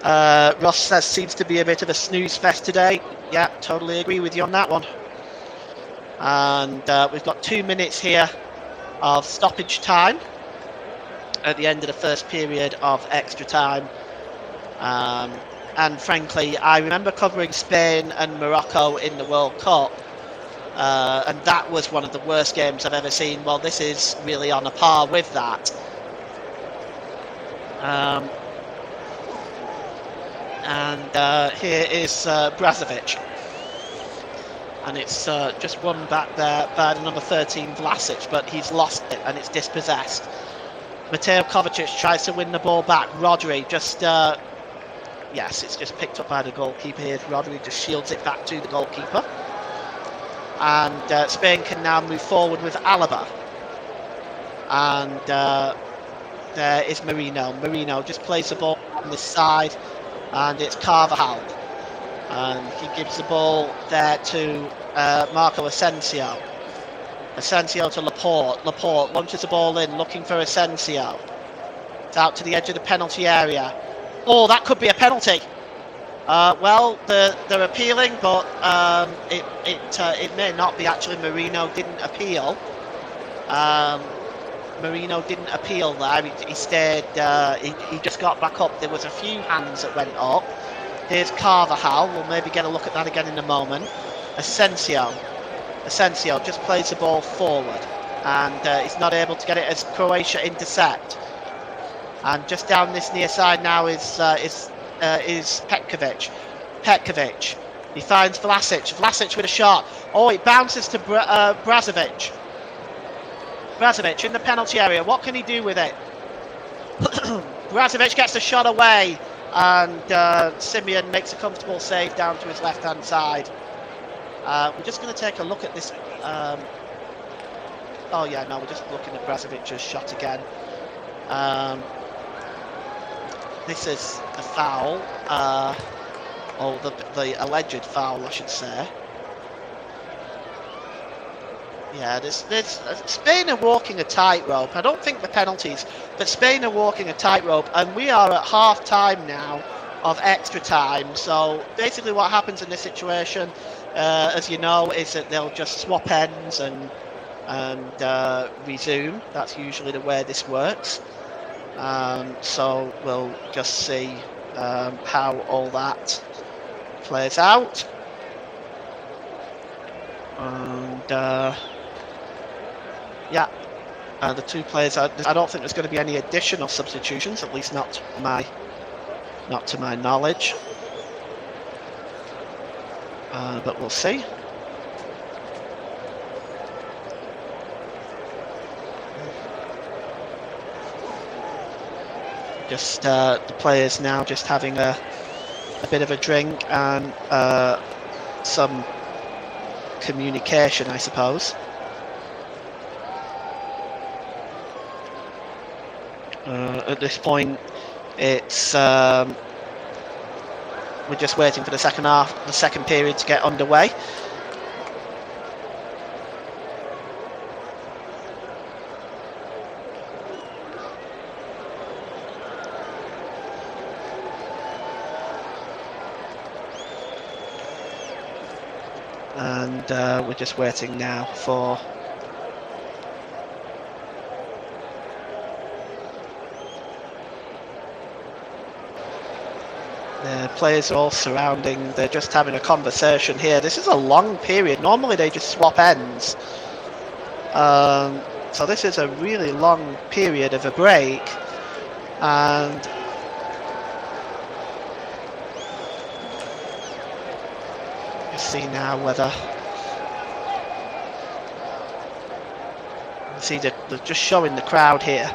Ross says seems to be a bit of a snooze fest today. Yeah, totally agree with you on that one. And we've got 2 minutes here of stoppage time at the end of the first period of extra time. And frankly, I remember covering Spain and Morocco in the World Cup, and that was one of the worst games I've ever seen. Well, this is really on a par with that. Here is Brazovic. And it's just won back there by the number 13 Vlasic, but he's lost it and it's dispossessed. Mateo Kovacic tries to win the ball back. Rodri just... yes, it's just picked up by the goalkeeper here. Rodri just shields it back to the goalkeeper. And Spain can now move forward with Alaba. And there is Marino. Marino just plays the ball on this side. And it's Carvajal. And he gives the ball there to Marco Asensio. Asensio to Laporte. Laporte launches the ball in, looking for Asensio. It's out to the edge of the penalty area. Oh, that could be a penalty. Well, they're appealing, but it may not be. Actually, Marino didn't appeal. Marino didn't appeal there. He stayed. He just got back up. There was a few hands that went up. Here's Carvajal. We'll maybe get a look at that again in a moment. Asensio just plays the ball forward, and he's not able to get it as Croatia intercept. And just down this near side now is Petkovic. Petkovic. He finds Vlasic. Vlasic with a shot. Oh, it bounces to Brazovic. Brazovic in the penalty area. What can he do with it? Brazovic gets the shot away, and Simeon makes a comfortable save down to his left-hand side. We're just going to take a look at this. Oh yeah, no, we're just looking at Brazovic's shot again. This is a foul, or the alleged foul, I should say. Yeah, Spain are walking a tightrope. I don't think the penalties, but Spain are walking a tightrope, and we are at half time now of extra time. So basically what happens in this situation, as you know, is that they'll just swap ends and resume. That's usually the way this works. So we'll just see how all that plays out. And yeah, the two players. I don't think there's going to be any additional substitutions, at least not to my knowledge. But we'll see. Just the players now just having a bit of a drink and some communication, I suppose. At this point, it's we're just waiting for the second period to get underway. And we're just waiting now for the players all surrounding. They're just having a conversation here. This is a long period. Normally they just swap ends. So this is a really long period of a break. And you see now whether they're just showing the crowd here.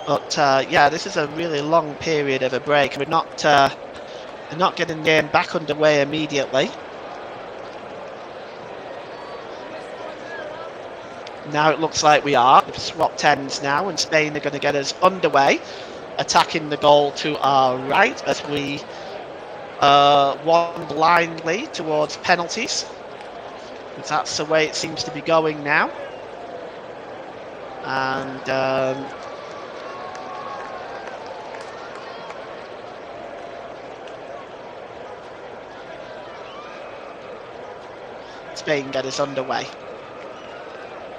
But yeah, this is a really long period of a break. We're not getting the game back underway immediately. Now it looks like we are. We've swapped ends now, and Spain are going to get us underway, attacking the goal to our right as we wander blindly towards penalties. That's the way it seems to be going now. And Spain get us underway.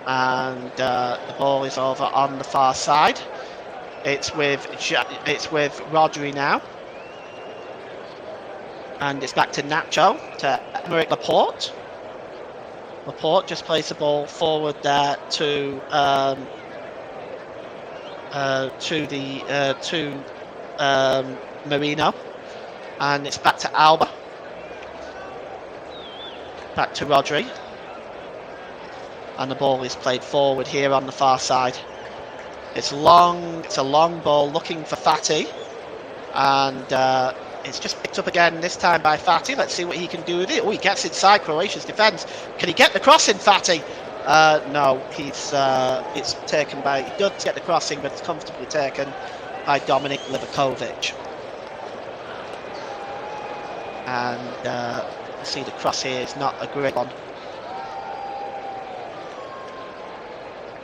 And the ball is over on the far side. It's with Rodri now, and it's back to Nacho to Emerick Laporte. Laporte just plays the ball forward there to Marino, and it's back to Alba. Back to Rodri. And the ball is played forward here on the far side. It's long. It's a long ball looking for Fati, and it's just picked up again this time by Fati. Let's see what he can do with it. Oh, he gets inside Croatia's defence. Can he get the crossing, Fati? No, it's taken by. He does get the crossing, but it's comfortably taken by Dominik Livakovic. And you see the cross here is not a great one.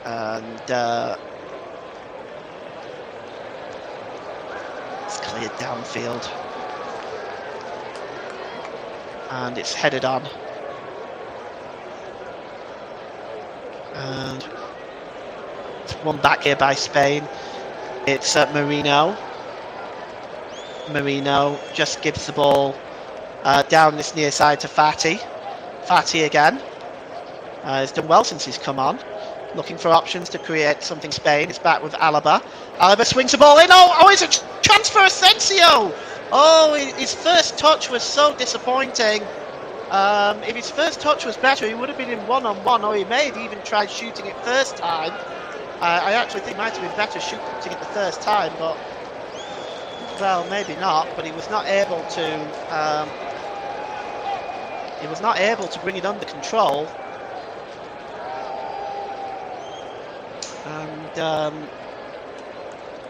And it's cleared downfield, and it's headed on, and it's won back here by Spain. It's Marino. Marino just gives the ball down this near side to Fati. Fati again. He's done well since he's come on. Looking for options to create something. Spain. It's back with Alaba. Alaba swings the ball in. Oh, it's a chance for Asensio. Oh, his first touch was so disappointing. If his first touch was better, he would have been in one-on-one, or he may have even tried shooting it first time. I actually think it might have been better shooting it the first time, but well, maybe not. But he was not able to. He was not able to bring it under control. And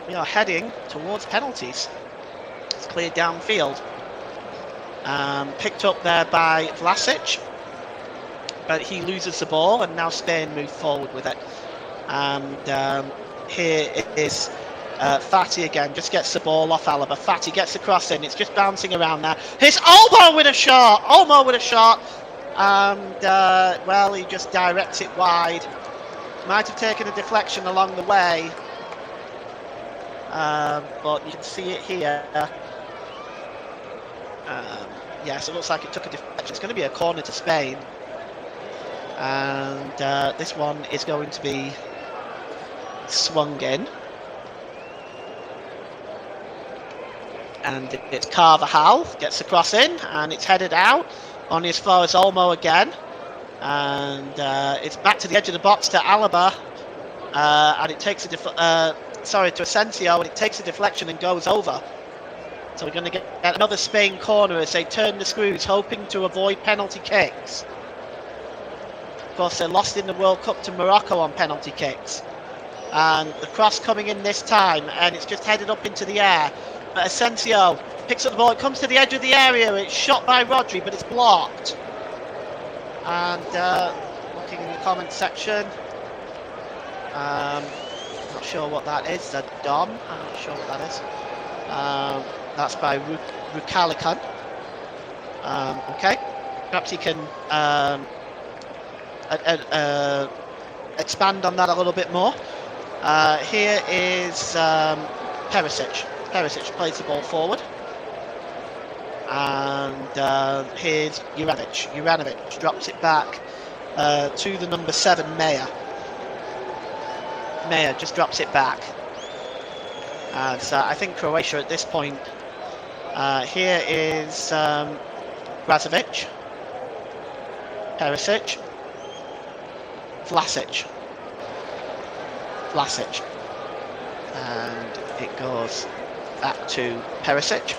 we are heading towards penalties. It's cleared downfield. Picked up there by Vlasic, but he loses the ball, and now Spain move forward with it. And here it is. Fati again just gets the ball off Alaba. Fati gets the cross in. It's just bouncing around there. Here's Olmo with a shot. Olmo with a shot. And well, he just directs it wide. Might have taken a deflection along the way, but you can see it here. Yes, it looks like it took a deflection. It's going to be a corner to Spain, and this one is going to be swung in. And it's Carvajal gets the cross in, and it's headed out on as far as Olmo again. And it's back to the edge of the box to Alaba, and it takes to Asensio, and it takes a deflection and goes over. So we're going to get another Spain corner as they turn the screws, hoping to avoid penalty kicks. Of course, they lost in the World Cup to Morocco on penalty kicks. And the cross coming in this time, and it's just headed up into the air. But Asensio picks up the ball, it comes to the edge of the area, it's shot by Rodri, but it's blocked. And looking in the comment section, not sure what that is. The Dom, I'm not sure what that is. That's by Rukalikan. Okay, perhaps he can expand on that a little bit more. Here is Perisic. Perisic plays the ball forward. And here's Juranovic. Juranovic drops it back to the number 7, Meyer. Meyer just drops it back. And I think Croatia at this point. Here is Brazovic. Perisic. Vlasic. And it goes back to Perisic.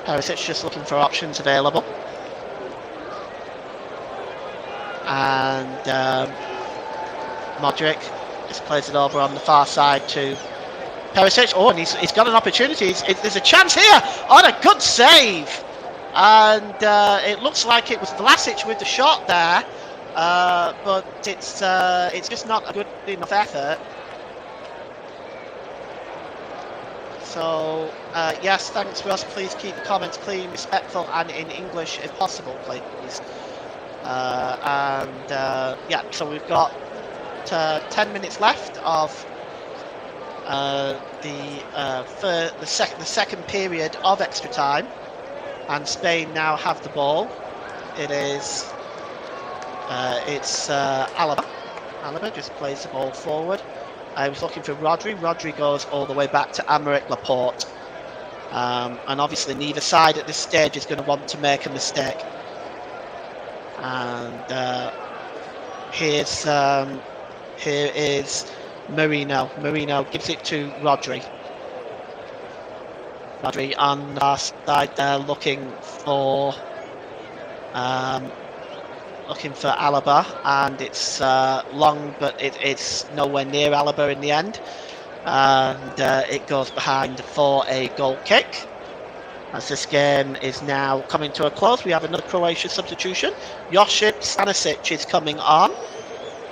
Perisic just looking for options available. And Modric just plays it over on the far side to Perisic. Oh, and he's got an opportunity. There's a chance here. On a good save. And it looks like it was Vlasic with the shot there. But it's just not a good enough effort. So, yes, thanks Ross. Please keep the comments clean, respectful, and in English if possible, please. Yeah, so we've got 10 minutes left of the second period of extra time, and Spain now have the ball. It's Alaba. Alaba just plays the ball forward. I was looking for Rodri. Rodri goes all the way back to Aymeric Laporte. And obviously neither side at this stage is going to want to make a mistake. And here is Marino. Marino gives it to Rodri. Rodri on our side there looking for Alaba, and it's long, but it's nowhere near Alaba in the end, and it goes behind for a goal kick. As this game is now coming to a close, we have another Croatia substitution. Josip Stanisic is coming on,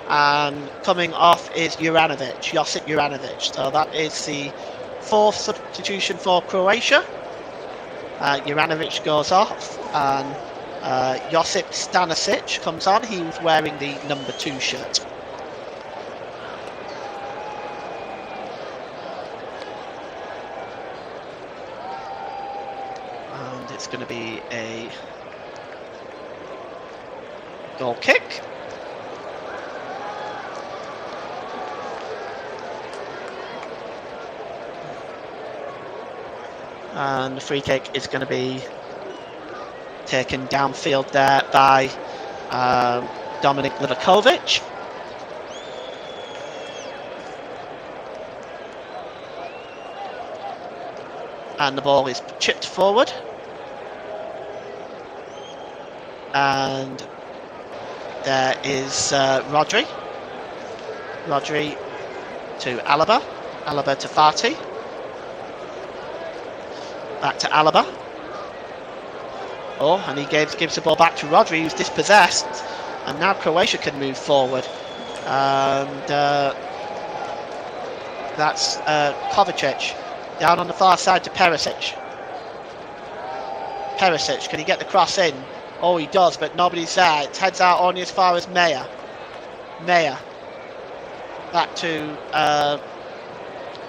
and coming off is Josip Juranovic. So that is the 4th substitution for Croatia. Juranovic goes off, and Josip Stanisic comes on. He was wearing the number 2 shirt. And it's going to be a goal kick. And the free kick is going to be taken downfield there by Dominik Livakovic. And the ball is chipped forward. And there is Rodri. Rodri to Alaba. Alaba to Fati. Back to Alaba. Oh, and he gives the ball back to Rodri, who's dispossessed. And now Croatia can move forward. And that's Kovacic. Down on the far side to Perisic. Perisic, can he get the cross in? Oh, he does, but nobody's there. It heads out only as far as Meyer. Meyer. Back to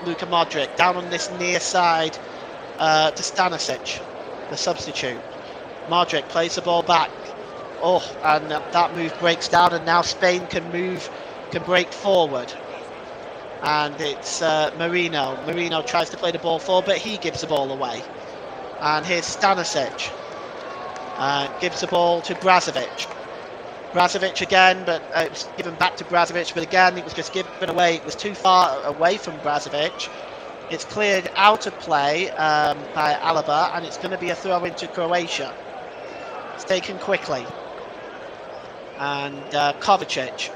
Luka Modric. Down on this near side to Stanisic, the substitute. Modric plays the ball back. Oh, and that move breaks down, and now Spain can break forward. And it's Marino. Marino tries to play the ball forward, but he gives the ball away. And here's Stanisic. Gives the ball to Brazovic. Brazovic again, but it was given back to Brazovic, but again it was just given away. It was too far away from Brazovic. It's cleared out of play by Alaba, and it's going to be a throw into Croatia. It's taken quickly. And Kovacic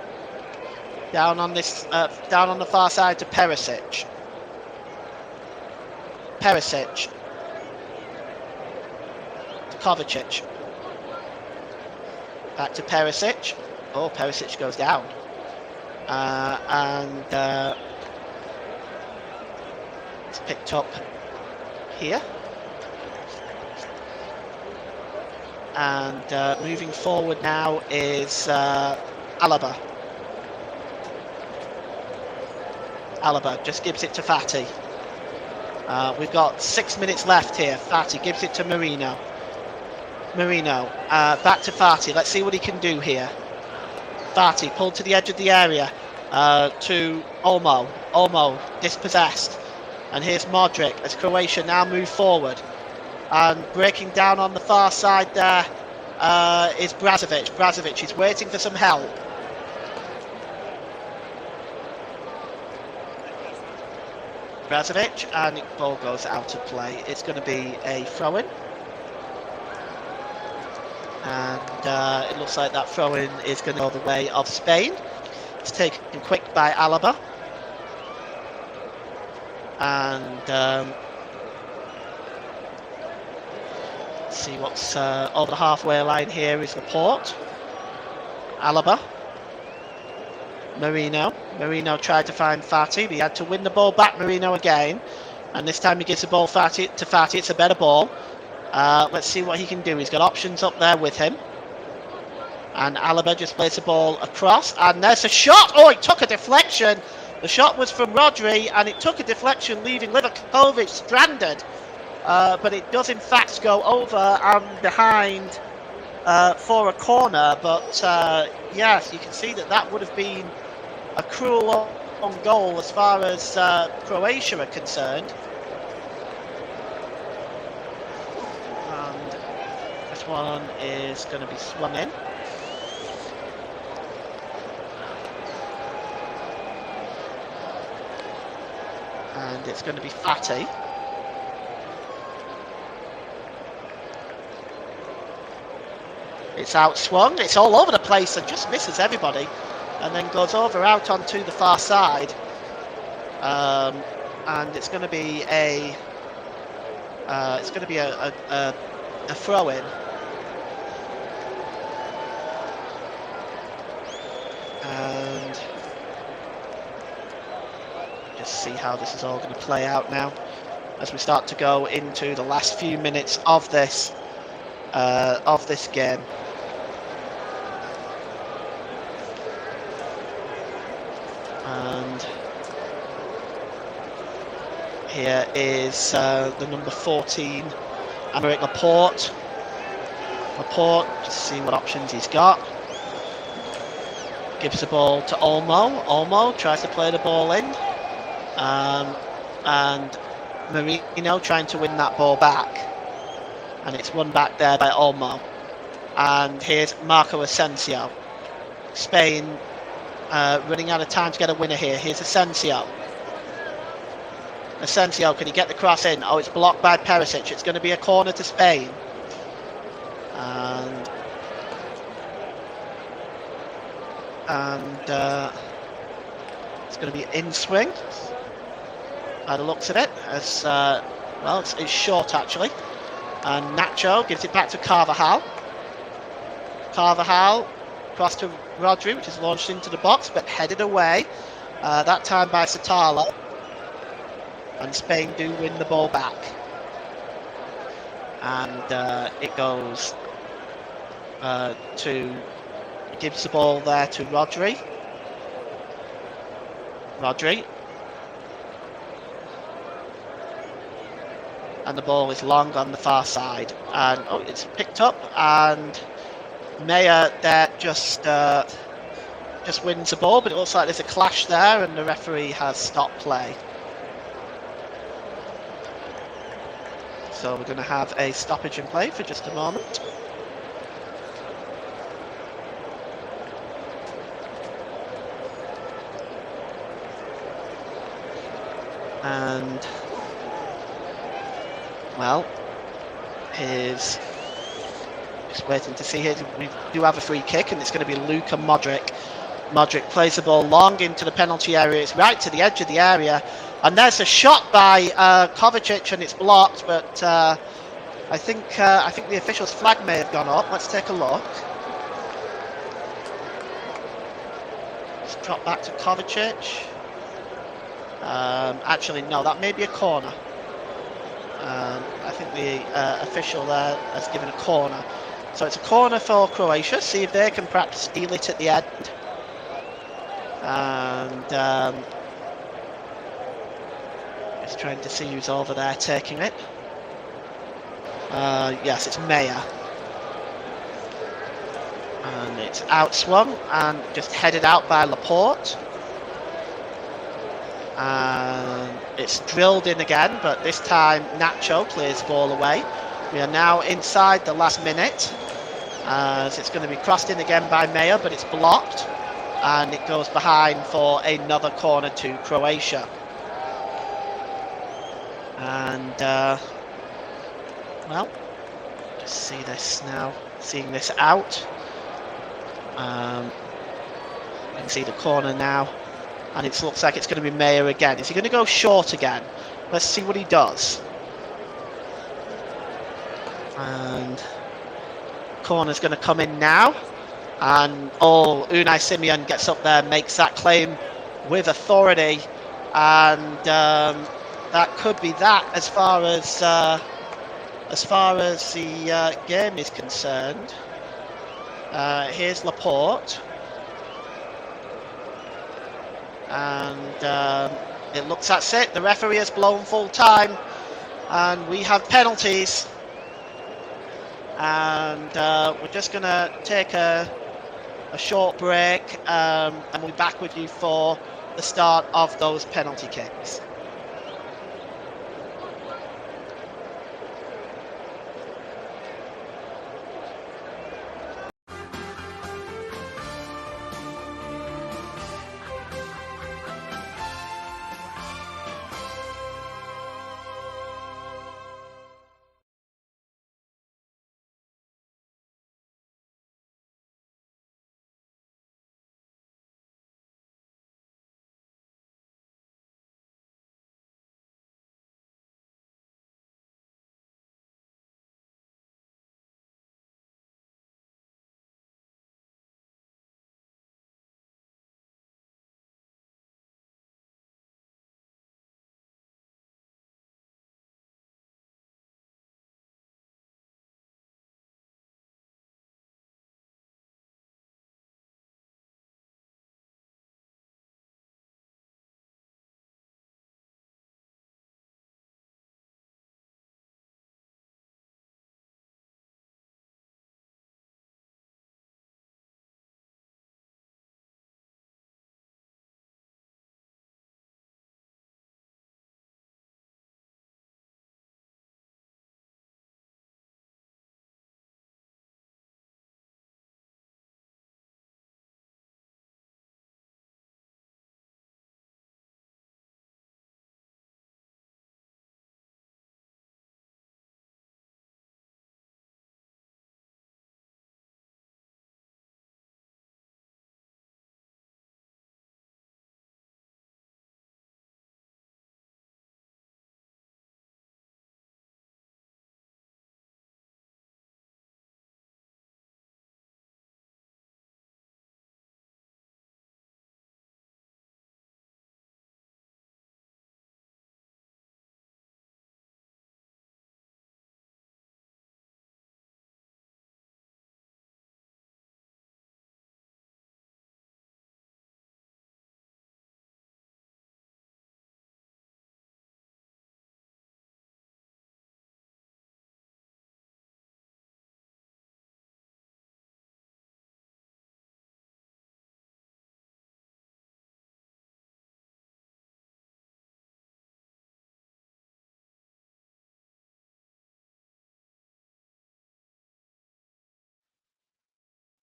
down on the far side to Perisic. Perisic to Kovacic. Back to Perisic. Oh, Perisic goes down. And it's picked up here. And moving forward now is Alaba. Alaba just gives it to Fati. We've got 6 minutes left here. Fati gives it to Marino. Marino, back to Fati. Let's see what he can do here. Fati pulled to the edge of the area to Olmo. Olmo dispossessed. And here's Modric as Croatia now move forward. And breaking down on the far side there is Brazovic. Brazovic is waiting for some help. Brazovic, and the ball goes out of play. It's going to be a throw-in. And it looks like that throw-in is going to go the way of Spain. It's taken quick by Alaba. And see what's over the halfway line here is Laporte. Alaba. Marino tried to find Fati, but he had to win the ball back. Marino again, and this time he gives the ball to Fati. It's a better ball. Let's see what he can do. He's got options up there with him, and Alaba just plays the ball across, and there's a shot. Oh, it took a deflection. The shot was from Rodri, and it took a deflection, leaving Livakovic stranded. But it does in fact go over and behind for a corner. But yes, you can see that would have been a cruel on goal as far as Croatia are concerned. And this one is going to be swung in. And it's going to be Fati. It's outswung, it's all over the place and just misses everybody, and then goes over out onto the far side. And it's going to be a throw-in. And just see how this is all going to play out now as we start to go into the last few minutes of this game. And here is the number 14, Aymeric Laporte. Laporte, just see what options he's got. Gives the ball to Olmo. Olmo tries to play the ball in. And Marino trying to win that ball back. And it's won back there by Olmo. And here's Marco Asensio. Spain running out of time to get a winner here. Here's Asensio. Asensio, can he get the cross in? Oh, it's blocked by Perisic. It's going to be a corner to Spain. And it's going to be in swing by the looks of it. As well, it's short actually. And Nacho gives it back to Carvajal. Carvajal cross to Rodri, which is launched into the box but headed away. That time by Satala. And Spain do win the ball back. And it goes gives the ball there to Rodri. Rodri. And the ball is long on the far side. And oh, it's picked up, and Meyer there just wins the ball, but it looks like there's a clash there, and the referee has stopped play. So we're going to have a stoppage in play for just a moment. And well, here's just waiting to see here. We do have a free kick, and it's going to be Luka Modric. Modric plays the ball long into the penalty area. It's right to the edge of the area, and there's a shot by Kovacic, and it's blocked. But I think the official's flag may have gone up. Let's take a look. Let's drop back to Kovacic. Actually, no, that may be a corner. I think the official there has given a corner. So it's a corner for Croatia. See if they can perhaps steal it at the end. And just trying to see who's over there taking it. Yes, it's Mayer. And it's outswung and just headed out by Laporte. And it's drilled in again, but this time Nacho clears the ball away. We are now inside the last minute, as it's going to be crossed in again by Mayer, but it's blocked, and it goes behind for another corner to Croatia. And well, just see this now, seeing this out. You can see the corner now, and it looks like it's going to be Mayer again. Is he going to go short again? Let's see what he does. And corner's going to come in now, and Unai Simon gets up there, makes that claim with authority, and that could be that as far as the game is concerned. Here's Laporte, and it looks that's it. The referee has blown full time, and we have penalties. And we're just going to take a short break, and we'll be back with you for the start of those penalty kicks.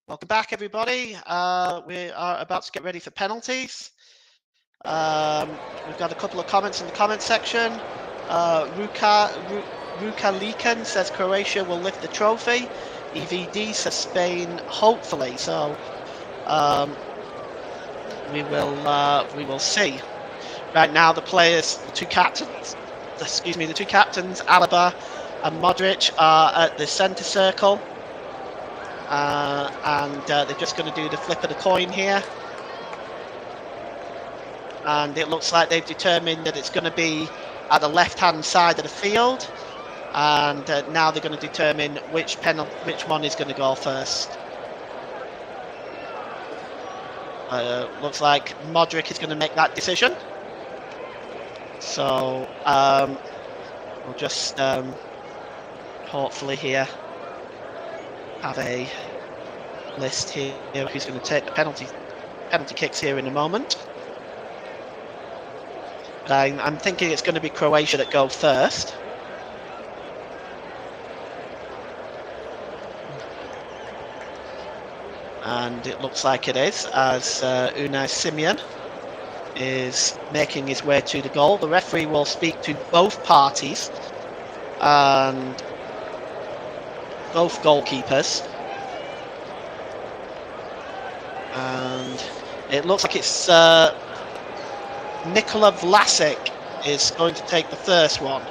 Welcome back, everybody. We are about to get ready for penalties. We've got a couple of comments in the comment section. Ruka Leakin says Croatia will lift the trophy. EVD says Spain, hopefully. So we will see. Right now, the two captains, Alaba and Modric, are at the centre circle. And they're just going to do the flip of the coin here, and it looks like they've determined that it's going to be at the left-hand side of the field, and now they're going to determine which one is going to go first. Looks like Modric is going to make that decision. So we'll just hopefully here have a list here who's going to take the penalty kicks here in a moment. But I'm thinking it's going to be Croatia that go first. And it looks like it is, as Unai Simon is making his way to the goal. The referee will speak to both parties and both goalkeepers. And it looks like it's Nikola Vlasic is going to take the first one.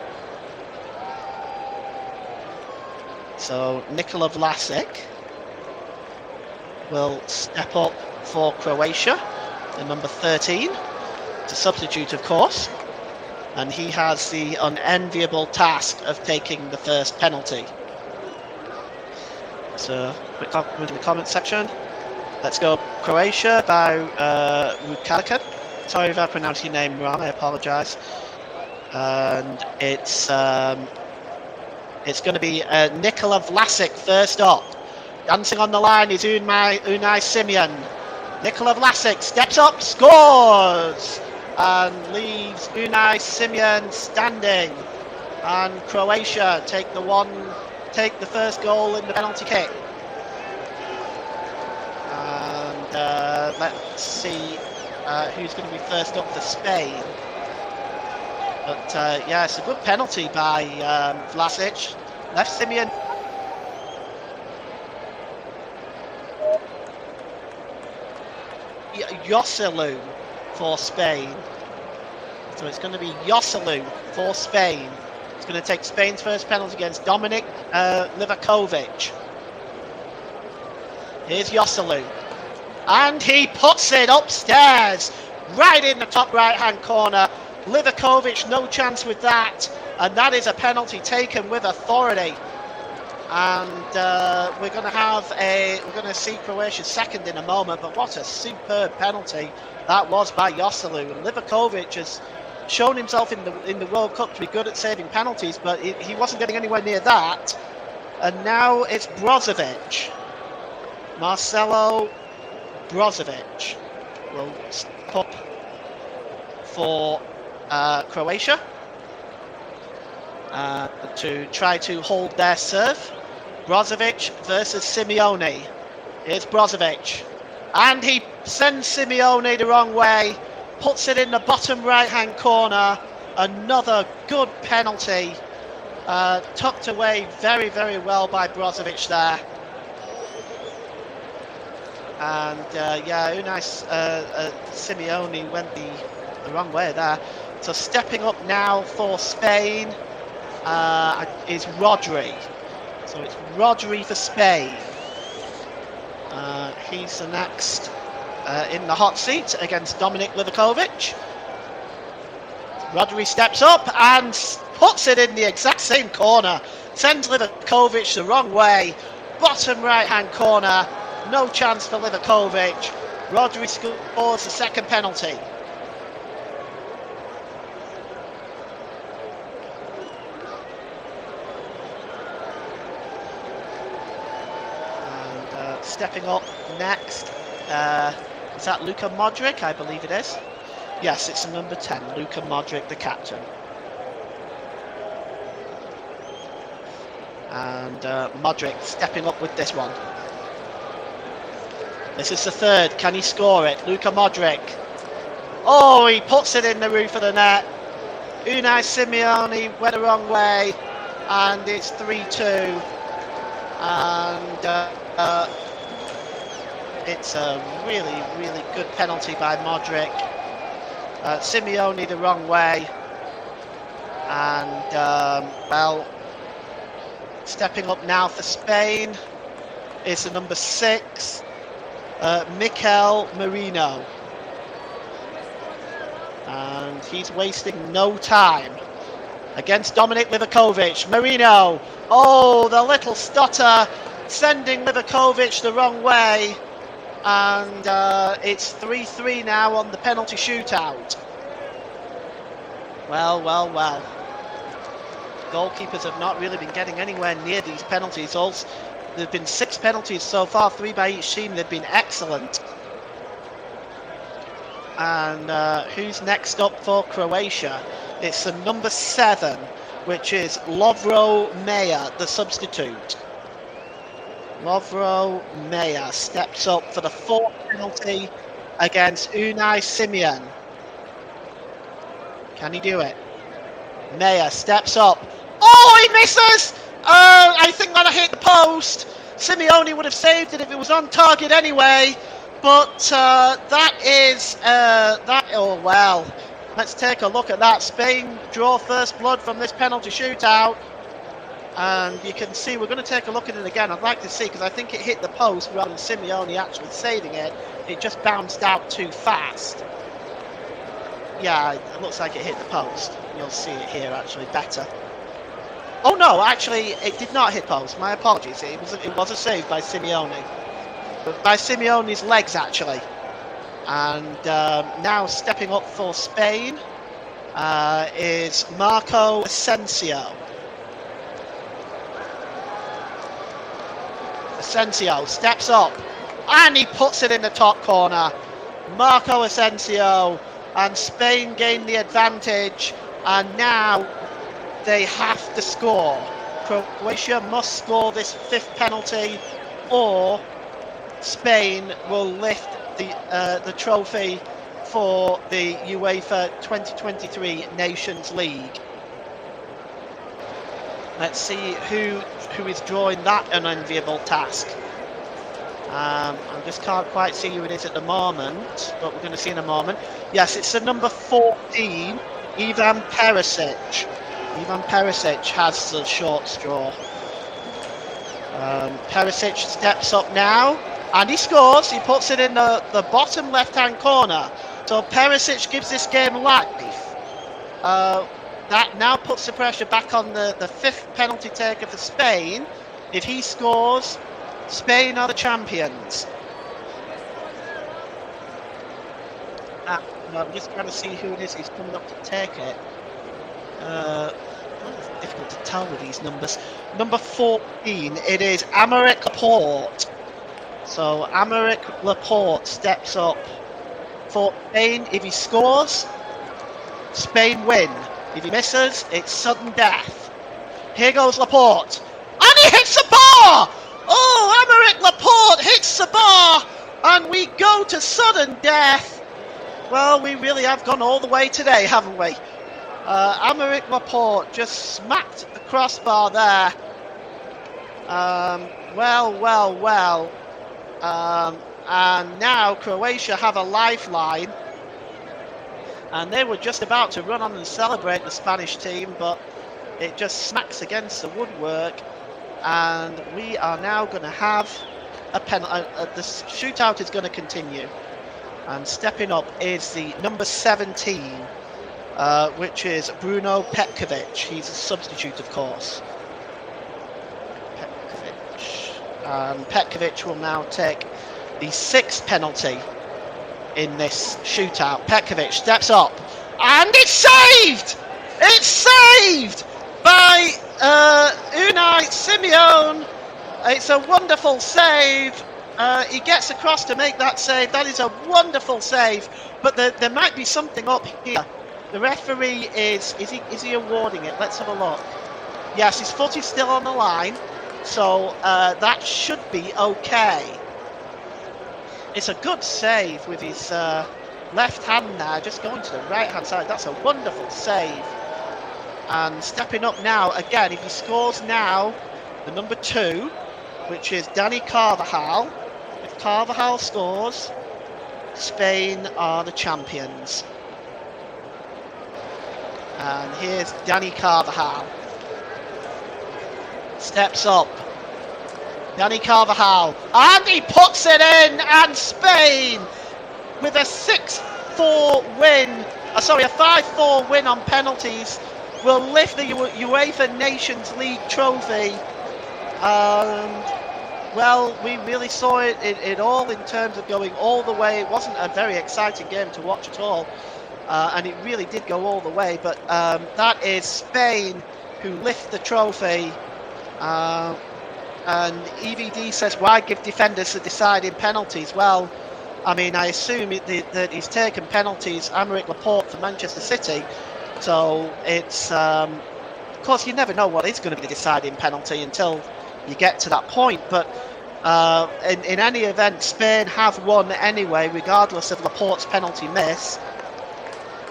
So Nikola Vlasic will step up for Croatia, the number 13. It's a substitute, of course, and he has the unenviable task of taking the first penalty. So, quick comment in the comment section. Let's go Croatia by Rukalican. Sorry if I pronounced your name wrong, I apologise. And it's going to be Nikola Vlasic first up. Dancing on the line is Unai Simon. Nikola Vlasic steps up, scores, and leaves Unai Simon standing. And Croatia take the first goal in the penalty kick. And let's see who's going to be first up for Spain. But yeah, it's a good penalty by Vlasic. Left Simon. Joselu for Spain. So it's going to be Joselu for Spain. It's going to take Spain's first penalty against Dominic Livakovic. Here's Joselu. And he puts it upstairs, right in the top right-hand corner. Livakovic, no chance with that. And that is a penalty taken with authority. And we're going to see Croatia's second in a moment, but what a superb penalty that was by Joselu. And Livakovic has shown himself in the World Cup to be good at saving penalties, but he wasn't getting anywhere near that. And now it's Brozovic. Marcelo Brozovic will step up for Croatia to try to hold their serve. Brozovic versus Simeone. Here's Brozovic. And he sends Simeone the wrong way. Puts it in the bottom right-hand corner. Another good penalty. Tucked away very, very well by Brozovic there. And yeah, Unai Simeone went the wrong way there. So stepping up now for Spain is Rodri. So it's Rodri for Spain. He's the next in the hot seat against Dominic Livakovic. Rodri steps up and puts it in the exact same corner. Sends Livakovic the wrong way. Bottom right-hand corner. No chance for Livakovic. Rodri scores the second penalty. Stepping up next, is that Luka Modric? I believe it is. Yes, it's number 10, Luka Modric, the captain. And Modric stepping up with this one. This is the third. Can he score it? Luka Modric. Oh, he puts it in the roof of the net. Unai Simeone went the wrong way, and it's 3-2. And it's a really, really good penalty by Modric. Simeone the wrong way. And, well, stepping up now for Spain is the number 6, Mikel Merino. And he's wasting no time against Dominic Livakovic. Merino, oh, the little stutter, sending Livakovic the wrong way. and it's 3-3 now on the penalty shootout. Well. Goalkeepers have not really been getting anywhere near these penalties. Also, there have been 6 penalties so far, 3 by each team. They've been excellent. And who's next up for Croatia? It's the number 7, which is Lovro Meyer, the substitute. Lovro Meyer steps up for the 4th penalty against Unai Simon. Can he do it? Meyer steps up. Oh, he misses! I think that hit the post. Simeone would have saved it if it was on target anyway. But that is that. Oh well. Let's take a look at that. Spain draw first blood from this penalty shootout, and you can see we're going to take a look at it again. I'd like to see, because I think it hit the post rather than Simeone actually saving it. It just bounced out too fast. Yeah, it looks like it hit the post. You'll see it here actually better. Oh no, actually it did not hit post. My apologies. It was a save by Simeone. By Simeone's legs actually. And now stepping up for Spain is Marco Asensio. Asensio steps up and he puts it in the top corner. Marco Asensio, and Spain gain the advantage, and now they have to score. Croatia must score this 5th penalty, or Spain will lift the trophy for the UEFA 2023 Nations League. Let's see who is drawing that unenviable task. I just can't quite see who it is at the moment, but we're going to see in a moment. Yes, it's the number 14, Ivan Perisic. Ivan Perisic has the short straw. Perisic steps up now, and he scores. He puts it in the bottom left-hand corner. So Perisic gives this game life. That now puts the pressure back on the 5th penalty taker for Spain. If he scores, Spain are the champions. I'm just trying to see who it is who's coming up to take it. It's difficult to tell with these numbers. Number 14, it is Aymeric Laporte. So Aymeric Laporte steps up for Spain. If he scores, Spain win. If he misses, it's sudden death. Here goes Laporte. And he hits the bar! Oh, Aymeric Laporte hits the bar! And we go to sudden death. Well, we really have gone all the way today, haven't we? Aymeric Laporte just smacked the crossbar there. Well. And now Croatia have a lifeline. And they were just about to run on and celebrate the Spanish team, but it just smacks against the woodwork. And we are now going to have a penalty. The shootout is going to continue. And stepping up is the number 17, which is Bruno Petkovic. He's a substitute, of course. And Petkovic will now take the 6th penalty in this shootout. Petkovic steps up, and it's saved! It's saved by Unai Simon. It's a wonderful save. He gets across to make that save. That is a wonderful save. But there might be something up here. The referee is he awarding it? Let's have a look. Yes, his foot is still on the line, so that should be okay. It's a good save with his left hand there, just going to the right hand side. That's a wonderful save. And stepping up now, again, if he scores now, the number 2, which is Dani Carvajal. If Carvajal scores, Spain are the champions. And here's Dani Carvajal. Steps up. Dani Carvajal. And he puts it in, and Spain, with a 6-4 win, a 5-4 win on penalties, will lift the UEFA Nations League trophy. Well, we really saw it all in terms of going all the way. It wasn't a very exciting game to watch at all, and it really did go all the way. But that is Spain who lift the trophy. Uh, and EVD says, why give defenders the deciding penalties? Well, I mean, I assume that he's taken penalties, Aymeric Laporte for Manchester City. So it's, of course, you never know what is going to be the deciding penalty until you get to that point. But in any event, Spain have won anyway, regardless of Laporte's penalty miss.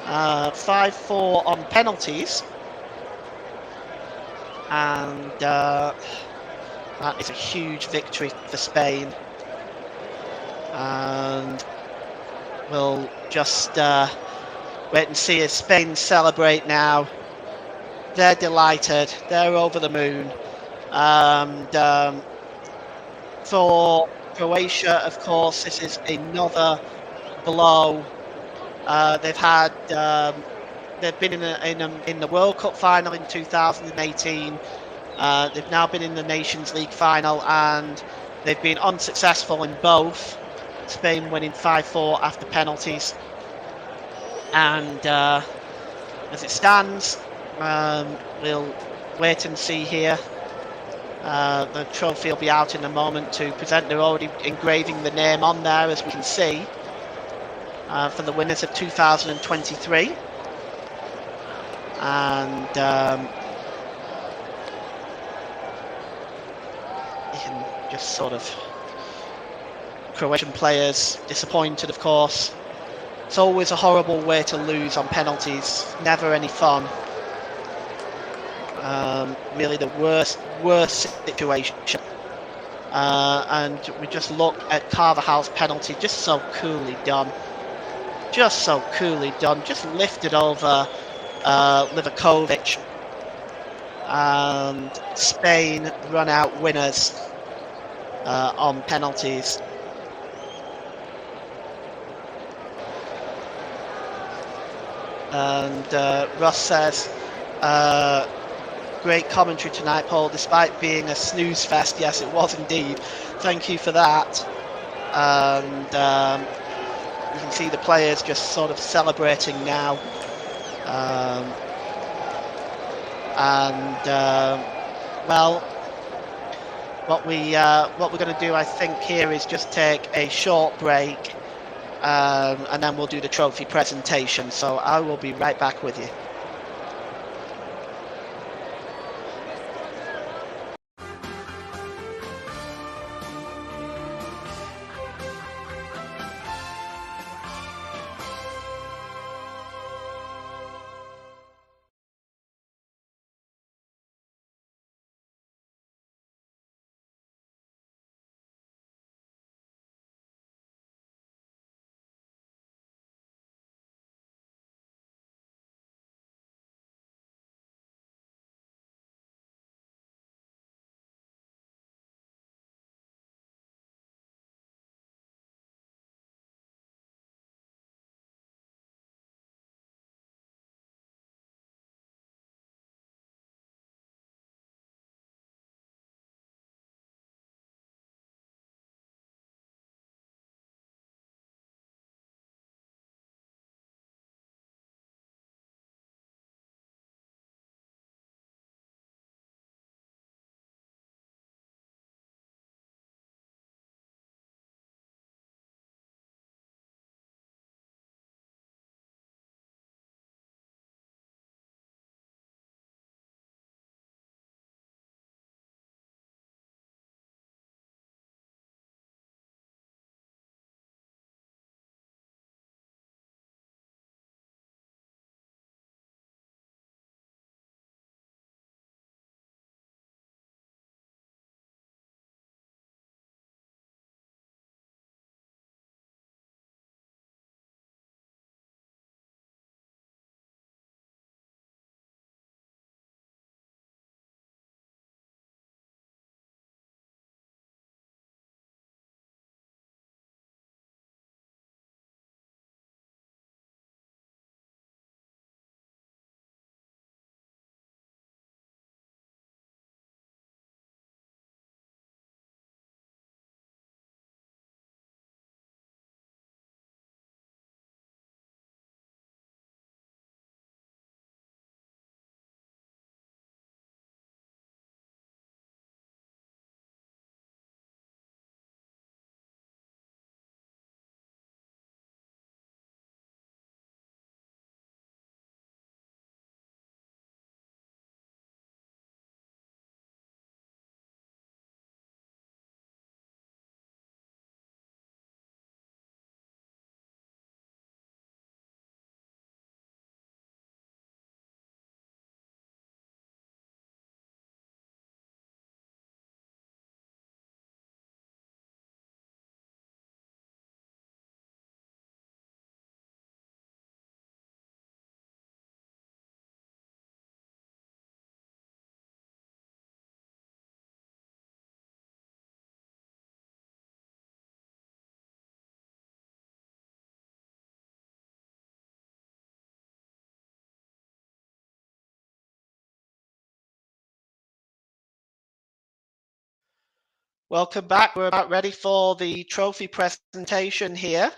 5-4 on penalties. And that is a huge victory for Spain. And we'll just wait and see as Spain celebrate now. They're delighted. They're over the moon. And for Croatia, of course, this is another blow. They've had they've been in the World Cup final in 2018. They've now been in the Nations League final, and they've been unsuccessful in both. Spain winning 5-4 after penalties. And as it stands, we'll wait and see here. The trophy will be out in a moment to present. They're already engraving the name on there, as we can see, for the winners of 2023. And you can just sort of, Croatian players disappointed, of course. It's always a horrible way to lose on penalties. Never any fun. Really the worst situation. And we just look at Carvajal's penalty, just so coolly done. Just so coolly done. Just lifted over Livakovic. And Spain run out winners on penalties. And Russ says, great commentary tonight, Paul, despite being a snooze fest. Yes, it was indeed. Thank you for that. And you can see the players just sort of celebrating now. Well, what we're going to do, I think, here is just take a short break, and then we'll do the trophy presentation. So I will be right back with you. Welcome back. We're about ready for the trophy presentation here.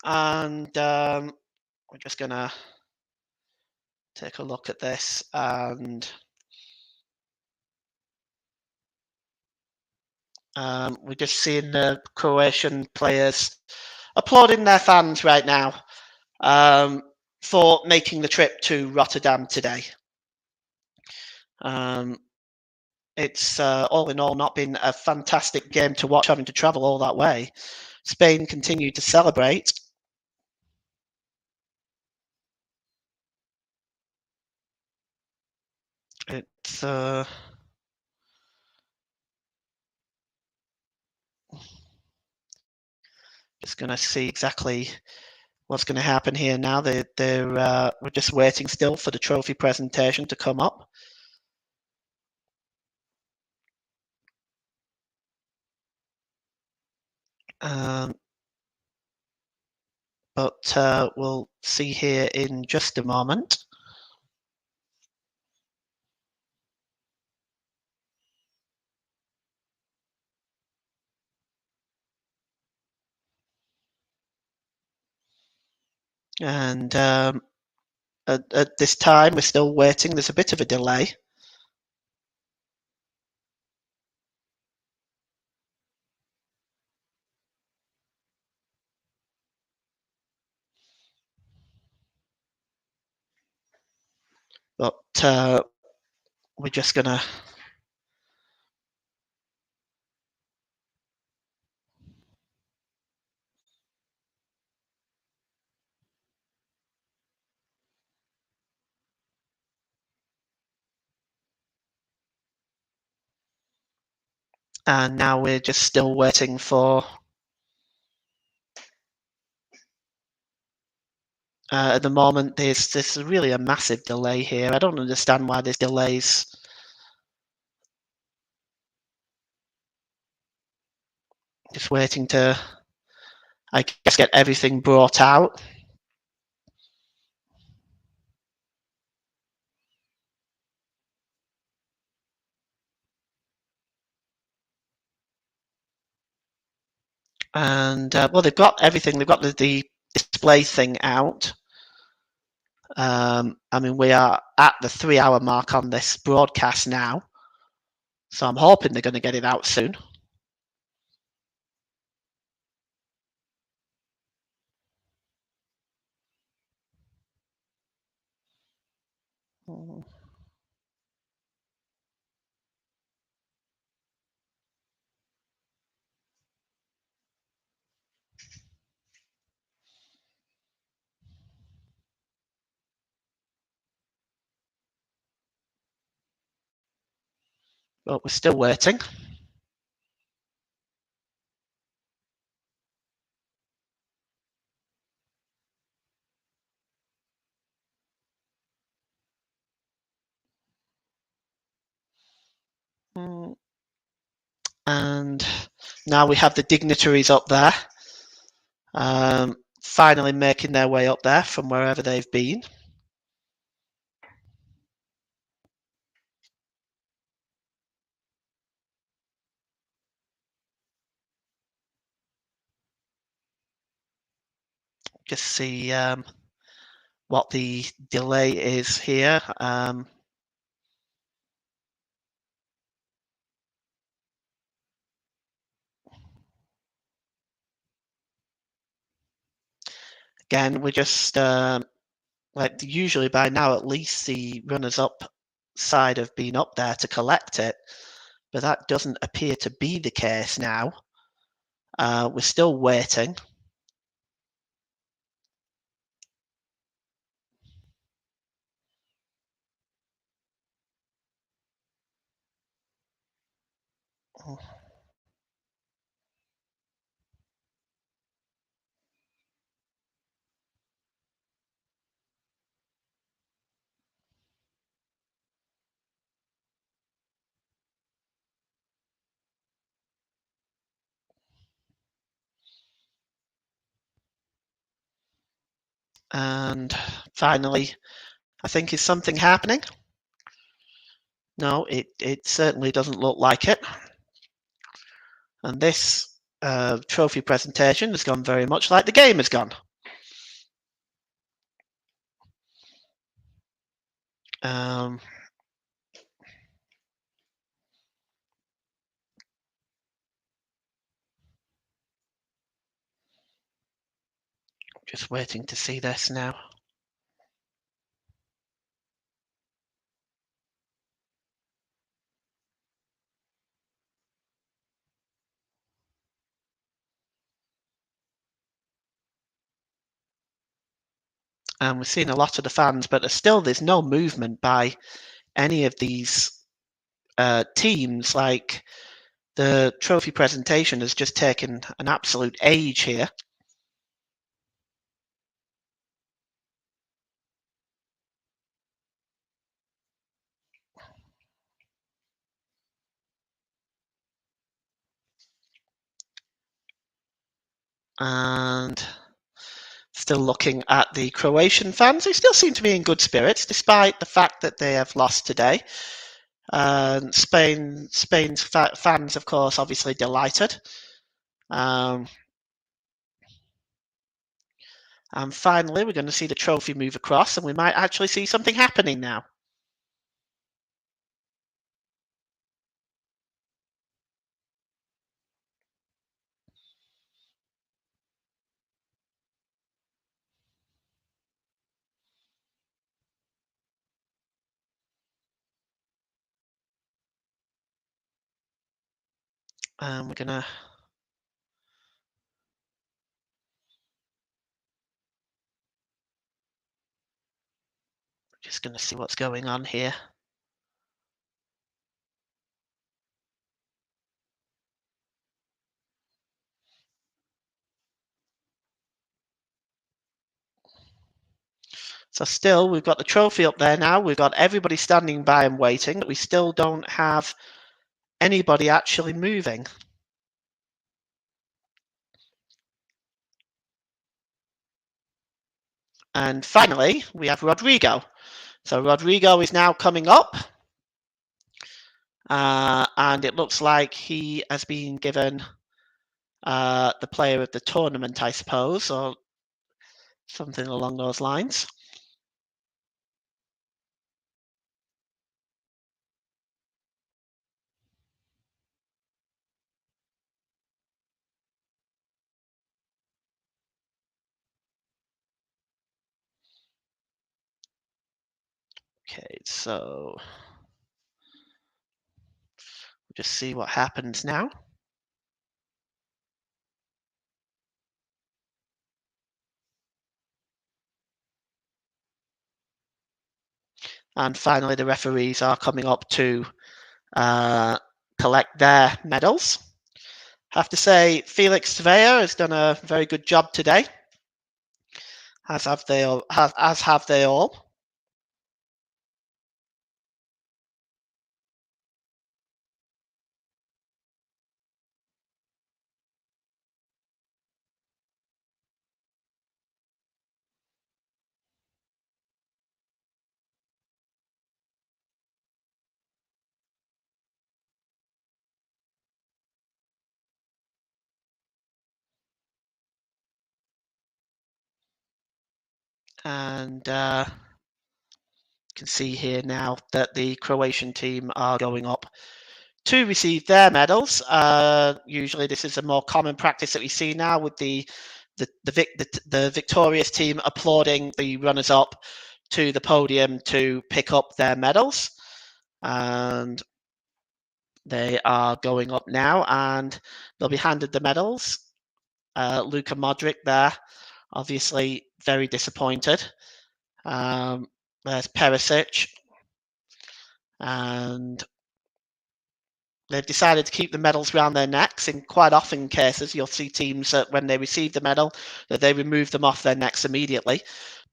And we're just going to take a look at this. And we're just seeing the Croatian players applauding their fans right now for making the trip to Rotterdam today. It's all in all not been a fantastic game to watch, having to travel all that way. Spain continued to celebrate. It's just going to see exactly what's going to happen here now. We're just waiting still for the trophy presentation to come up. But we'll see here in just a moment. And at this time, we're still waiting. There's a bit of a delay. But we're just going to and now we're just still waiting for at the moment there's really a massive delay here. I don't understand why there's delays. Just waiting to, I guess, get everything brought out. And well, they've got everything. They've got the display thing out. I mean, we are at the 3-hour mark on this broadcast now, so I'm hoping they're going to get it out soon. But we're still waiting. And now we have the dignitaries up there, finally making their way up there from wherever they've been. Just see what the delay is here. Again, we're just like usually by now, at least the runners-up side have been up there to collect it, but that doesn't appear to be the case now. We're still waiting. And finally, I think, is something happening? No, it certainly doesn't look like it. And this trophy presentation has gone very much like the game has gone. Just waiting to see this now. And we're seeing a lot of the fans, but there's no movement by any of these teams. Like the trophy presentation has just taken an absolute age here. And still looking at the Croatian fans, who still seem to be in good spirits despite the fact that they have lost today. Spain's fans, of course, obviously delighted. And finally, we're going to see the trophy move across, and we might actually see something happening now. We're gonna just gonna see what's going on here. So still, we've got the trophy up there now. We've got everybody standing by and waiting, but we still don't have anybody actually moving. And finally, we have Rodrigo. So Rodrigo is now coming up. And it looks like he has been given the player of the tournament, I suppose, or something along those lines. Okay, so we'll just see what happens now. And finally, the referees are coming up to collect their medals. I have to say, Felix Tvea has done a very good job today, as have they all. As have they all. And you can see here now that the Croatian team are going up to receive their medals. Usually, this is a more common practice that we see now with the victorious team applauding the runners-up to the podium to pick up their medals. And they are going up now, and they'll be handed the medals. Luka Modric there, obviously very disappointed. There's Perisic, and they've decided to keep the medals around their necks. In quite often cases, you'll see teams that when they receive the medal, that they remove them off their necks immediately.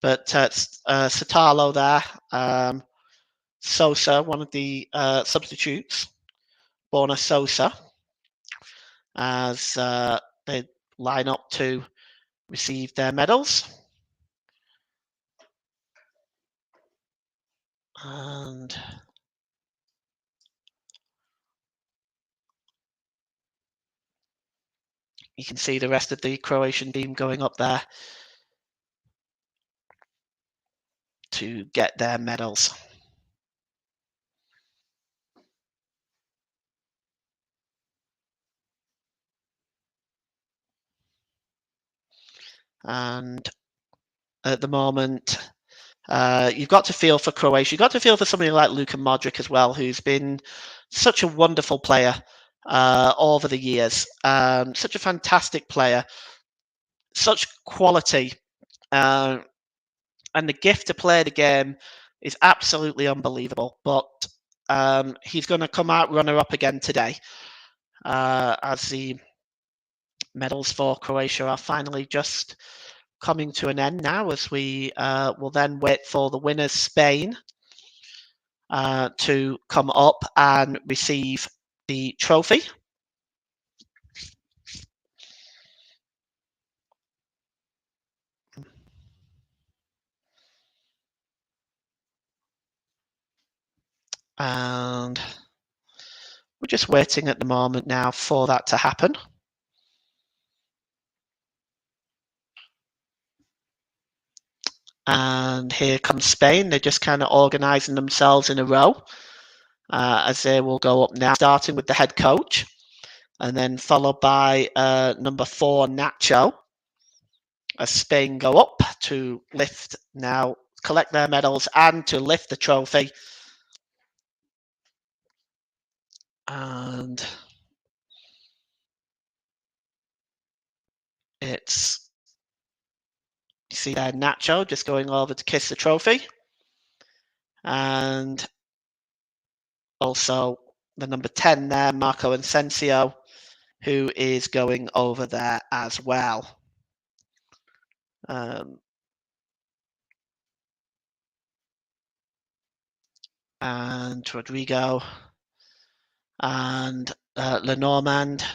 But Satalo there, Sosa, one of the substitutes, Borna Sosa, as they line up to receive their medals. And you can see the rest of the Croatian team going up there to get their medals. And at the moment, you've got to feel for Croatia. You've got to feel for somebody like Luka Modric as well, who's been such a wonderful player over the years. Such a fantastic player, such quality, and the gift to play the game is absolutely unbelievable. But he's going to come out runner-up again today, as the medals for Croatia are finally just coming to an end now, as we will then wait for the winners, Spain, to come up and receive the trophy. And we're just waiting at the moment now for that to happen. And here comes Spain. They're just kind of organising themselves in a row, as they will go up now, starting with the head coach, and then followed by number 4, Nacho, as Spain go up to lift now, collect their medals and to lift the trophy. And it's, you see there, Nacho just going over to kiss the trophy. And also the number 10 there, Marco Asensio, who is going over there as well. And Rodrigo and Lenormand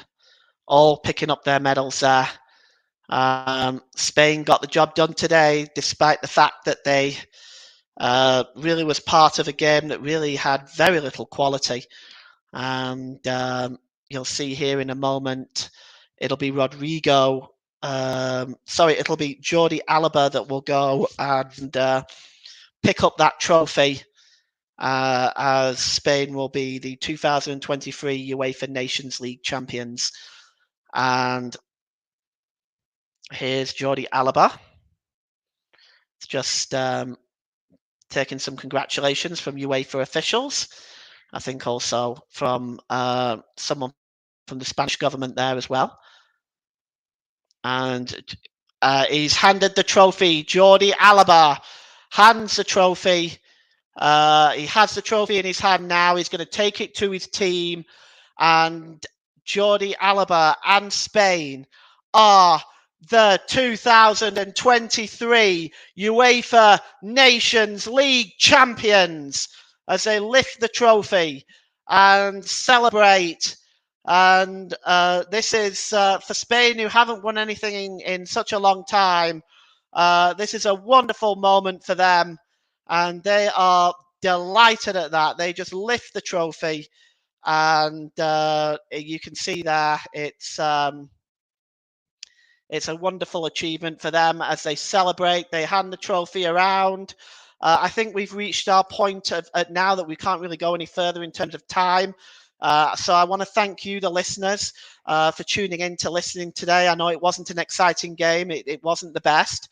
all picking up their medals there. Spain got the job done today, despite the fact that they really was part of a game that really had very little quality. And you'll see here in a moment, it'll be Rodrigo. It'll be Jordi Alba that will go and pick up that trophy, as Spain will be the 2023 UEFA Nations League champions. And here's Jordi Alba. It's just taking some congratulations from UEFA officials. I think also from someone from the Spanish government there as well. And he's handed the trophy. Jordi Alba hands the trophy. He has the trophy in his hand now. He's going to take it to his team. And Jordi Alba and Spain are the 2023 UEFA Nations League champions, as they lift the trophy and celebrate. And this is for Spain, who haven't won anything in such a long time. This is a wonderful moment for them, and they are delighted at that. They just lift the trophy, and you can see there it's a wonderful achievement for them as they celebrate. They hand the trophy around. I think we've reached our point of now that we can't really go any further in terms of time. So I want to thank you, the listeners, for tuning in to listening today. I know it wasn't an exciting game. It wasn't the best.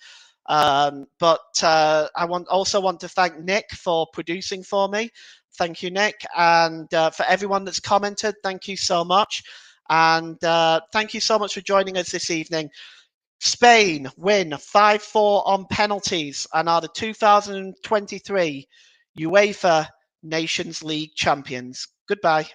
But I also want to thank Nick for producing for me. Thank you, Nick. And for everyone that's commented, thank you so much. And thank you so much for joining us this evening. Spain win 5-4 on penalties and are the 2023 UEFA Nations League champions. Goodbye.